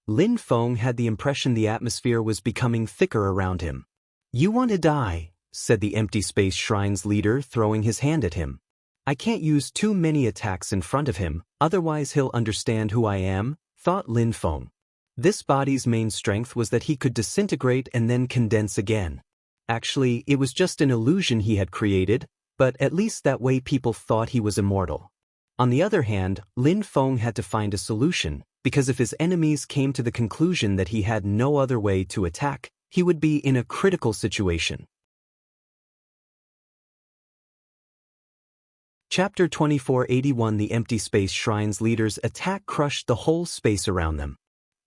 S1: Lin Feng had the impression the atmosphere was becoming thicker around him. "You want to die," said the Empty Space Shrine's leader, throwing his hand at him. "I can't use too many attacks in front of him, otherwise he'll understand who I am," thought Lin Feng. This body's main strength was that he could disintegrate and then condense again. Actually, it was just an illusion he had created, but at least that way people thought he was immortal. On the other hand, Lin Feng had to find a solution, because if his enemies came to the conclusion that he had no other way to attack, he would be in a critical situation. Chapter 2481. The Empty Space Shrine's leader's attack crushed the whole space around them.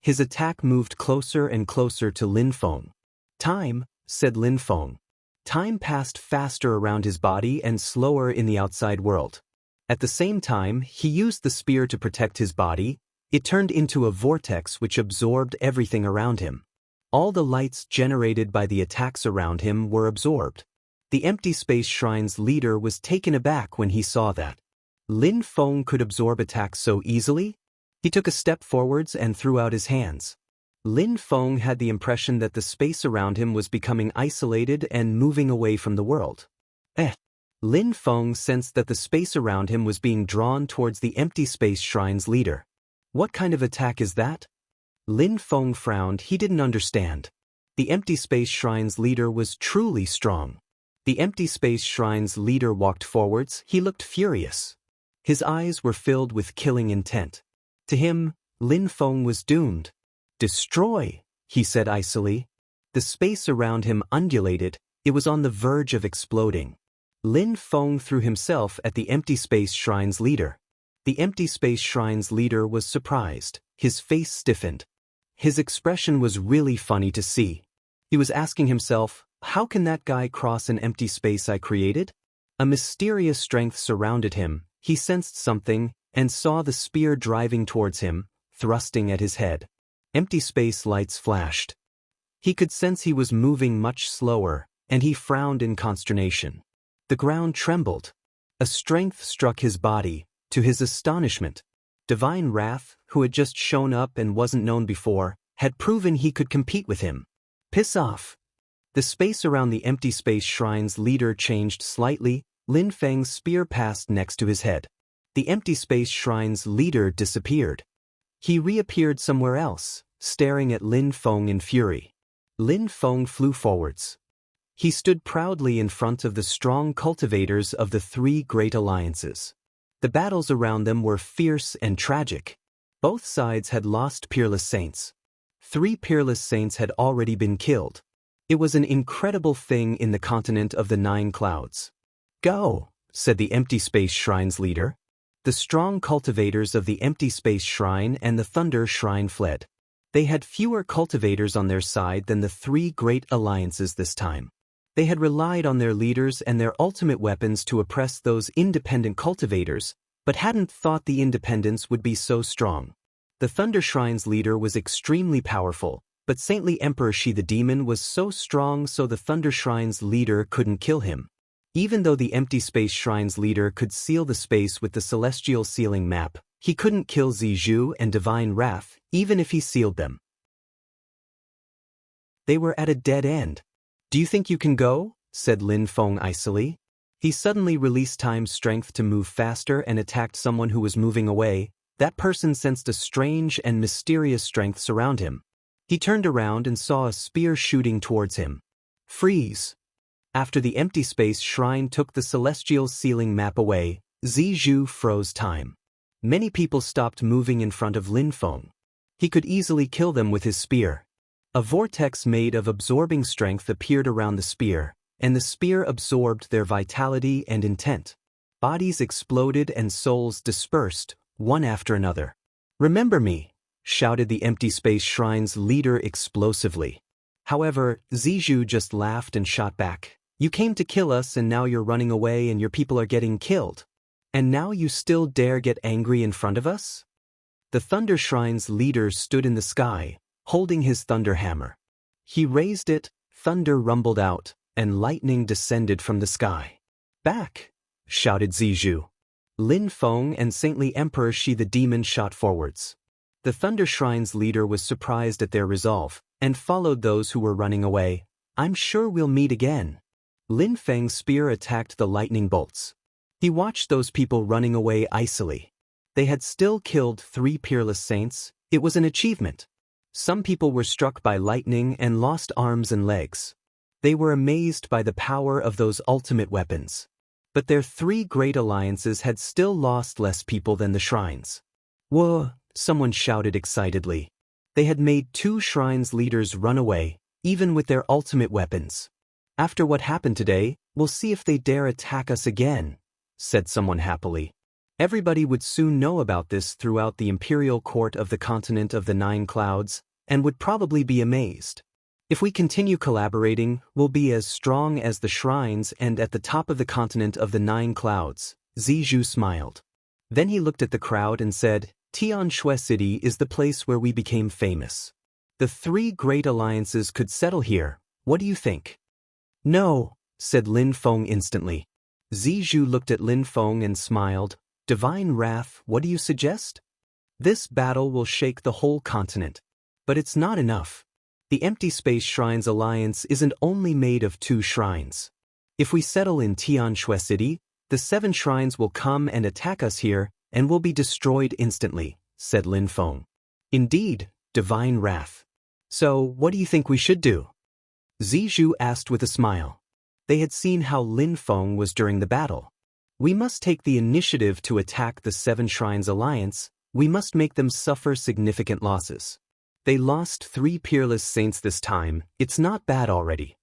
S1: His attack moved closer and closer to Lin Feng. "Time," said Lin Feng. Time passed faster around his body and slower in the outside world. At the same time, he used the spear to protect his body. It turned into a vortex which absorbed everything around him. All the lights generated by the attacks around him were absorbed. The Empty Space Shrine's leader was taken aback when he saw that Lin Feng could absorb attacks so easily. He took a step forwards and threw out his hands. Lin Feng had the impression that the space around him was becoming isolated and moving away from the world. Lin Feng sensed that the space around him was being drawn towards the Empty Space Shrine's leader. "What kind of attack is that?" Lin Feng frowned. He didn't understand. The Empty Space Shrine's leader was truly strong. The Empty Space Shrine's leader walked forwards. He looked furious. His eyes were filled with killing intent. To him, Lin Feng was doomed. "Destroy," he said icily. The space around him undulated. It was on the verge of exploding. Lin Feng threw himself at the Empty Space Shrine's leader. The Empty Space Shrine's leader was surprised. His face stiffened. His expression was really funny to see. He was asking himself, how can that guy cross an empty space I created? A mysterious strength surrounded him. He sensed something and saw the spear driving towards him, thrusting at his head. Empty space lights flashed. He could sense he was moving much slower, and he frowned in consternation. The ground trembled. A strength struck his body. To his astonishment, Divine Wrath, who had just shown up and wasn't known before, had proven he could compete with him. Piss off. The space around the empty space shrine's leader changed slightly. Lin Feng's spear passed next to his head. The empty space shrine's leader disappeared. He reappeared somewhere else, staring at Lin Feng in fury. Lin Feng flew forwards. He stood proudly in front of the strong cultivators of the three great alliances. The battles around them were fierce and tragic. Both sides had lost Peerless Saints. 3 Peerless Saints had already been killed. It was an incredible thing in the continent of the 9 clouds. Go, said the Empty Space Shrine's leader. The strong cultivators of the Empty Space Shrine and the Thunder Shrine fled. They had fewer cultivators on their side than the 3 great alliances this time. They had relied on their leaders and their ultimate weapons to oppress those independent cultivators, but hadn't thought the independence would be so strong. The Thunder Shrine's leader was extremely powerful, but Saintly Emperor Shi the Demon was so strong so the Thunder Shrine's leader couldn't kill him. Even though the Empty Space Shrine's leader could seal the space with the Celestial Sealing Map, he couldn't kill Zizhu and Divine Wrath, even if he sealed them. They were at a dead end. Do you think you can go? Said Lin Feng icily. He suddenly released Time's strength to move faster and attacked someone who was moving away. That person sensed a strange and mysterious strength surround him. He turned around and saw a spear shooting towards him. Freeze! After the Empty Space Shrine took the Celestial Sealing Map away, Zizhu froze time. Many people stopped moving in front of Lin Feng. He could easily kill them with his spear. A vortex made of absorbing strength appeared around the spear, and the spear absorbed their vitality and intent. Bodies exploded and souls dispersed, one after another. Remember me, shouted the Empty Space Shrine's leader explosively. However, Zizhu just laughed and shot back. You came to kill us and now you're running away and your people are getting killed. And now you still dare get angry in front of us? The Thunder Shrine's leader stood in the sky, holding his thunder hammer. He raised it, thunder rumbled out, and lightning descended from the sky. Back! Shouted Zizhu. Lin Feng and Saintly Emperor Shi the Demon shot forwards. The Thunder Shrine's leader was surprised at their resolve, and followed those who were running away. I'm sure we'll meet again. Lin Feng's spear attacked the lightning bolts. He watched those people running away icily. They had still killed 3 Peerless Saints. It was an achievement. Some people were struck by lightning and lost arms and legs. They were amazed by the power of those ultimate weapons. But their 3 great alliances had still lost less people than the shrines. Whoa, someone shouted excitedly. They had made 2 shrines leaders run away, even with their ultimate weapons. After what happened today, we'll see if they dare attack us again, said someone happily. Everybody would soon know about this throughout the imperial court of the continent of the 9 clouds, and would probably be amazed. If we continue collaborating, we'll be as strong as the shrines and at the top of the continent of the 9 clouds, Zizhu smiled. Then he looked at the crowd and said, Tianshui City is the place where we became famous. The 3 great alliances could settle here. What do you think? No, said Lin Feng instantly. Zizhu looked at Lin Feng and smiled. Divine Wrath, what do you suggest? This battle will shake the whole continent. But it's not enough. The Empty Space Shrine's alliance isn't only made of 2 shrines. If we settle in Tianshui City, the 7 shrines will come and attack us here, and will be destroyed instantly, said Lin Feng. Indeed, Divine Wrath. So, what do you think we should do? Zizhu asked with a smile. They had seen how Lin Feng was during the battle. We must take the initiative to attack the 7 Shrines Alliance. We must make them suffer significant losses. They lost 3 Peerless Saints this time. It's not bad already.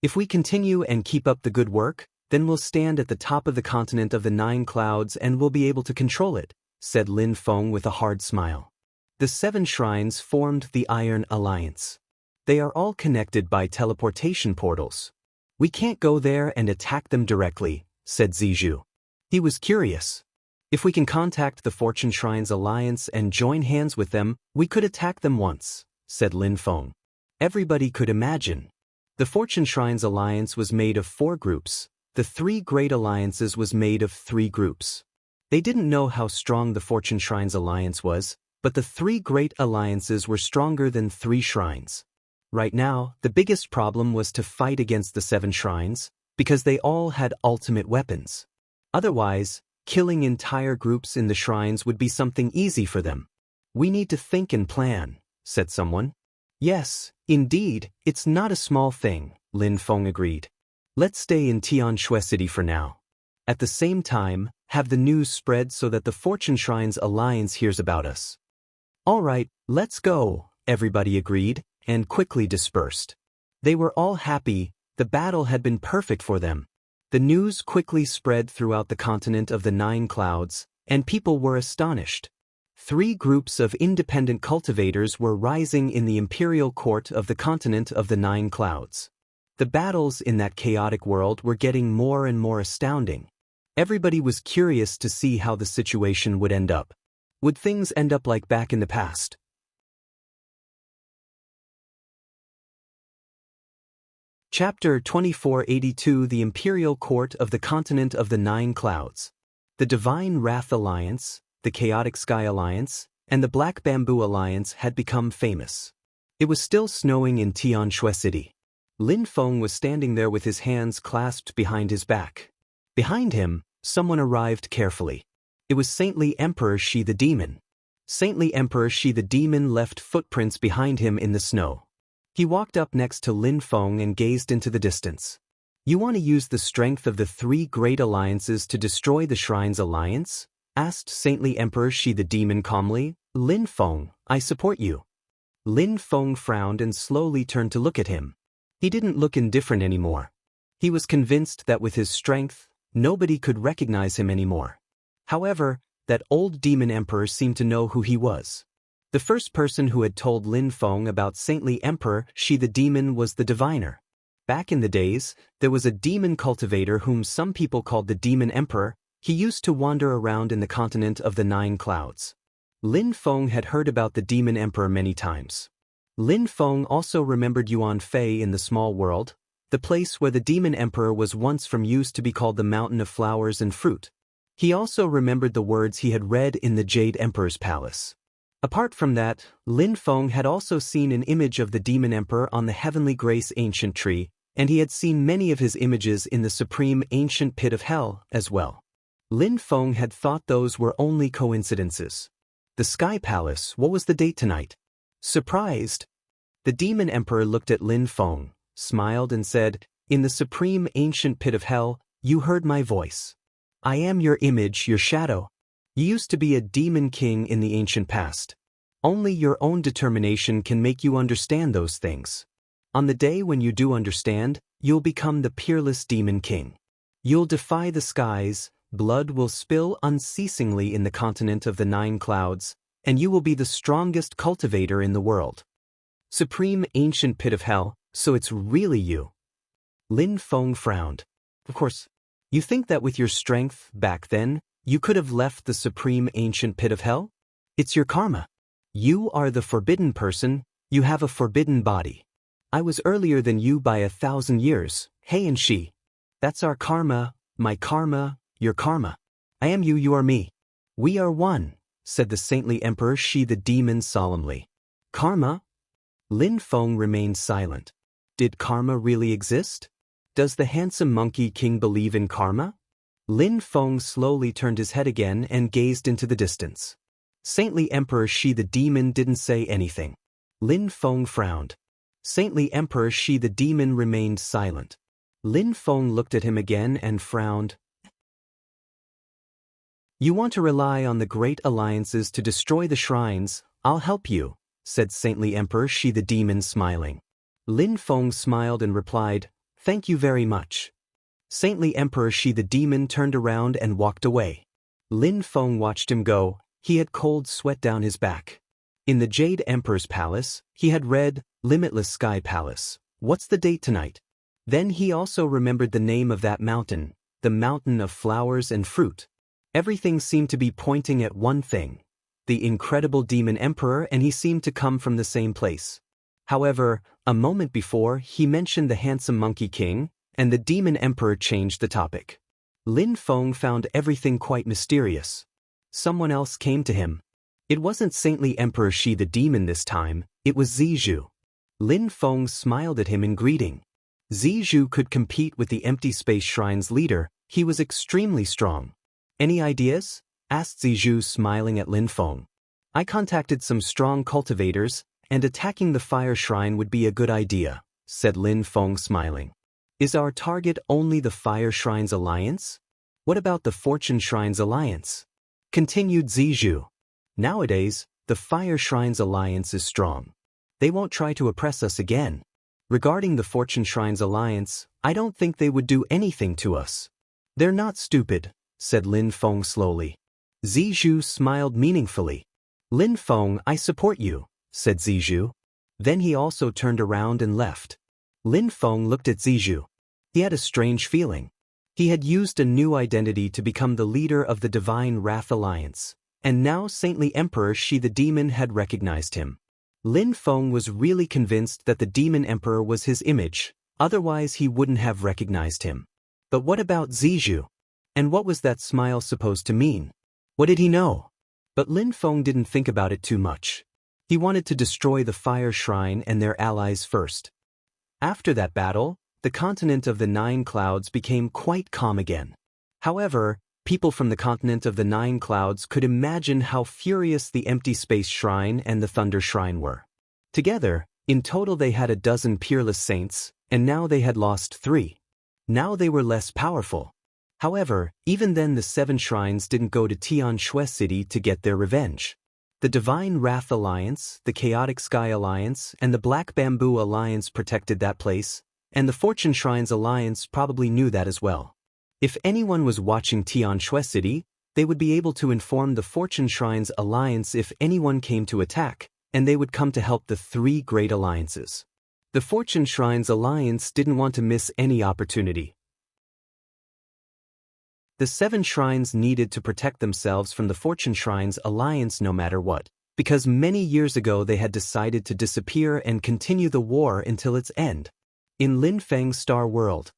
S1: If we continue and keep up the good work, then we'll stand at the top of the continent of the 9 clouds and we'll be able to control it, said Lin Feng with a hard smile. The 7 shrines formed the Iron Alliance. They are all connected by teleportation portals. We can't go there and attack them directly, said Zizhu. He was curious. If we can contact the Fortune Shrines Alliance and join hands with them, we could attack them once, said Lin Feng. Everybody could imagine. The Fortune Shrines Alliance was made of 4 groups. The 3 Great Alliances was made of 3 groups. They didn't know how strong the Fortune Shrines Alliance was, but the 3 Great Alliances were stronger than 3 shrines. Right now, the biggest problem was to fight against the 7 shrines, because they all had ultimate weapons. Otherwise, killing entire groups in the shrines would be something easy for them. We need to think and plan, said someone. Yes, indeed, it's not a small thing, Lin Feng agreed. Let's stay in Tianshui City for now. At the same time, have the news spread so that the Fortune Shrines Alliance hears about us. All right, let's go, everybody agreed, and quickly dispersed. They were all happy. The battle had been perfect for them. The news quickly spread throughout the continent of the 9 clouds, and people were astonished. 3 groups of independent cultivators were rising in the imperial court of the continent of the 9 clouds. The battles in that chaotic world were getting more and more astounding. Everybody was curious to see how the situation would end up. Would things end up like back in the past? Chapter 2482 The Imperial Court of the Continent of the 9 Clouds. The Divine Wrath Alliance, the Chaotic Sky Alliance, and the Black Bamboo Alliance had become famous. It was still snowing in Tianshui City. Lin Feng was standing there with his hands clasped behind his back. Behind him, someone arrived carefully. It was Saintly Emperor Shi the Demon. Saintly Emperor Shi the Demon left footprints behind him in the snow. He walked up next to Lin Feng and gazed into the distance. You want to use the strength of the 3 Great Alliances to destroy the Shrines Alliance? Asked Saintly Emperor Shi the Demon calmly. Lin Feng, I support you. Lin Feng frowned and slowly turned to look at him. He didn't look indifferent anymore. He was convinced that with his strength, nobody could recognize him anymore. However, that old demon emperor seemed to know who he was. The first person who had told Lin Feng about Saintly Emperor Shi the Demon was the diviner. Back in the days, there was a demon cultivator whom some people called the Demon Emperor. He used to wander around in the continent of the 9 clouds. Lin Feng had heard about the Demon Emperor many times. Lin Feng also remembered Yuan Fei in the small world, the place where the Demon Emperor was once from used to be called the Mountain of Flowers and Fruit. He also remembered the words he had read in the Jade Emperor's palace. Apart from that, Lin Feng had also seen an image of the Demon Emperor on the Heavenly Grace Ancient Tree, and he had seen many of his images in the Supreme Ancient Pit of Hell as well. Lin Feng had thought those were only coincidences. The Sky Palace, what was the date tonight? Surprised, the Demon Emperor looked at Lin Feng, smiled and said, In the Supreme Ancient Pit of Hell, you heard my voice. I am your image, your shadow. You used to be a demon king in the ancient past. Only your own determination can make you understand those things. On the day when you do understand, you'll become the Peerless Demon King. You'll defy the skies, blood will spill unceasingly in the continent of the 9 clouds, and you will be the strongest cultivator in the world. Supreme Ancient Pit of Hell, so it's really you. Lin Feng frowned. Of course, you think that with your strength, back then, you could have left the Supreme Ancient Pit of Hell? It's your karma. You are the forbidden person, you have a forbidden body. I was earlier than you by 1,000 years, He and She. That's our karma, my karma, your karma. I am you, you are me. We are one, said the Saintly Emperor Shi the Demon solemnly. Karma? Lin Feng remained silent. Did karma really exist? Does the handsome monkey king believe in karma? Lin Feng slowly turned his head again and gazed into the distance. Saintly Emperor Shi the Demon didn't say anything. Lin Feng frowned. Saintly Emperor Shi the Demon remained silent. Lin Feng looked at him again and frowned. You want to rely on the great alliances to destroy the shrines, I'll help you, said Saintly Emperor Shi the Demon smiling. Lin Feng smiled and replied, Thank you very much. Saintly Emperor Shi the Demon turned around and walked away. Lin Feng watched him go. He had cold sweat down his back. In the Jade Emperor's palace, he had read, Limitless Sky Palace. What's the date tonight? Then he also remembered the name of that mountain, the Mountain of Flowers and Fruit. Everything seemed to be pointing at one thing: the incredible demon emperor, and he seemed to come from the same place. However, a moment before, he mentioned the handsome monkey king, and the demon emperor changed the topic. Lin Feng found everything quite mysterious. Someone else came to him. It wasn't saintly Emperor Shi the demon this time, it was Zizhu. Lin Feng smiled at him in greeting. Zizhu could compete with the Empty Space Shrine's leader. He was extremely strong. Any ideas? Asked Zizhu, smiling at Lin Feng. I contacted some strong cultivators, and attacking the Fire Shrine would be a good idea, said Lin Feng, smiling. Is our target only the Fire Shrine's alliance? What about the Fortune Shrine's alliance? Continued Zizhu. Nowadays, the Fire Shrine's alliance is strong. They won't try to oppress us again. Regarding the Fortune Shrine's alliance, I don't think they would do anything to us. They're not stupid, said Lin Feng slowly. Zizhu smiled meaningfully. Lin Feng, I support you, said Zizhu. Then he also turned around and left. Lin Feng looked at Zizhu. He had a strange feeling. He had used a new identity to become the leader of the Divine Wrath Alliance, and now Saintly Emperor Shi the demon had recognized him. Lin Feng was really convinced that the demon emperor was his image, otherwise he wouldn't have recognized him. But what about Zizhu? And what was that smile supposed to mean? What did he know? But Lin Feng didn't think about it too much. He wanted to destroy the Fire Shrine and their allies first. After that battle, the continent of the Nine Clouds became quite calm again. However, people from the continent of the Nine Clouds could imagine how furious the Empty Space Shrine and the Thunder Shrine were. Together, in total they had 12 Peerless Saints, and now they had lost 3. Now they were less powerful. However, even then the 7 shrines didn't go to Tianshui City to get their revenge. The Divine Wrath Alliance, the Chaotic Sky Alliance, and the Black Bamboo Alliance protected that place, and the Fortune Shrine's Alliance probably knew that as well. If anyone was watching Tianshui City, they would be able to inform the Fortune Shrine's Alliance if anyone came to attack, and they would come to help the 3 great alliances. The Fortune Shrine's Alliance didn't want to miss any opportunity. The 7 shrines needed to protect themselves from the Fortune Shrine's alliance no matter what, because many years ago they had decided to disappear and continue the war until its end. In Lin Feng's Star World,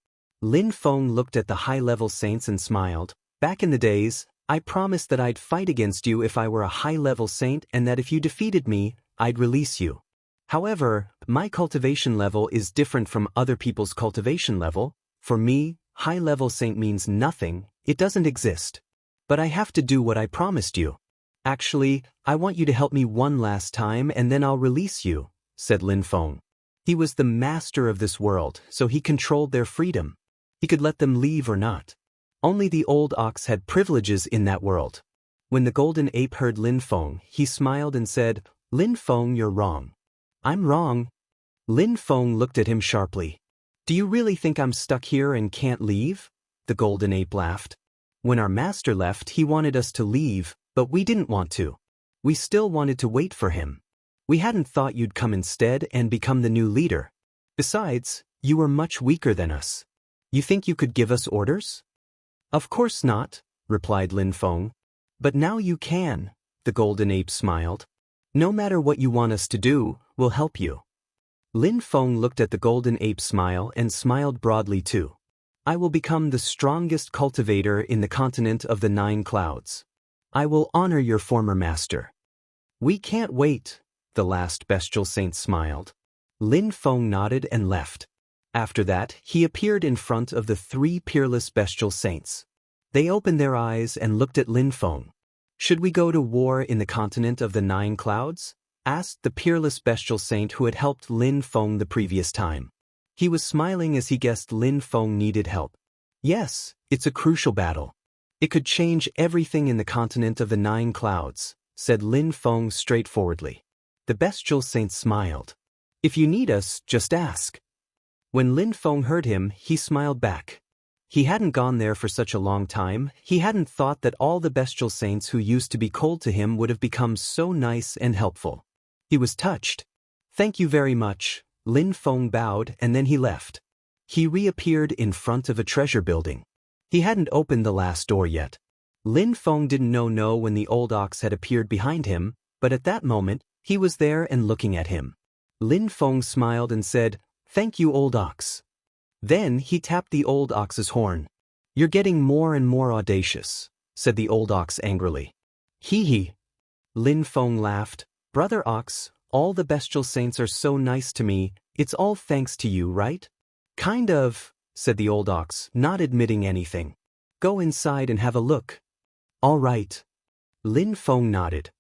S1: Lin Feng looked at the high-level saints and smiled. Back in the days, I promised that I'd fight against you if I were a high-level saint and that if you defeated me, I'd release you. However, my cultivation level is different from other people's cultivation level. For me, high-level saint means nothing. It doesn't exist. But I have to do what I promised you. Actually, I want you to help me one last time and then I'll release you, said Lin Feng. He was the master of this world, so he controlled their freedom. He could let them leave or not. Only the old ox had privileges in that world. When the golden ape heard Lin Feng, he smiled and said, Lin Feng, you're wrong. I'm wrong. Lin Feng looked at him sharply. Do you really think I'm stuck here and can't leave? The golden ape laughed. When our master left, he wanted us to leave, but we didn't want to. We still wanted to wait for him. We hadn't thought you'd come instead and become the new leader. Besides, you were much weaker than us. You think you could give us orders? Of course not, replied Lin Feng. But now you can, the golden ape smiled. No matter what you want us to do, we'll help you. Lin Feng looked at the golden ape smile and smiled broadly too. I will become the strongest cultivator in the continent of the Nine Clouds. I will honor your former master. We can't wait, the last bestial saint smiled. Lin Feng nodded and left. After that, he appeared in front of the 3 peerless bestial saints. They opened their eyes and looked at Lin Feng. Should we go to war in the continent of the Nine Clouds? Asked the peerless bestial saint who had helped Lin Feng the previous time. He was smiling as he guessed Lin Feng needed help. Yes, it's a crucial battle. It could change everything in the continent of the Nine Clouds, said Lin Feng straightforwardly. The bestial saint smiled. If you need us, just ask. When Lin Feng heard him, he smiled back. He hadn't gone there for such a long time. He hadn't thought that all the bestial saints who used to be cold to him would have become so nice and helpful. He was touched. Thank you very much. Lin Feng bowed and then he left. He reappeared in front of a treasure building. He hadn't opened the last door yet. Lin Feng didn't know when the old ox had appeared behind him, but at that moment, he was there and looking at him. Lin Feng smiled and said, "Thank you, old ox." Then he tapped the old ox's horn. "You're getting more and more audacious," said the old ox angrily. "Hee hee." Lin Feng laughed. "Brother ox, all the bestial saints are so nice to me, it's all thanks to you, right?" "Kind of," said the old ox, not admitting anything. "Go inside and have a look." "All right." Lin Feng nodded.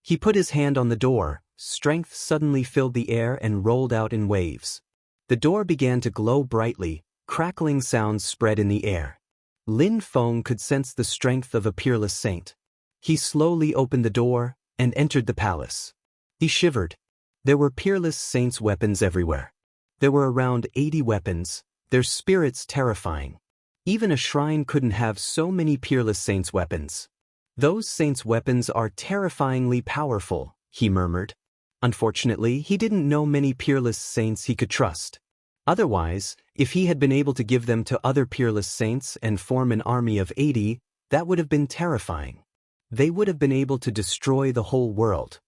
S1: He put his hand on the door. Strength suddenly filled the air and rolled out in waves. The door began to glow brightly, crackling sounds spread in the air. Lin Feng could sense the strength of a peerless saint. He slowly opened the door and entered the palace. He shivered. There were peerless saints' weapons everywhere. There were around 80 weapons, their spirits terrifying. Even a shrine couldn't have so many peerless saints' weapons. "Those saints' weapons are terrifyingly powerful," he murmured. Unfortunately, he didn't know many peerless saints he could trust. Otherwise, if he had been able to give them to other peerless saints and form an army of 80, that would have been terrifying. They would have been able to destroy the whole world.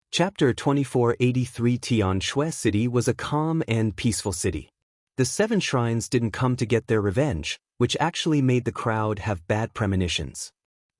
S1: Chapter 2483. Tianshui City was a calm and peaceful city. The 7 shrines didn't come to get their revenge, which actually made the crowd have bad premonitions.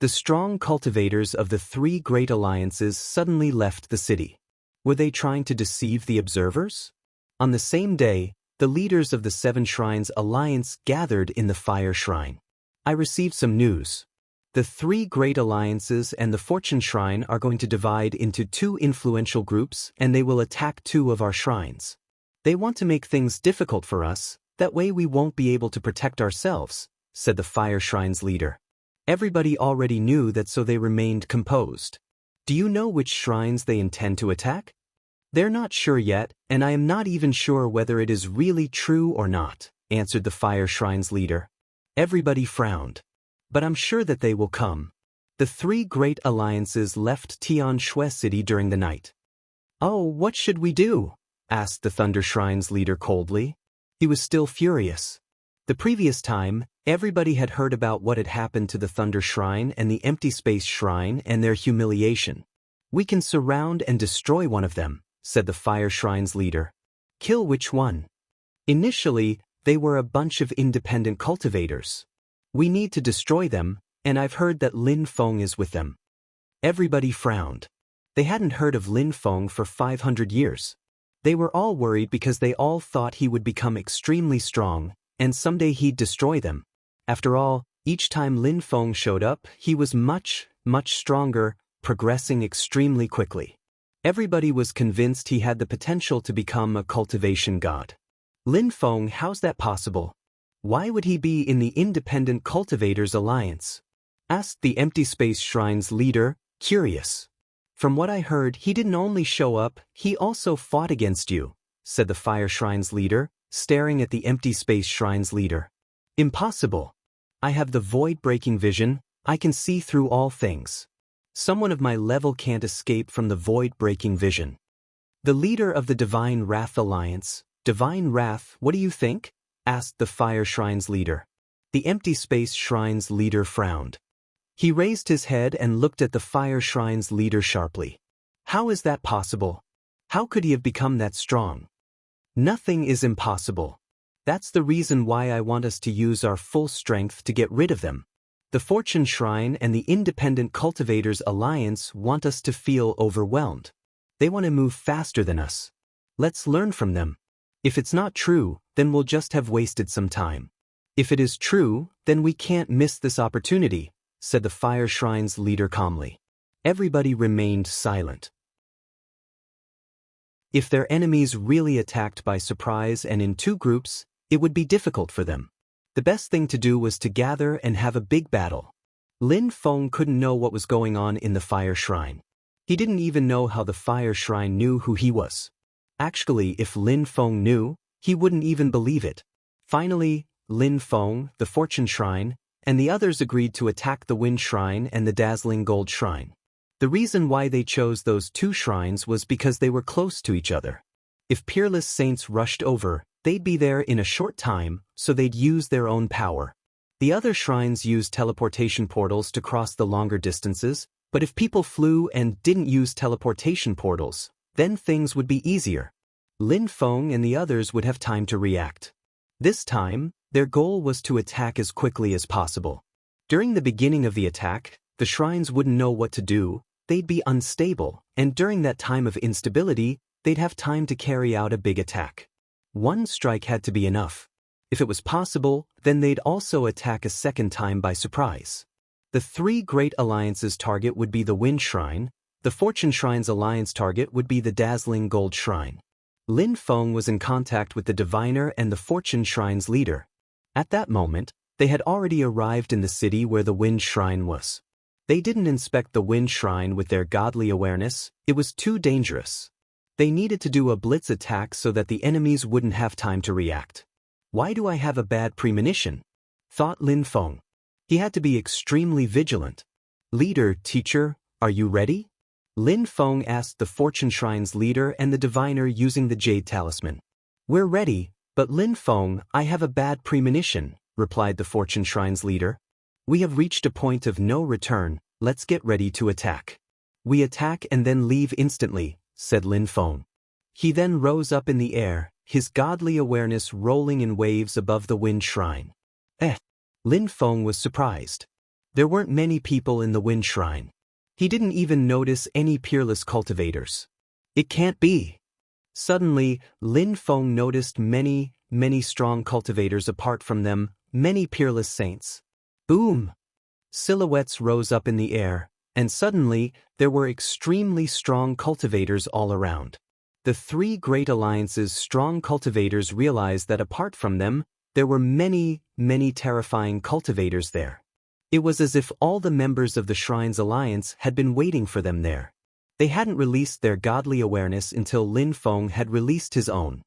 S1: The strong cultivators of the 3 great alliances suddenly left the city. Were they trying to deceive the observers? On the same day, the leaders of the 7 shrines alliance gathered in the Fire Shrine. "I received some news. The 3 great alliances and the Fortune Shrine are going to divide into 2 influential groups, and they will attack 2 of our shrines. They want to make things difficult for us, that way we won't be able to protect ourselves," said the Fire Shrine's leader. Everybody already knew that, so they remained composed. "Do you know which shrines they intend to attack?" "They're not sure yet, and I am not even sure whether it is really true or not," answered the Fire Shrine's leader. Everybody frowned. "But I'm sure that they will come." The 3 great alliances left Tianshui City during the night. "Oh, what should we do?" asked the Thunder Shrine's leader coldly. He was still furious. The previous time, everybody had heard about what had happened to the Thunder Shrine and the Empty Space Shrine and their humiliation. "We can surround and destroy one of them," said the Fire Shrine's leader. "Kill which one?" "Initially, they were a bunch of independent cultivators. We need to destroy them, and I've heard that Lin Feng is with them." Everybody frowned. They hadn't heard of Lin Feng for 500 years. They were all worried because they all thought he would become extremely strong, and someday he'd destroy them. After all, each time Lin Feng showed up, he was much, much stronger, progressing extremely quickly. Everybody was convinced he had the potential to become a cultivation god. "Lin Feng, how's that possible? Why would he be in the Independent Cultivators Alliance?" asked the Empty Space Shrine's leader, curious. "From what I heard, he didn't only show up, he also fought against you," said the Fire Shrine's leader, staring at the Empty Space Shrine's leader. "Impossible. I have the void-breaking vision, I can see through all things. Someone of my level can't escape from the void-breaking vision." The leader of the Divine Wrath Alliance, "Divine Wrath, what do you think?" asked the Fire Shrine's leader. The Empty Space Shrine's leader frowned. He raised his head and looked at the Fire Shrine's leader sharply. "How is that possible? How could he have become that strong?" "Nothing is impossible. That's the reason why I want us to use our full strength to get rid of them. The Fortune Shrine and the Independent Cultivators Alliance want us to feel overwhelmed. They want to move faster than us. Let's learn from them. If it's not true, then we'll just have wasted some time. If it is true, then we can't miss this opportunity," said the Fire Shrine's leader calmly. Everybody remained silent. If their enemies really attacked by surprise and in 2 groups, it would be difficult for them. The best thing to do was to gather and have a big battle. Lin Feng couldn't know what was going on in the Fire Shrine. He didn't even know how the Fire Shrine knew who he was. Actually, if Lin Feng knew, he wouldn't even believe it. Finally, Lin Feng, the Fortune Shrine, and the others agreed to attack the Wind Shrine and the Dazzling Gold Shrine. The reason why they chose those 2 shrines was because they were close to each other. If peerless saints rushed over, They'd be there in a short time, so they'd use their own power. The other shrines used teleportation portals to cross the longer distances, but if people flew and didn't use teleportation portals, then things would be easier. Lin Feng and the others would have time to react. This time, their goal was to attack as quickly as possible. During the beginning of the attack, the shrines wouldn't know what to do, they'd be unstable, and during that time of instability, they'd have time to carry out a big attack. One strike had to be enough. If it was possible, then they'd also attack a second time by surprise. The three great alliances' target would be the Wind Shrine, the Fortune Shrine's alliance target would be the Dazzling Gold Shrine. Lin Feng was in contact with the Diviner and the Fortune Shrine's leader. At that moment, they had already arrived in the city where the Wind Shrine was. They didn't inspect the Wind Shrine with their godly awareness, it was too dangerous. They needed to do a blitz attack so that the enemies wouldn't have time to react. Why do I have a bad premonition? Thought Lin Feng. He had to be extremely vigilant. Leader, teacher, are you ready? Lin Feng asked the Fortune Shrine's leader and the diviner using the Jade Talisman. We're ready, but Lin Feng, I have a bad premonition, replied the Fortune Shrine's leader. We have reached a point of no return, let's get ready to attack. We attack and then leave instantly, said Lin Feng. He then rose up in the air, his godly awareness rolling in waves above the Wind Shrine. Lin Feng was surprised. There weren't many people in the Wind Shrine. He didn't even notice any Peerless cultivators. It can't be. Suddenly, Lin Feng noticed many strong cultivators apart from them, many Peerless saints. Boom! Silhouettes rose up in the air, and suddenly, there were extremely strong cultivators all around. The three great alliances' strong cultivators realized that apart from them, there were many terrifying cultivators there. It was as if all the members of the Shrine's alliance had been waiting for them there. They hadn't released their godly awareness until Lin Feng had released his own.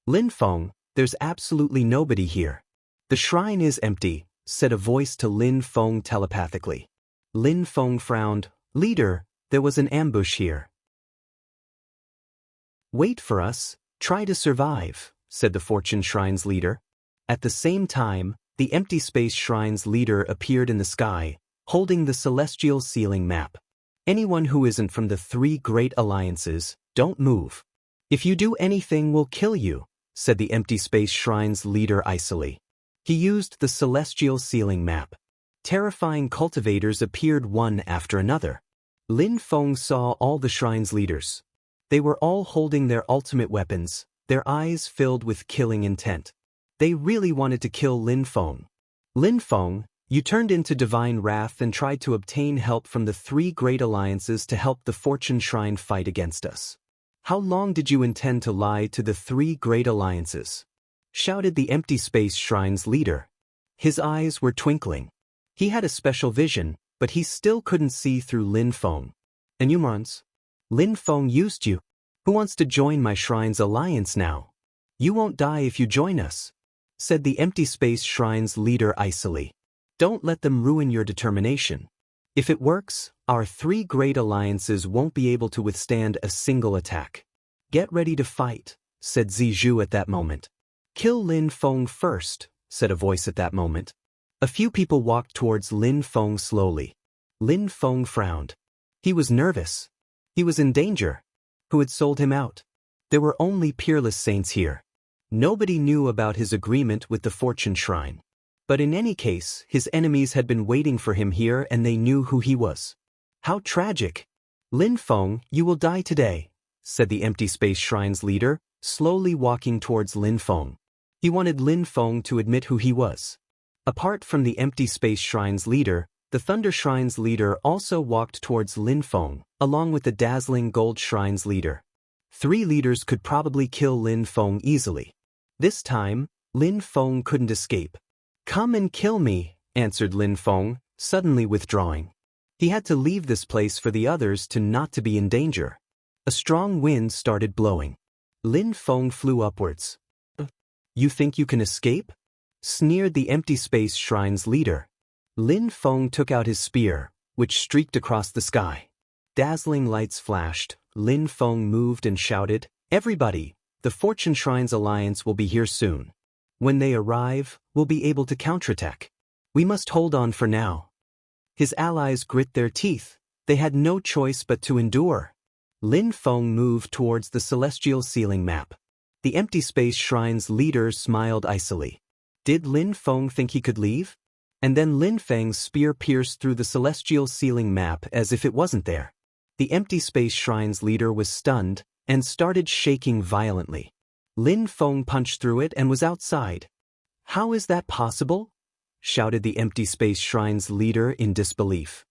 S1: Lin Feng, there's absolutely nobody here. The shrine is empty, said a voice to Lin Feng telepathically. Lin Feng frowned. Leader, there was an ambush here. Wait for us, try to survive, said the Fortune Shrine's leader. At the same time, the Empty Space Shrine's leader appeared in the sky, holding the celestial ceiling map. Anyone who isn't from the three great alliances, don't move. If you do anything, we'll kill you, said the Empty Space Shrine's leader icily. He used the celestial ceiling map. Terrifying cultivators appeared one after another. Lin Feng saw all the shrine's leaders. They were all holding their ultimate weapons, their eyes filled with killing intent. They really wanted to kill Lin Feng. Lin Feng, you turned into divine wrath and tried to obtain help from the three great alliances to help the Fortune Shrine fight against us. How long did you intend to lie to the three great alliances? Shouted the Empty Space Shrine's leader. His eyes were twinkling. He had a special vision, but he still couldn't see through Lin Feng. And you morons? Lin Feng used you. Who wants to join my shrine's alliance now? You won't die if you join us, said the Empty Space Shrine's leader icily. Don't let them ruin your determination. If it works, our three great alliances won't be able to withstand a single attack. Get ready to fight, said Zizhu at that moment. Kill Lin Feng first, said a voice at that moment. A few people walked towards Lin Feng slowly. Lin Feng frowned. He was nervous. He was in danger. Who had sold him out? There were only Peerless saints here. Nobody knew about his agreement with the Fortune Shrine. But in any case, his enemies had been waiting for him here and they knew who he was. How tragic! Lin Feng, you will die today, said the Empty Space Shrine's leader, slowly walking towards Lin Feng. He wanted Lin Feng to admit who he was. Apart from the Empty Space Shrine's leader, the Thunder Shrine's leader also walked towards Lin Feng, along with the Dazzling Gold Shrine's leader. Three leaders could probably kill Lin Feng easily. This time, Lin Feng couldn't escape. Come and kill me, answered Lin Feng, suddenly withdrawing. He had to leave this place for the others to not to be in danger. A strong wind started blowing. Lin Feng flew upwards. You think you can escape? Sneered the Empty Space Shrine's leader. Lin Feng took out his spear, which streaked across the sky. Dazzling lights flashed. Lin Feng moved and shouted, Everybody, The Fortune Shrines Alliance will be here soon. When they arrive, we'll be able to counterattack. We must hold on for now. His allies grit their teeth. They had no choice but to endure. Lin Feng moved towards the celestial ceiling map. The Empty Space Shrine's leader smiled icily. Did Lin Feng think he could leave? And then Lin Feng's spear pierced through the celestial ceiling map as if it wasn't there. The Empty Space Shrine's leader was stunned and started shaking violently. Lin Feng punched through it and was outside. How is that possible? Shouted the Empty Space Shrine's leader in disbelief.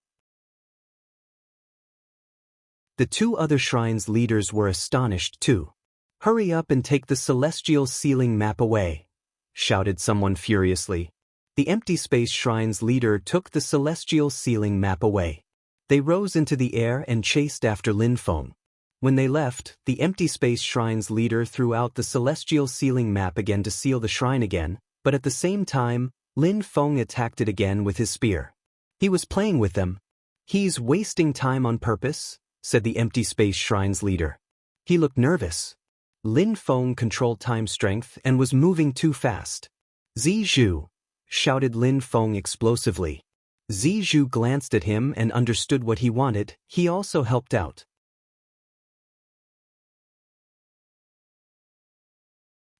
S1: The two other shrines' leaders were astonished too. Hurry up and take the celestial ceiling map away, shouted someone furiously. The Empty Space Shrine's leader took the celestial ceiling map away. They rose into the air and chased after Lin Feng. When they left, the Empty Space Shrine's leader threw out the celestial ceiling map again to seal the shrine again, but at the same time, Lin Feng attacked it again with his spear. He was playing with them. He's wasting time on purpose, said the Empty Space Shrine's leader. He looked nervous. Lin Feng controlled time strength and was moving too fast. Zizhu, shouted Lin Feng explosively. Zizhu glanced at him and understood what he wanted. He also helped out.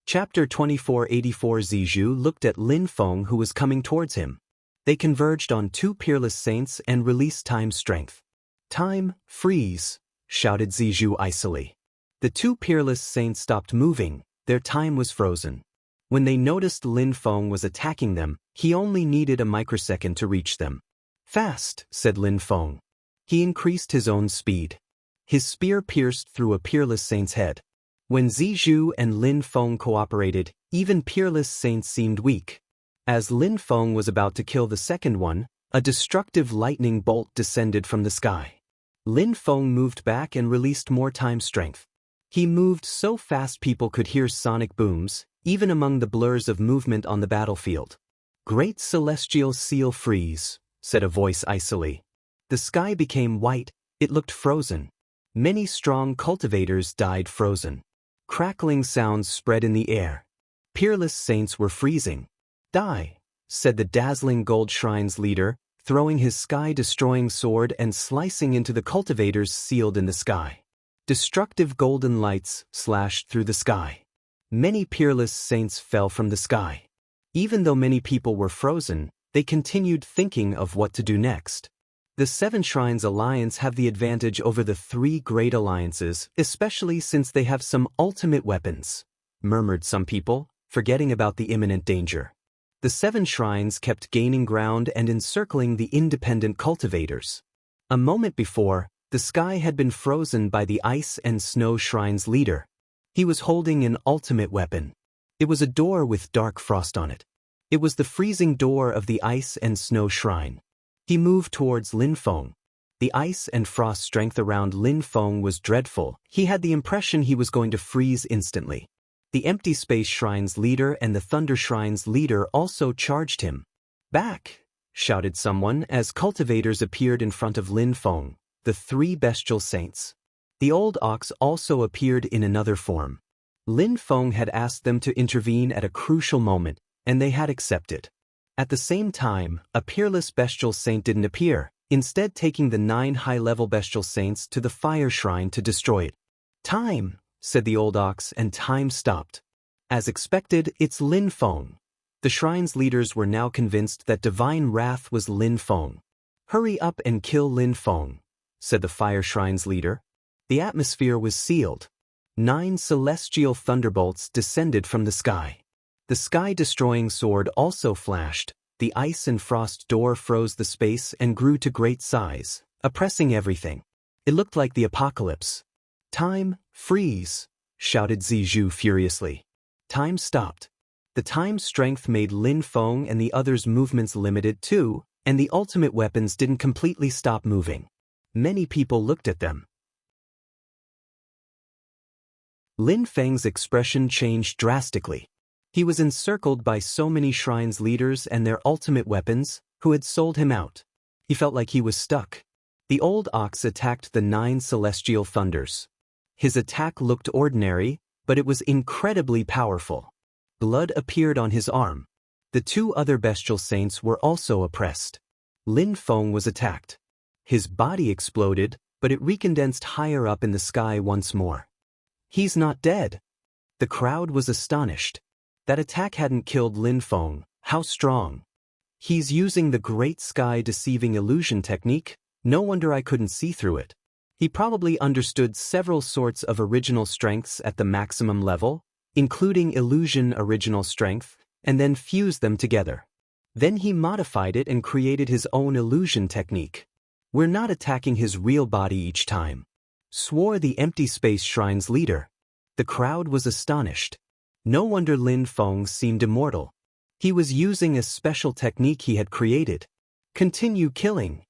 S1: Chapter 2484. Zizhu looked at Lin Feng, who was coming towards him. They converged on two Peerless Saints and released time strength. Time, freeze, shouted Zizhu icily. The two Peerless Saints stopped moving. Their time was frozen. When they noticed Lin Feng was attacking them, he only needed a microsecond to reach them. Fast, said Lin Feng. He increased his own speed. His spear pierced through a Peerless Saint's head. When Zizhu and Lin Feng cooperated, even Peerless Saints seemed weak. As Lin Feng was about to kill the second one, a destructive lightning bolt descended from the sky. Lin Feng moved back and released more time strength. He moved so fast people could hear sonic booms, even among the blurs of movement on the battlefield. Great Celestial Seal freeze, said a voice icily. The sky became white, it looked frozen. Many strong cultivators died frozen. Crackling sounds spread in the air. Peerless Saints were freezing. Die, said the dazzling Gold Shrine's leader, throwing his sky-destroying sword and slicing into the cultivators sealed in the sky. Destructive golden lights slashed through the sky. Many Peerless Saints fell from the sky. Even though many people were frozen, they continued thinking of what to do next. The Seven Shrines Alliance have the advantage over the three great alliances, especially since they have some ultimate weapons, murmured some people, forgetting about the imminent danger. The Seven Shrines kept gaining ground and encircling the independent cultivators. A moment before, the sky had been frozen by the Ice and Snow Shrine's leader. He was holding an ultimate weapon. It was a door with dark frost on it. It was the freezing door of the Ice and Snow Shrine. He moved towards Lin Feng. The ice and frost strength around Lin Feng was dreadful. He had the impression he was going to freeze instantly. The Empty Space Shrine's leader and the Thunder Shrine's leader also charged him. Back, shouted someone as cultivators appeared in front of Lin Feng, the three bestial saints. The old ox also appeared in another form. Lin Feng had asked them to intervene at a crucial moment, and they had accepted. At the same time, a peerless bestial saint didn't appear, instead taking the 9 high-level bestial saints to the fire shrine to destroy it. Time, said the old ox, and time stopped. As expected, it's Lin Feng. The shrine's leaders were now convinced that divine wrath was Lin Feng. Hurry up and kill Lin Feng, said the fire shrine's leader. The atmosphere was sealed. 9 celestial thunderbolts descended from the sky. The sky-destroying sword also flashed. The ice and frost door froze the space and grew to great size, oppressing everything. It looked like the apocalypse. Time, freeze, shouted Zizhu furiously. Time stopped. The time strength made Lin Feng and the others' movements limited too, and the ultimate weapons didn't completely stop moving. Many people looked at them. Lin Feng's expression changed drastically. He was encircled by so many shrines leaders and their ultimate weapons, who had sold him out. He felt like he was stuck. The old ox attacked the 9 celestial thunders. His attack looked ordinary, but it was incredibly powerful. Blood appeared on his arm. The two other bestial saints were also oppressed. Lin Feng was attacked. His body exploded, but it recondensed higher up in the sky once more. He's not dead. The crowd was astonished. That attack hadn't killed Lin Feng. How strong. He's using the Great Sky Deceiving Illusion technique. No wonder I couldn't see through it. He probably understood several sorts of original strengths at the maximum level, including illusion original strength, and then fused them together. Then he modified it and created his own illusion technique. We're not attacking his real body each time, swore the Empty Space Shrine's leader. The crowd was astonished. No wonder Lin Feng seemed immortal. He was using a special technique he had created. Continue killing.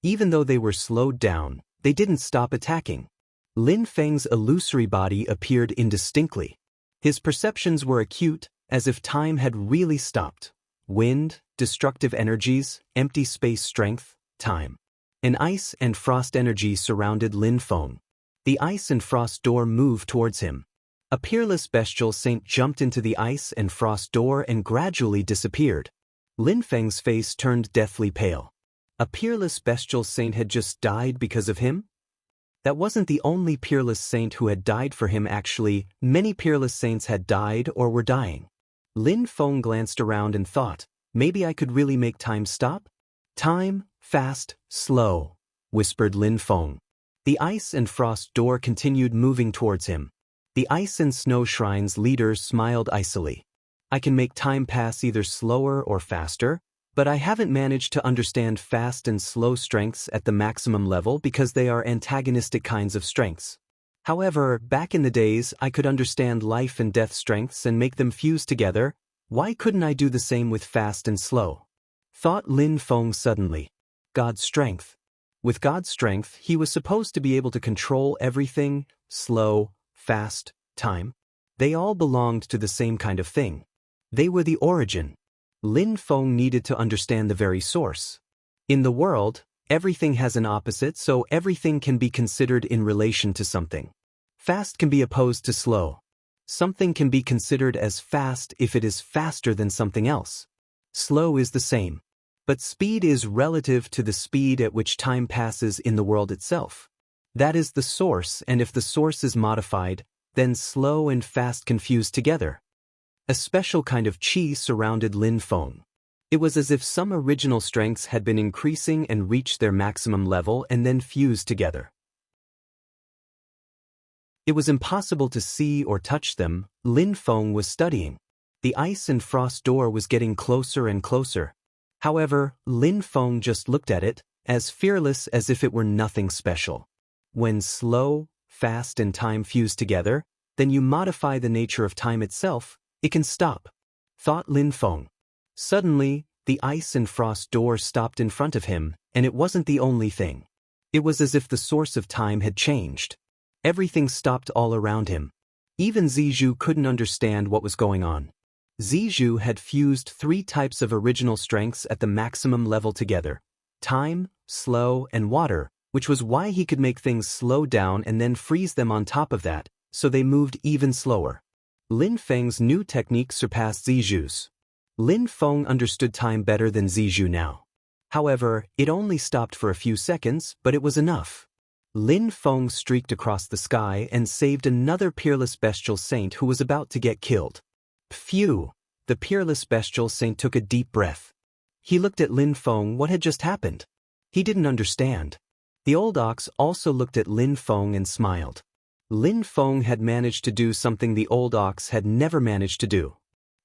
S1: Even though they were slowed down, they didn't stop attacking. Lin Feng's illusory body appeared indistinctly. His perceptions were acute, as if time had really stopped. Wind, destructive energies, empty space strength, time. An ice and frost energy surrounded Lin Feng. The ice and frost door moved towards him. A peerless bestial saint jumped into the ice and frost door and gradually disappeared. Lin Feng's face turned deathly pale. A peerless bestial saint had just died because of him? That wasn't the only peerless saint who had died for him actually, many peerless saints had died or were dying. Lin Feng glanced around and thought, maybe I could really make time stop? Time, fast, slow, whispered Lin Feng. The ice and frost door continued moving towards him. The Ice and Snow Shrine's leader smiled icily. I can make time pass either slower or faster, but I haven't managed to understand fast and slow strengths at the maximum level because they are antagonistic kinds of strengths. However, back in the days I could understand life and death strengths and make them fuse together. Why couldn't I do the same with fast and slow? Thought Lin Feng suddenly. God's strength. With God's strength, he was supposed to be able to control everything, slow, fast, time. They all belonged to the same kind of thing. They were the origin. Lin Feng needed to understand the very source. In the world, everything has an opposite, so everything can be considered in relation to something. Fast can be opposed to slow. Something can be considered as fast if it is faster than something else. Slow is the same. But speed is relative to the speed at which time passes in the world itself. That is the source, and if the source is modified, then slow and fast can fuse together. A special kind of qi surrounded Lin Feng. It was as if some original strengths had been increasing and reached their maximum level and then fused together. It was impossible to see or touch them. Lin Feng was studying. The ice and frost door was getting closer and closer. However, Lin Feng just looked at it, as fearless as if it were nothing special. When slow, fast, and time fuse together, then you modify the nature of time itself, it can stop, thought Lin Feng. Suddenly, the ice and frost door stopped in front of him, and it wasn't the only thing. It was as if the source of time had changed. Everything stopped all around him. Even Zizhu couldn't understand what was going on. Zizhu had fused 3 types of original strengths at the maximum level together: time, slow, and water, which was why he could make things slow down and then freeze them on top of that, so they moved even slower. Lin Feng's new technique surpassed Zizhu's. Lin Feng understood time better than Zizhu now. However, it only stopped for a few seconds, but it was enough. Lin Feng streaked across the sky and saved another peerless bestial saint who was about to get killed. Phew! The peerless bestial saint took a deep breath. He looked at Lin Feng. What had just happened? He didn't understand. The old ox also looked at Lin Feng and smiled. Lin Feng had managed to do something the old ox had never managed to do.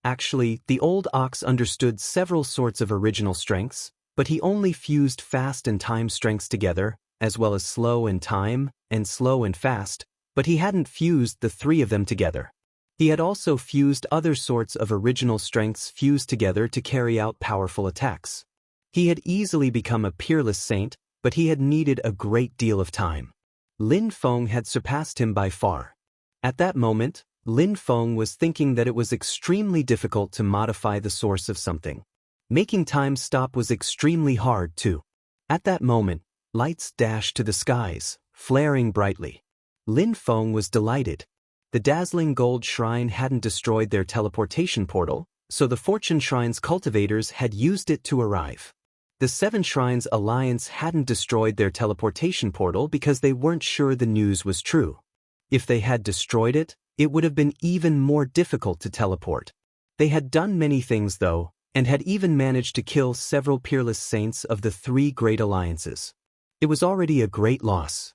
S1: Actually, the old ox understood several sorts of original strengths, but he only fused fast and time strengths together, as well as slow and time, and slow and fast, but he hadn't fused the 3 of them together. He had also fused other sorts of original strengths fused together to carry out powerful attacks. He had easily become a peerless saint, but he had needed a great deal of time. Lin Feng had surpassed him by far. At that moment, Lin Feng was thinking that it was extremely difficult to modify the source of something. Making time stop was extremely hard too. At that moment, lights dashed to the skies, flaring brightly. Lin Feng was delighted. The dazzling gold shrine hadn't destroyed their teleportation portal, so the Fortune Shrine's cultivators had used it to arrive. The Seven Shrines Alliance hadn't destroyed their teleportation portal because they weren't sure the news was true. If they had destroyed it, it would have been even more difficult to teleport. They had done many things though, and had even managed to kill several peerless saints of the three great alliances. It was already a great loss.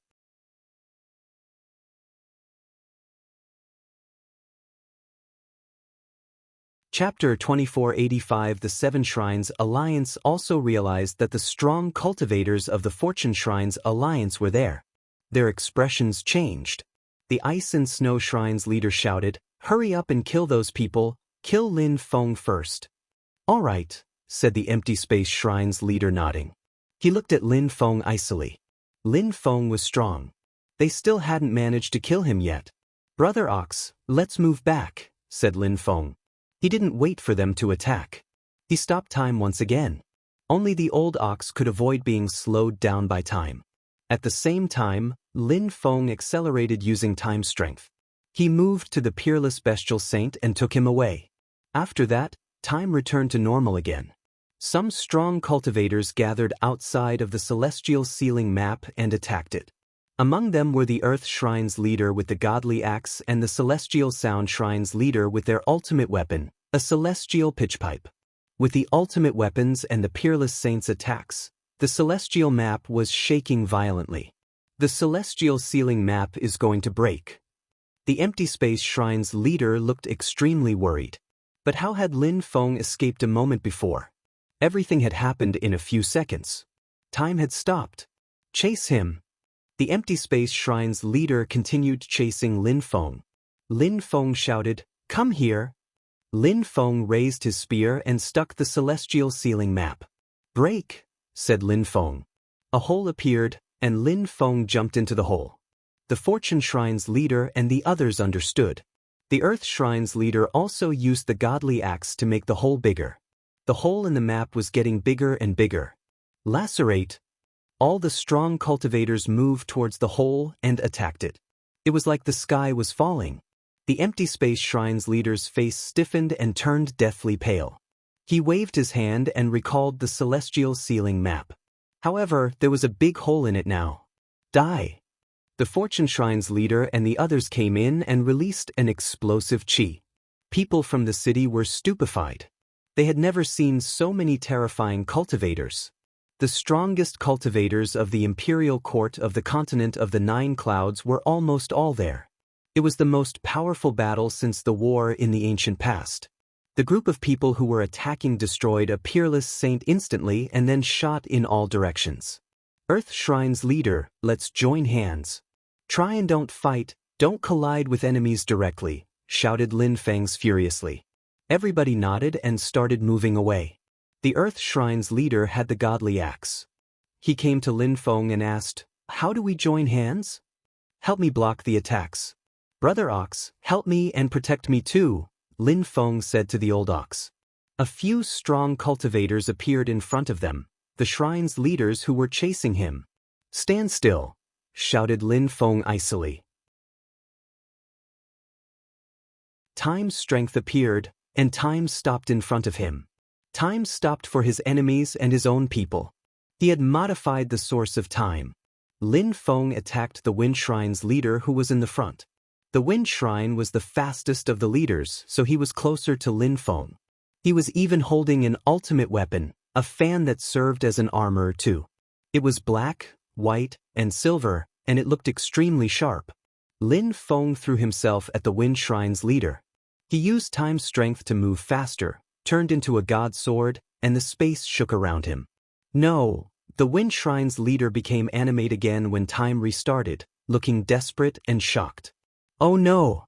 S1: Chapter 2485. The Seven Shrines Alliance also realized that the strong cultivators of the Fortune Shrines Alliance were there. Their expressions changed. The Ice and Snow Shrines leader shouted, "Hurry up and kill those people, kill Lin Feng first." "All right," said the Empty Space Shrines leader, nodding. He looked at Lin Feng icily. Lin Feng was strong. They still hadn't managed to kill him yet. "Brother Ox, let's move back," said Lin Feng. He didn't wait for them to attack. He stopped time once again. Only the old ox could avoid being slowed down by time. At the same time, Lin Feng accelerated using time strength. He moved to the Peerless Bestial Saint and took him away. After that, time returned to normal again. Some strong cultivators gathered outside of the Celestial Ceiling map and attacked it. Among them were the Earth Shrine's leader with the Godly Axe and the Celestial Sound Shrine's leader with their ultimate weapon, a Celestial Pitchpipe. With the ultimate weapons and the Peerless Saints' attacks, the Celestial map was shaking violently. The Celestial Ceiling map is going to break. The Empty Space Shrine's leader looked extremely worried. But how had Lin Feng escaped a moment before? Everything had happened in a few seconds. Time had stopped. Chase him. The Empty Space Shrine's leader continued chasing Lin Feng. Lin Feng shouted, "Come here." Lin Feng raised his spear and stuck the Celestial Ceiling map. "Break," said Lin Feng. A hole appeared, and Lin Feng jumped into the hole. The Fortune Shrine's leader and the others understood. The Earth Shrine's leader also used the Godly Axe to make the hole bigger. The hole in the map was getting bigger and bigger. "Lacerate." All the strong cultivators moved towards the hole and attacked it. It was like the sky was falling. The Empty Space Shrine's leader's face stiffened and turned deathly pale. He waved his hand and recalled the Celestial Ceiling map. However, there was a big hole in it now. "Die." The Fortune Shrine's leader and the others came in and released an explosive chi. People from the city were stupefied. They had never seen so many terrifying cultivators. The strongest cultivators of the Imperial Court of the Continent of the Nine Clouds were almost all there. It was the most powerful battle since the war in the ancient past. The group of people who were attacking destroyed a Peerless Saint instantly and then shot in all directions. "Earth Shrine's leader, let's join hands. Try and don't fight, don't collide with enemies directly," shouted Lin Feng's furiously. Everybody nodded and started moving away. The Earth Shrine's leader had the Godly Axe. He came to Lin Feng and asked, "How do we join hands?" "Help me block the attacks." "Brother Ox, help me and protect me too," Lin Feng said to the old ox. A few strong cultivators appeared in front of them, the shrine's leaders who were chasing him. "Stand still," shouted Lin Feng icily. Time's strength appeared, and time stopped in front of him. Time stopped for his enemies and his own people. He had modified the source of time. Lin Feng attacked the Wind Shrine's leader who was in the front. The Wind Shrine was the fastest of the leaders, so he was closer to Lin Feng. He was even holding an ultimate weapon, a fan that served as an armor too. It was black, white, and silver, and it looked extremely sharp. Lin Feng threw himself at the Wind Shrine's leader. He used time's strength to move faster, turned into a god sword, and the space shook around him. No, the Wind Shrine's leader became animate again when time restarted, looking desperate and shocked. "Oh no!"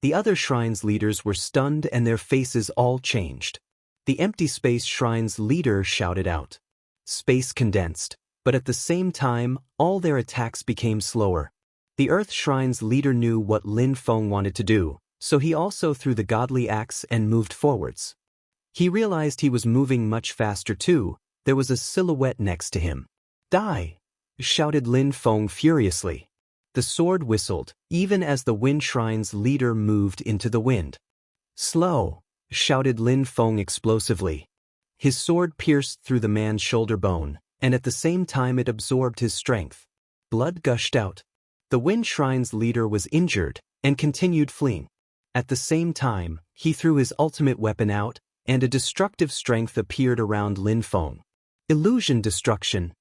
S1: The other shrine's leaders were stunned and their faces all changed. The Empty Space Shrine's leader shouted out. Space condensed, but at the same time, all their attacks became slower. The Earth Shrine's leader knew what Lin Feng wanted to do, so he also threw the Godly Axe and moved forwards. He realized he was moving much faster too. There was a silhouette next to him. "Die!" shouted Lin Feng furiously. The sword whistled, even as the Wind Shrine's leader moved into the wind. "Slow!" shouted Lin Feng explosively. His sword pierced through the man's shoulder bone, and at the same time it absorbed his strength. Blood gushed out. The Wind Shrine's leader was injured and continued fleeing. At the same time, he threw his ultimate weapon out, and a destructive strength appeared around Lin Feng. Illusion destruction.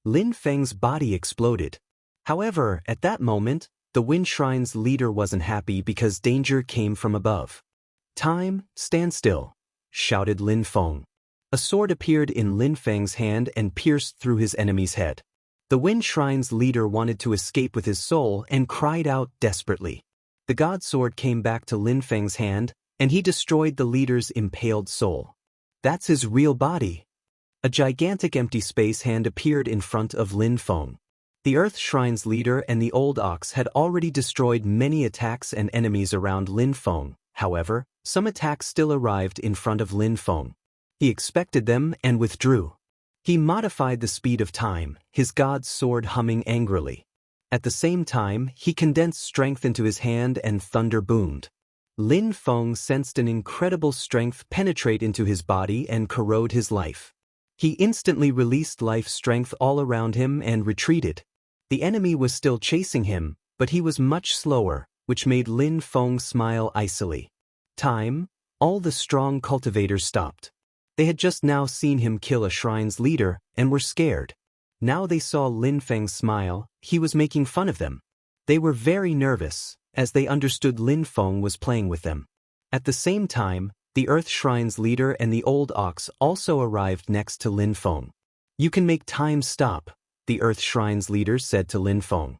S1: Lin Feng's body exploded. However, at that moment, the Wind Shrine's leader wasn't happy because danger came from above. "Time, stand still," shouted Lin Feng. A sword appeared in Lin Feng's hand and pierced through his enemy's head. The Wind Shrine's leader wanted to escape with his soul and cried out desperately. The God Sword came back to Lin Feng's hand, and he destroyed the leader's impaled soul. "That's his real body." A gigantic empty space hand appeared in front of Lin Feng. The Earth Shrine's leader and the Old Ox had already destroyed many attacks and enemies around Lin Feng. However, some attacks still arrived in front of Lin Feng. He expected them and withdrew. He modified the speed of time, his God's sword humming angrily. At the same time, he condensed strength into his hand and thunder boomed. Lin Feng sensed an incredible strength penetrate into his body and corrode his life. He instantly released life strength all around him and retreated. The enemy was still chasing him, but he was much slower, which made Lin Feng smile icily. "Time." All the strong cultivators stopped. They had just now seen him kill a shrine's leader and were scared. Now they saw Lin Feng smile, he was making fun of them. They were very nervous, as they understood Lin Feng was playing with them. At the same time, the Earth Shrine's leader and the Old Ox also arrived next to Lin Feng. "You can make time stop," the Earth Shrine's leader said to Lin Feng.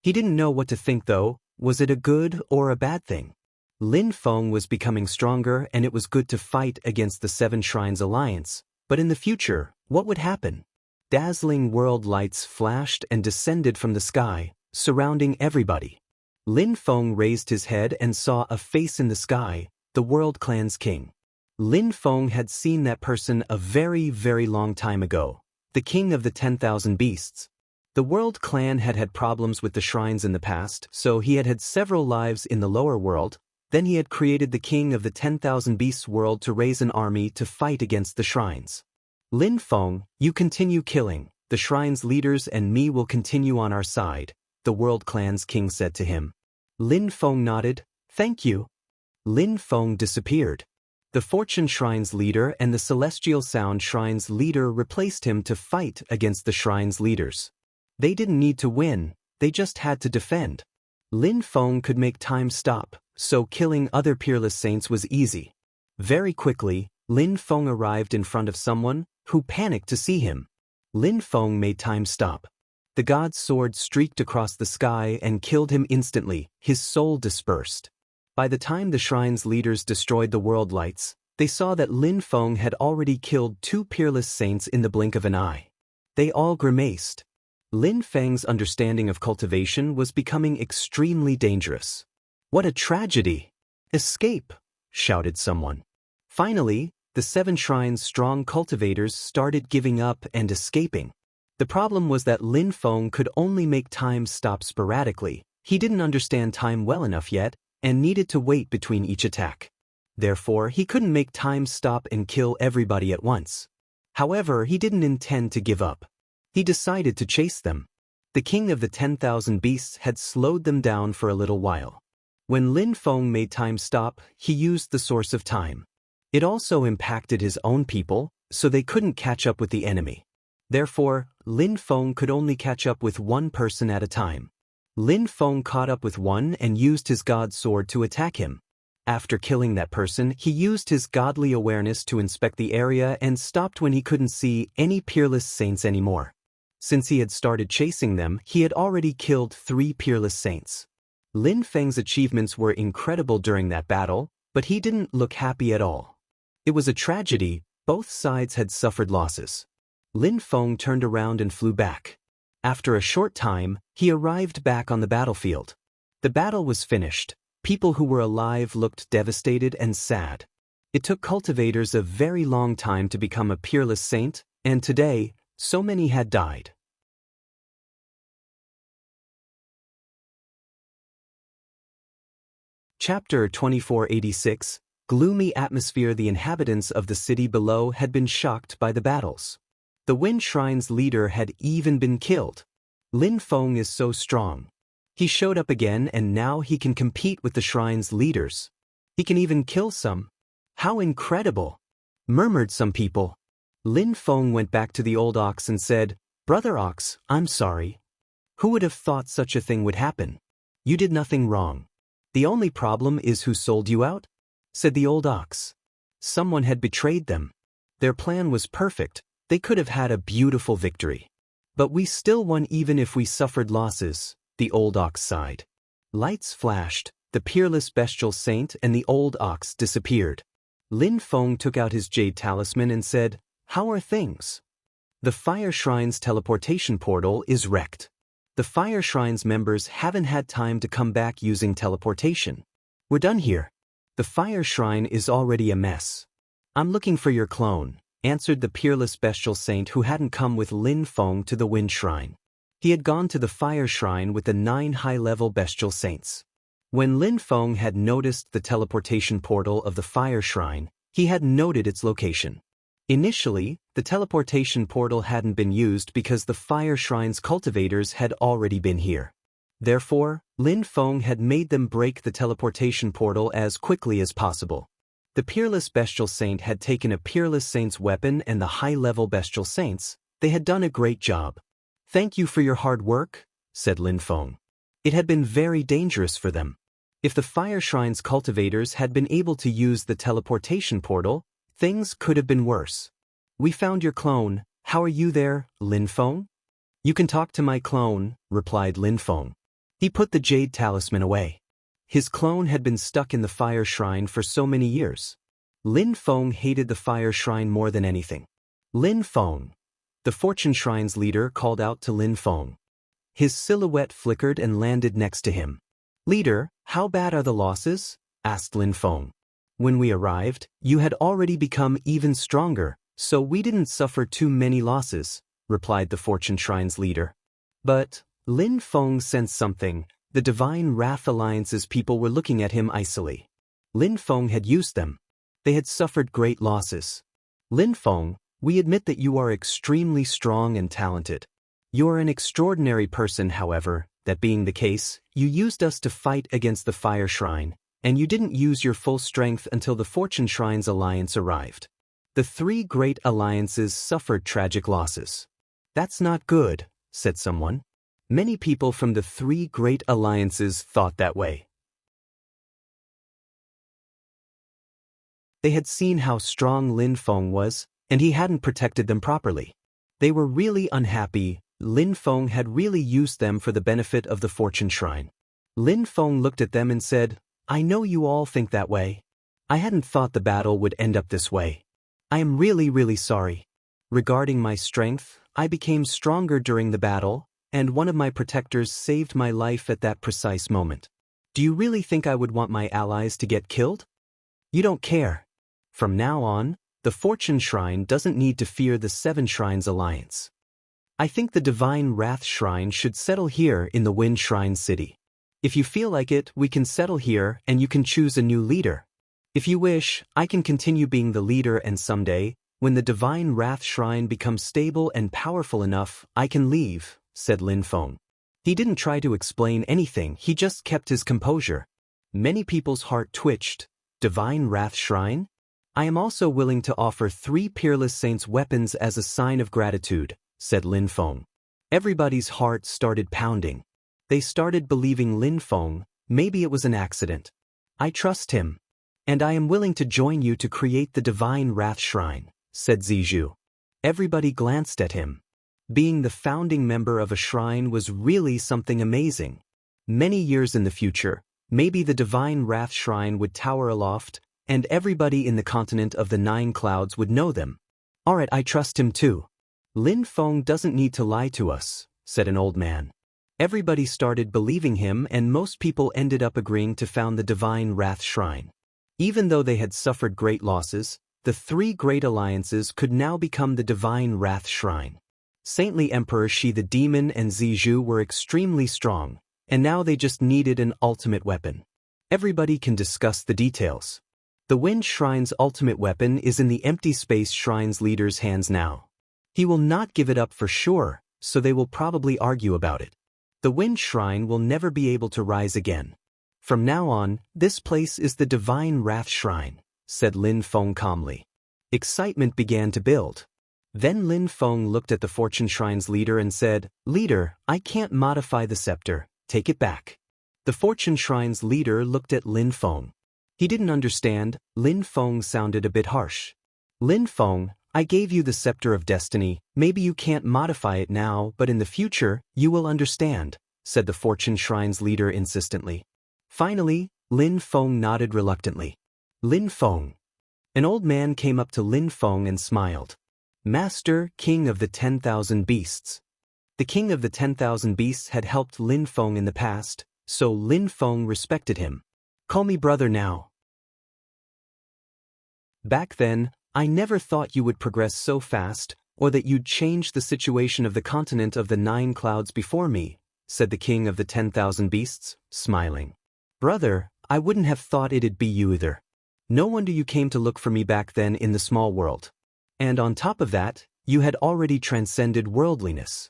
S1: He didn't know what to think though. Was it a good or a bad thing? Lin Feng was becoming stronger and it was good to fight against the Seven Shrines Alliance, but in the future, what would happen? Dazzling world lights flashed and descended from the sky, surrounding everybody. Lin Feng raised his head and saw a face in the sky, the World Clan's king. Lin Feng had seen that person a very, very long time ago, the king of the 10,000 beasts. The World Clan had had problems with the shrines in the past, so he had had several lives in the lower world. Then he had created the king of the 10,000 beasts world to raise an army to fight against the shrines. "Lin Feng, you continue killing, the shrine's leaders and me will continue on our side," the World Clan's king said to him. Lin Feng nodded, "Thank you." Lin Feng disappeared. The Fortune Shrine's leader and the Celestial Sound Shrine's leader replaced him to fight against the shrine's leaders. They didn't need to win, they just had to defend. Lin Feng could make time stop, so killing other Peerless Saints was easy. Very quickly, Lin Feng arrived in front of someone who panicked to see him. Lin Feng made time stop. The God's sword streaked across the sky and killed him instantly, his soul dispersed. By the time the shrine's leaders destroyed the world lights, they saw that Lin Feng had already killed 2 Peerless Saints in the blink of an eye. They all grimaced. Lin Feng's understanding of cultivation was becoming extremely dangerous. "What a tragedy!" "Escape!" shouted someone. Finally, the 7 shrines' strong cultivators started giving up and escaping. The problem was that Lin Feng could only make time stop sporadically. He didn't understand time well enough yet, and needed to wait between each attack. Therefore, he couldn't make time stop and kill everybody at once. However, he didn't intend to give up. He decided to chase them. The king of the 10,000 beasts had slowed them down for a little while. When Lin Feng made time stop, he used the source of time. It also impacted his own people, so they couldn't catch up with the enemy. Therefore, Lin Feng could only catch up with one person at a time. Lin Feng caught up with one and used his God sword to attack him. After killing that person, he used his godly awareness to inspect the area and stopped when he couldn't see any Peerless Saints anymore. Since he had started chasing them, he had already killed 3 Peerless Saints. Lin Feng's achievements were incredible during that battle, but he didn't look happy at all. It was a tragedy, both sides had suffered losses. Lin Feng turned around and flew back. After a short time, he arrived back on the battlefield. The battle was finished. People who were alive looked devastated and sad. It took cultivators a very long time to become a Peerless Saint, and today, so many had died. Chapter 2486, Gloomy Atmosphere. The inhabitants of the city below had been shocked by the battles. The Wind Shrine's leader had even been killed. Lin Feng is so strong. He showed up again and now he can compete with the shrine's leaders. He can even kill some. How incredible! Murmured some people. Lin Feng went back to the old ox and said, "Brother Ox, I'm sorry. Who would have thought such a thing would happen? You did nothing wrong. The only problem is who sold you out?" said the old ox. Someone had betrayed them. Their plan was perfect. They could have had a beautiful victory. But we still won even if we suffered losses, the old ox sighed. Lights flashed, the Peerless bestial saint and the old ox disappeared. Lin Feng took out his jade talisman and said, "How are things?" The Fire Shrine's teleportation portal is wrecked. The Fire Shrine's members haven't had time to come back using teleportation. We're done here. The Fire Shrine is already a mess. "I'm looking for your clone," answered the Peerless bestial saint who hadn't come with Lin Feng to the Wind Shrine. He had gone to the Fire Shrine with the 9 high-level bestial saints. When Lin Feng had noticed the teleportation portal of the Fire Shrine, he had noted its location. Initially, the teleportation portal hadn't been used because the Fire Shrine's cultivators had already been here. Therefore, Lin Feng had made them break the teleportation portal as quickly as possible. The Peerless bestial saint had taken a Peerless saint's weapon and the high-level bestial saints. They had done a great job. "Thank you for your hard work," said Lin Feng. It had been very dangerous for them. If the Fire Shrine's cultivators had been able to use the teleportation portal, things could have been worse. "We found your clone. How are you there, Lin Feng?" "You can talk to my clone," replied Lin Feng. He put the jade talisman away. His clone had been stuck in the Fire Shrine for so many years. Lin Feng hated the Fire Shrine more than anything. "Lin Feng." The Fortune Shrine's leader called out to Lin Feng. His silhouette flickered and landed next to him. "Leader, how bad are the losses?" asked Lin Feng. "When we arrived, you had already become even stronger, so we didn't suffer too many losses," replied the Fortune Shrine's leader. But Lin Feng sensed something. The Divine Wrath Alliance's people were looking at him icily. Lin Feng had used them. They had suffered great losses. "Lin Feng, we admit that you are extremely strong and talented. You are an extraordinary person, however, that being the case, you used us to fight against the Fire Shrine, and you didn't use your full strength until the Fortune Shrine's alliance arrived. The 3 great alliances suffered tragic losses." "That's not good," said someone. Many people from the 3 great alliances thought that way. They had seen how strong Lin Feng was, and he hadn't protected them properly. They were really unhappy. Lin Feng had really used them for the benefit of the Fortune Shrine. Lin Feng looked at them and said, "I know you all think that way. I hadn't thought the battle would end up this way. I am really sorry. Regarding my strength, I became stronger during the battle, and one of my protectors saved my life at that precise moment. Do you really think I would want my allies to get killed? You don't care. From now on, the Fortune Shrine doesn't need to fear the 7 Shrines Alliance. I think the Divine Wrath Shrine should settle here in the Wind Shrine City. If you feel like it, we can settle here and you can choose a new leader. If you wish, I can continue being the leader, and someday, when the Divine Wrath Shrine becomes stable and powerful enough, I can leave," said Lin Feng. He didn't try to explain anything, he just kept his composure. Many people's heart twitched. "Divine Wrath Shrine? I am also willing to offer 3 Peerless Saints weapons as a sign of gratitude," said Lin Feng. Everybody's heart started pounding. They started believing Lin Feng. Maybe it was an accident. "I trust him. And I am willing to join you to create the Divine Wrath Shrine," said Zijou. Everybody glanced at him. Being the founding member of a shrine was really something amazing. Many years in the future, maybe the Divine Wrath Shrine would tower aloft, and everybody in the continent of the 9 clouds would know them. "Alright, I trust him too. Lin Feng doesn't need to lie to us," said an old man. Everybody started believing him, and most people ended up agreeing to found the Divine Wrath Shrine. Even though they had suffered great losses, the 3 great alliances could now become the Divine Wrath Shrine. Saintly Emperor Shi the Demon and Zijou were extremely strong, and now they just needed an ultimate weapon. Everybody can discuss the details. The Wind Shrine's ultimate weapon is in the Empty Space Shrine's leader's hands now. He will not give it up for sure, so they will probably argue about it. The Wind Shrine will never be able to rise again. From now on, this place is the Divine Wrath Shrine, said Lin Feng calmly. Excitement began to build. Then Lin Feng looked at the Fortune Shrine's leader and said, "Leader, I can't modify the scepter, take it back." The Fortune Shrine's leader looked at Lin Feng. He didn't understand. Lin Feng sounded a bit harsh. "Lin Feng, I gave you the Scepter of Destiny, maybe you can't modify it now, but in the future, you will understand," said the Fortune Shrine's leader insistently. Finally, Lin Feng nodded reluctantly. "Lin Feng." An old man came up to Lin Feng and smiled. "Master, King of the 10,000 Beasts." The King of the 10,000 Beasts had helped Lin Feng in the past, so Lin Feng respected him. "Call me brother now." "Back then, I never thought you would progress so fast, or that you'd change the situation of the continent of the 9 clouds before me," said the King of the 10,000 Beasts, smiling. "Brother, I wouldn't have thought it'd be you either. No wonder you came to look for me back then in the small world. And on top of that, you had already transcended worldliness.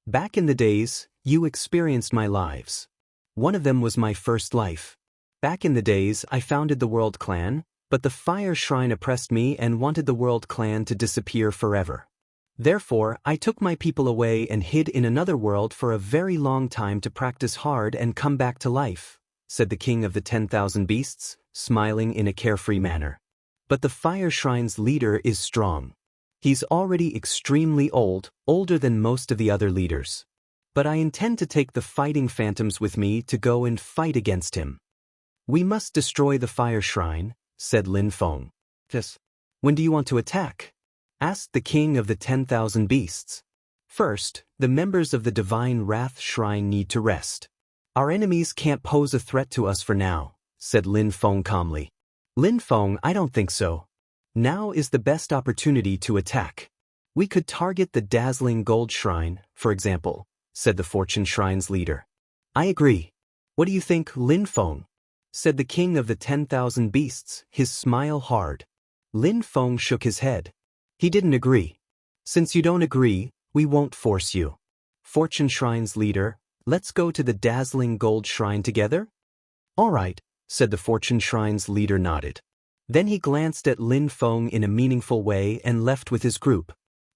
S1: Back in the days, you experienced my lives. One of them was my first life. Back in the days, I founded the World Clan, but the Fire Shrine oppressed me and wanted the World Clan to disappear forever. Therefore, I took my people away and hid in another world for a very long time to practice hard and come back to life," said the King of the 10,000 Beasts, smiling in a carefree manner. "But the Fire Shrine's leader is strong. He's already extremely old, older than most of the other leaders. But I intend to take the fighting phantoms with me to go and fight against him." "We must destroy the Fire Shrine," said Lin Feng. "Yes. When do you want to attack?" asked the King of the 10,000 Beasts. "First, the members of the Divine Wrath Shrine need to rest. Our enemies can't pose a threat to us for now," said Lin Feng calmly. "Lin Feng, I don't think so. Now is the best opportunity to attack. We could target the dazzling gold shrine, for example," said the Fortune Shrine's leader. "I agree. What do you think, Lin Feng?" said the King of the 10,000 Beasts, his smile hard. Lin Feng shook his head. He didn't agree. "Since you don't agree, we won't force you. Fortune Shrine's leader, let's go to the dazzling gold shrine together?" "All right," said the Fortune Shrine's leader nodded. Then he glanced at Lin Feng in a meaningful way and left with his group.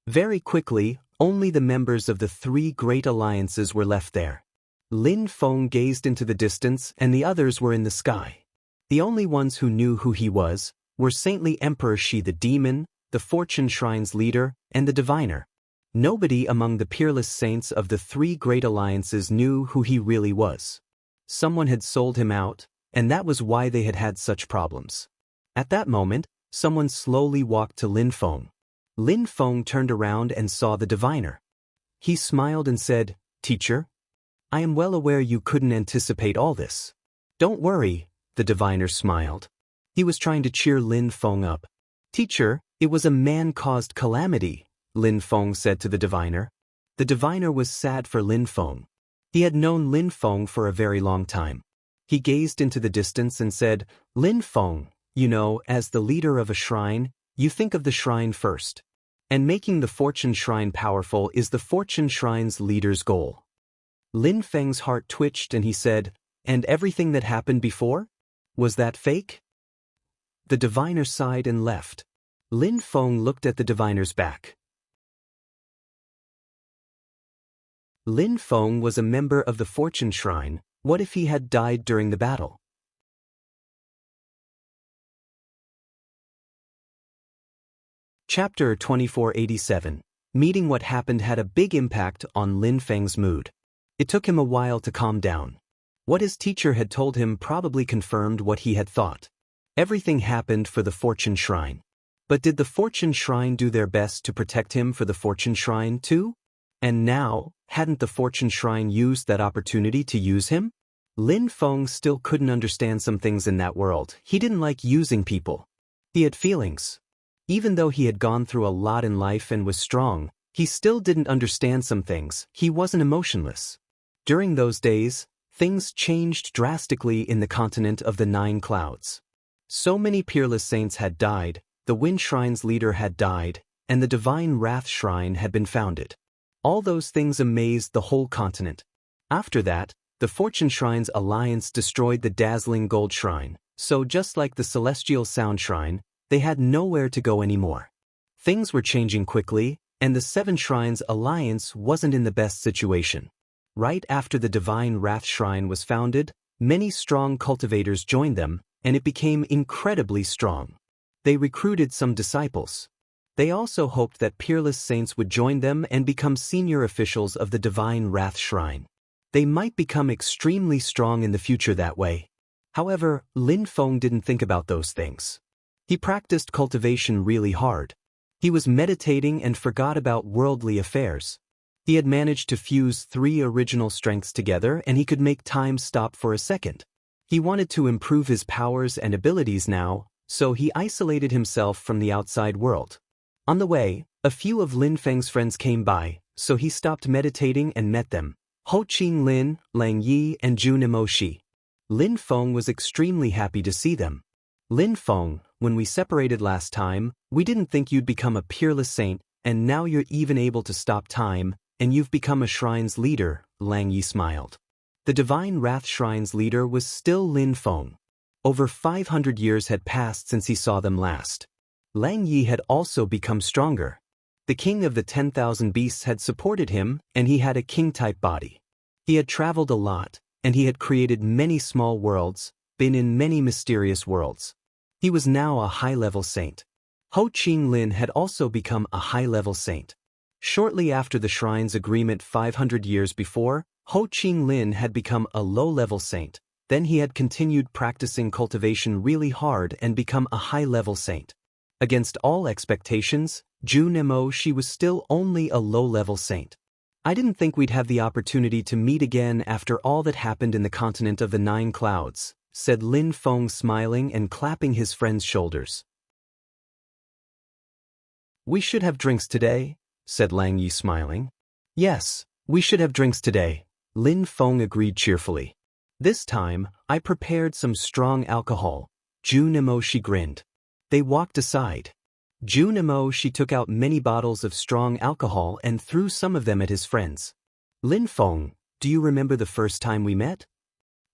S1: Very quickly, only the members of the 3 great alliances were left there. Lin Feng gazed into the distance and the others were in the sky. The only ones who knew who he was were Saintly Emperor Shi the Demon, the Fortune Shrine's leader, and the Diviner. Nobody among the Peerless Saints of the 3 great alliances knew who he really was. Someone had sold him out, and that was why they had had such problems. At that moment, someone slowly walked to Lin Feng. Lin Feng turned around and saw the Diviner. He smiled and said, "Teacher, I am well aware you couldn't anticipate all this." "Don't worry," the Diviner smiled. He was trying to cheer Lin Feng up. "Teacher, it was a man-caused calamity," Lin Feng said to the Diviner. The Diviner was sad for Lin Feng. He had known Lin Feng for a very long time. He gazed into the distance and said, "Lin Feng, you know, as the leader of a shrine, you think of the shrine first. And making the Fortune Shrine powerful is the Fortune Shrine's leader's goal." Lin Feng's heart twitched and he said, "And everything that happened before? Was that fake?" The Diviner sighed and left. Lin Feng looked at the Diviner's back. Lin Feng was a member of the Fortune Shrine. What if he had died during the battle? Chapter 2487. Meeting what happened had a big impact on Lin Feng's mood. It took him a while to calm down. What his teacher had told him probably confirmed what he had thought. Everything happened for the Fortune Shrine. But did the Fortune Shrine do their best to protect him for the Fortune Shrine too? And now, hadn't the Fortune Shrine used that opportunity to use him? Lin Feng still couldn't understand some things in that world. He didn't like using people. He had feelings. Even though he had gone through a lot in life and was strong, he still didn't understand some things. He wasn't emotionless. During those days, things changed drastically in the continent of the Nine Clouds. So many peerless saints had died, the Wind Shrine's leader had died, and the Divine Wrath Shrine had been founded. All those things amazed the whole continent. After that, the Fortune Shrine's alliance destroyed the dazzling Gold Shrine, so just like the Celestial Sound Shrine, they had nowhere to go anymore. Things were changing quickly, and the Seven Shrines alliance wasn't in the best situation. Right after the Divine Wrath Shrine was founded, many strong cultivators joined them, and it became incredibly strong. They recruited some disciples. They also hoped that peerless saints would join them and become senior officials of the Divine Wrath Shrine. They might become extremely strong in the future that way. However, Lin Feng didn't think about those things. He practiced cultivation really hard. He was meditating and forgot about worldly affairs. He had managed to fuse 3 original strengths together, and he could make time stop for a second. He wanted to improve his powers and abilities now, so he isolated himself from the outside world. On the way, a few of Lin Feng's friends came by, so he stopped meditating and met them: Ho Qing Lin, Lang Yi, and Jun Emoshi. Lin Feng was extremely happy to see them. Lin Feng, when we separated last time, we didn't think you'd become a peerless saint, and now you're even able to stop time, and you've become a shrine's leader, Lang Yi smiled. The Divine Wrath Shrine's leader was still Lin Feng. Over 500 years had passed since he saw them last. Lang Yi had also become stronger. The king of the 10,000 beasts had supported him, and he had a king-type body. He had traveled a lot, and he had created many small worlds, been in many mysterious worlds. He was now a high-level saint. Ho Qing Lin had also become a high-level saint. Shortly after the shrine's agreement 500 years before, Ho Qing Lin had become a low-level saint. Then he had continued practicing cultivation really hard and become a high-level saint. Against all expectations, Jun Emoshi was still only a low-level saint. I didn't think we'd have the opportunity to meet again after all that happened in the continent of the Nine Clouds, said Lin Feng, smiling and clapping his friend's shoulders. We should have drinks today, said Lang Yi, smiling. Yes, we should have drinks today, Lin Feng agreed cheerfully. This time, I prepared some strong alcohol. Jun Emoshi grinned. They walked aside. Jun Emoshi took out many bottles of strong alcohol and threw some of them at his friends. Lin Feng, do you remember the first time we met?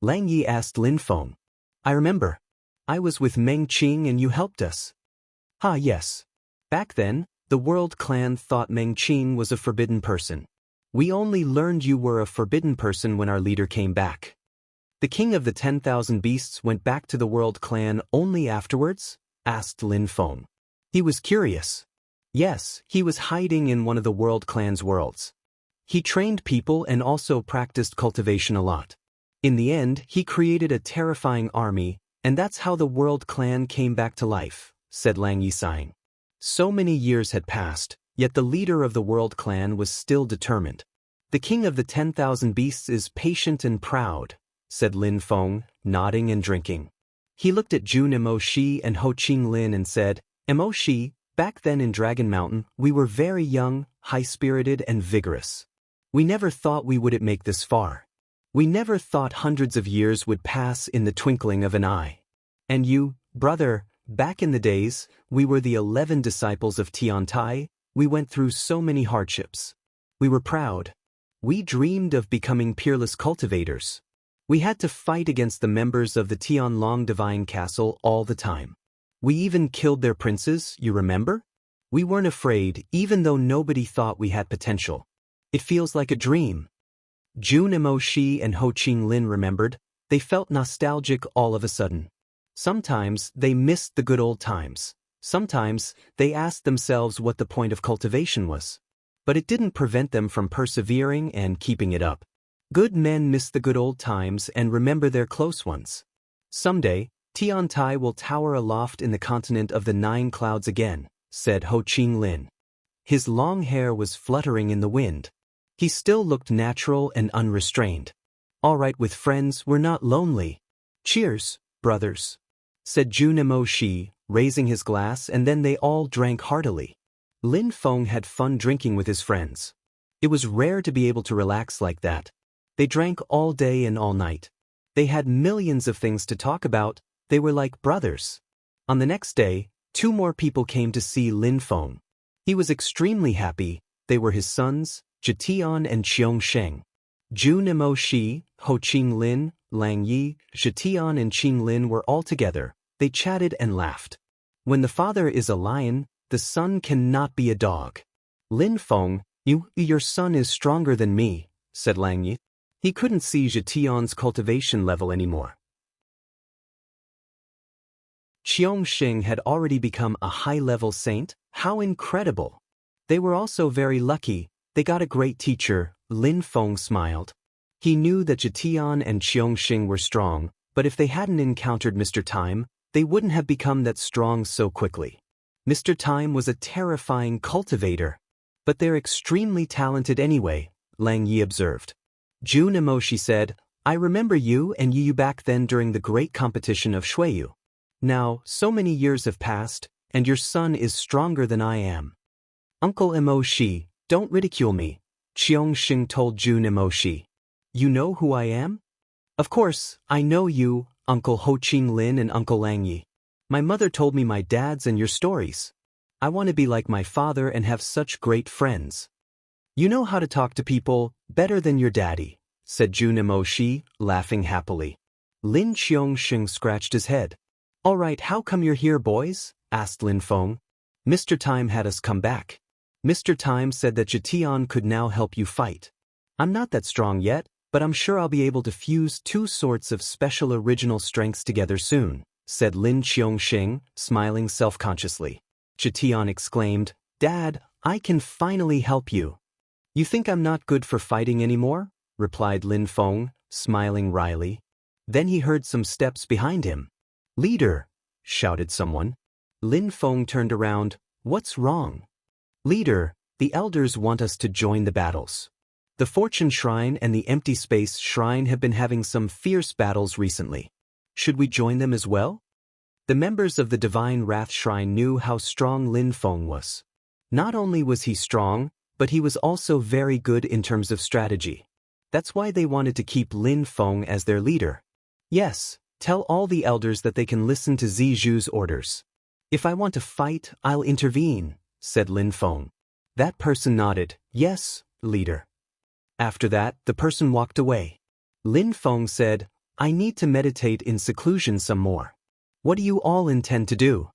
S1: Lang Yi asked Lin Feng. I remember. I was with Meng Qing and you helped us. Ah, yes. Back then, the World Clan thought Meng Qing was a forbidden person. We only learned you were a forbidden person when our leader came back. The king of the 10,000 beasts went back to the World Clan only afterwards? Asked Lin Feng. He was curious. Yes, he was hiding in one of the World Clan's worlds. He trained people and also practiced cultivation a lot. In the end, he created a terrifying army, and that's how the World Clan came back to life, said Lang Yi, sighing. So many years had passed, yet the leader of the World Clan was still determined. The king of the 10,000 beasts is patient and proud, said Lin Feng, nodding and drinking. He looked at Jun Emoshi and Ho Qing Lin and said, Emoshi, back then in Dragon Mountain, we were very young, high-spirited and vigorous. We never thought we would make this far. We never thought hundreds of years would pass in the twinkling of an eye. And you, brother, back in the days, we were the 11 disciples of Tian Tai. We went through so many hardships. We were proud. We dreamed of becoming peerless cultivators. We had to fight against the members of the Tianlong Divine Castle all the time. We even killed their princes, you remember? We weren't afraid, even though nobody thought we had potential. It feels like a dream. Jun Emoshi and Ho Qing Lin remembered. They felt nostalgic all of a sudden. Sometimes they missed the good old times. Sometimes they asked themselves what the point of cultivation was. But it didn't prevent them from persevering and keeping it up. Good men miss the good old times and remember their close ones. Someday, Tian Tai will tower aloft in the continent of the 9 clouds again, said Ho Qing Lin. His long hair was fluttering in the wind. He still looked natural and unrestrained. All right, with friends, we're not lonely. Cheers, brothers, said Jun Emoshi, raising his glass, and then they all drank heartily. Lin Feng had fun drinking with his friends. It was rare to be able to relax like that. They drank all day and all night. They had millions of things to talk about. They were like brothers. On the next day, 2 more people came to see Lin Feng. He was extremely happy. They were his sons, Zhetian and Qiong Sheng. Zhu Nemo Shi, Ho Qing Lin, Lang Yi, Zhetian and Qing Lin were all together. They chatted and laughed. When the father is a lion, the son cannot be a dog. Lin Feng, your son is stronger than me, said Lang Yi. He couldn't see Zhetian's cultivation level anymore. Qiong Sheng had already become a high-level saint. How incredible! They were also very lucky. They got a great teacher. Lin Feng smiled. He knew that Zhetian and Qiong Sheng were strong, but if they hadn't encountered Mr. Time, they wouldn't have become that strong so quickly. Mr. Time was a terrifying cultivator. But they're extremely talented anyway, Lang Yi observed. Zhu Nemoshi said, I remember you and Yu back then during the great competition of Shuiyu. Now, so many years have passed, and your son is stronger than I am. Uncle Emoshi, don't ridicule me, Qiong Sheng told Zhu Nemoshi. You know who I am? Of course, I know you, Uncle Ho Qing Lin and Uncle Lang Yi. My mother told me my dad's and your stories. I want to be like my father and have such great friends. You know how to talk to people better than your daddy, said Zhu Nemoshi, laughing happily. Lin Qiong Sheng scratched his head. All right, how come you're here, boys? Asked Lin Feng. Mr. Time had us come back. Mr. Time said that Zhetian could now help you fight. I'm not that strong yet, but I'm sure I'll be able to fuse 2 sorts of special original strengths together soon, said Lin Qiong Sheng, smiling self-consciously. Zhetian exclaimed, Dad, I can finally help you. You think I'm not good for fighting anymore? Replied Lin Feng, smiling wryly. Then he heard some steps behind him. Leader, shouted someone. Lin Feng turned around. What's wrong? Leader, the elders want us to join the battles. The Fortune Shrine and the Empty Space Shrine have been having some fierce battles recently. Should we join them as well? The members of the Divine Wrath Shrine knew how strong Lin Feng was. Not only was he strong, but he was also very good in terms of strategy. That's why they wanted to keep Lin Feng as their leader. Yes, tell all the elders that they can listen to Zizhu's orders. If I want to fight, I'll intervene, said Lin Feng. That person nodded. Yes, leader. After that, the person walked away. Lin Feng said, I need to meditate in seclusion some more. What do you all intend to do?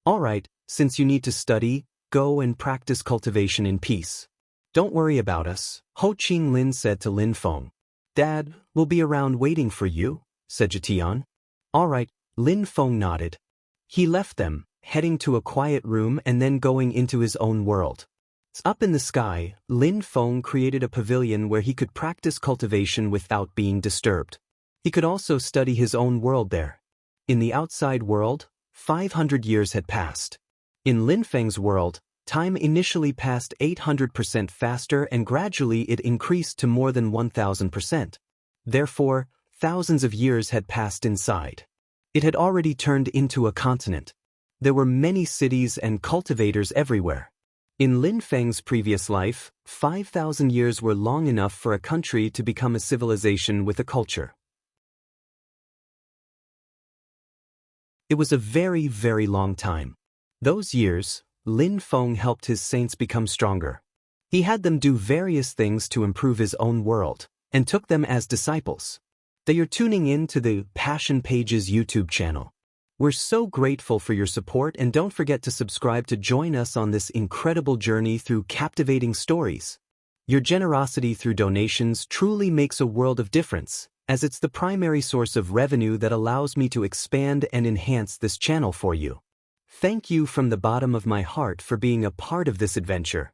S1: All right, since you need to study, go and practice cultivation in peace. Don't worry about us, Ho Qing Lin said to Lin Feng. Dad, we'll be around waiting for you, said Zhetian. All right, Lin Feng nodded. He left them, heading to a quiet room and then going into his own world. Up in the sky, Lin Feng created a pavilion where he could practice cultivation without being disturbed. He could also study his own world there. In the outside world, 500 years had passed. In Lin Feng's world, time initially passed 800% faster and gradually it increased to more than 1000%. Therefore, thousands of years had passed inside. It had already turned into a continent. There were many cities and cultivators everywhere. In Lin Feng's previous life, 5,000 years were long enough for a country to become a civilization with a culture. It was a very, very long time. Those years, Lin Feng helped his saints become stronger. He had them do various things to improve his own world, and took them as disciples. They are tuning in to the Passion Pages YouTube channel. We're so grateful for your support and don't forget to subscribe to join us on this incredible journey through captivating stories. Your generosity through donations truly makes a world of difference, as it's the primary source of revenue that allows me to expand and enhance this channel for you. Thank you from the bottom of my heart for being a part of this adventure.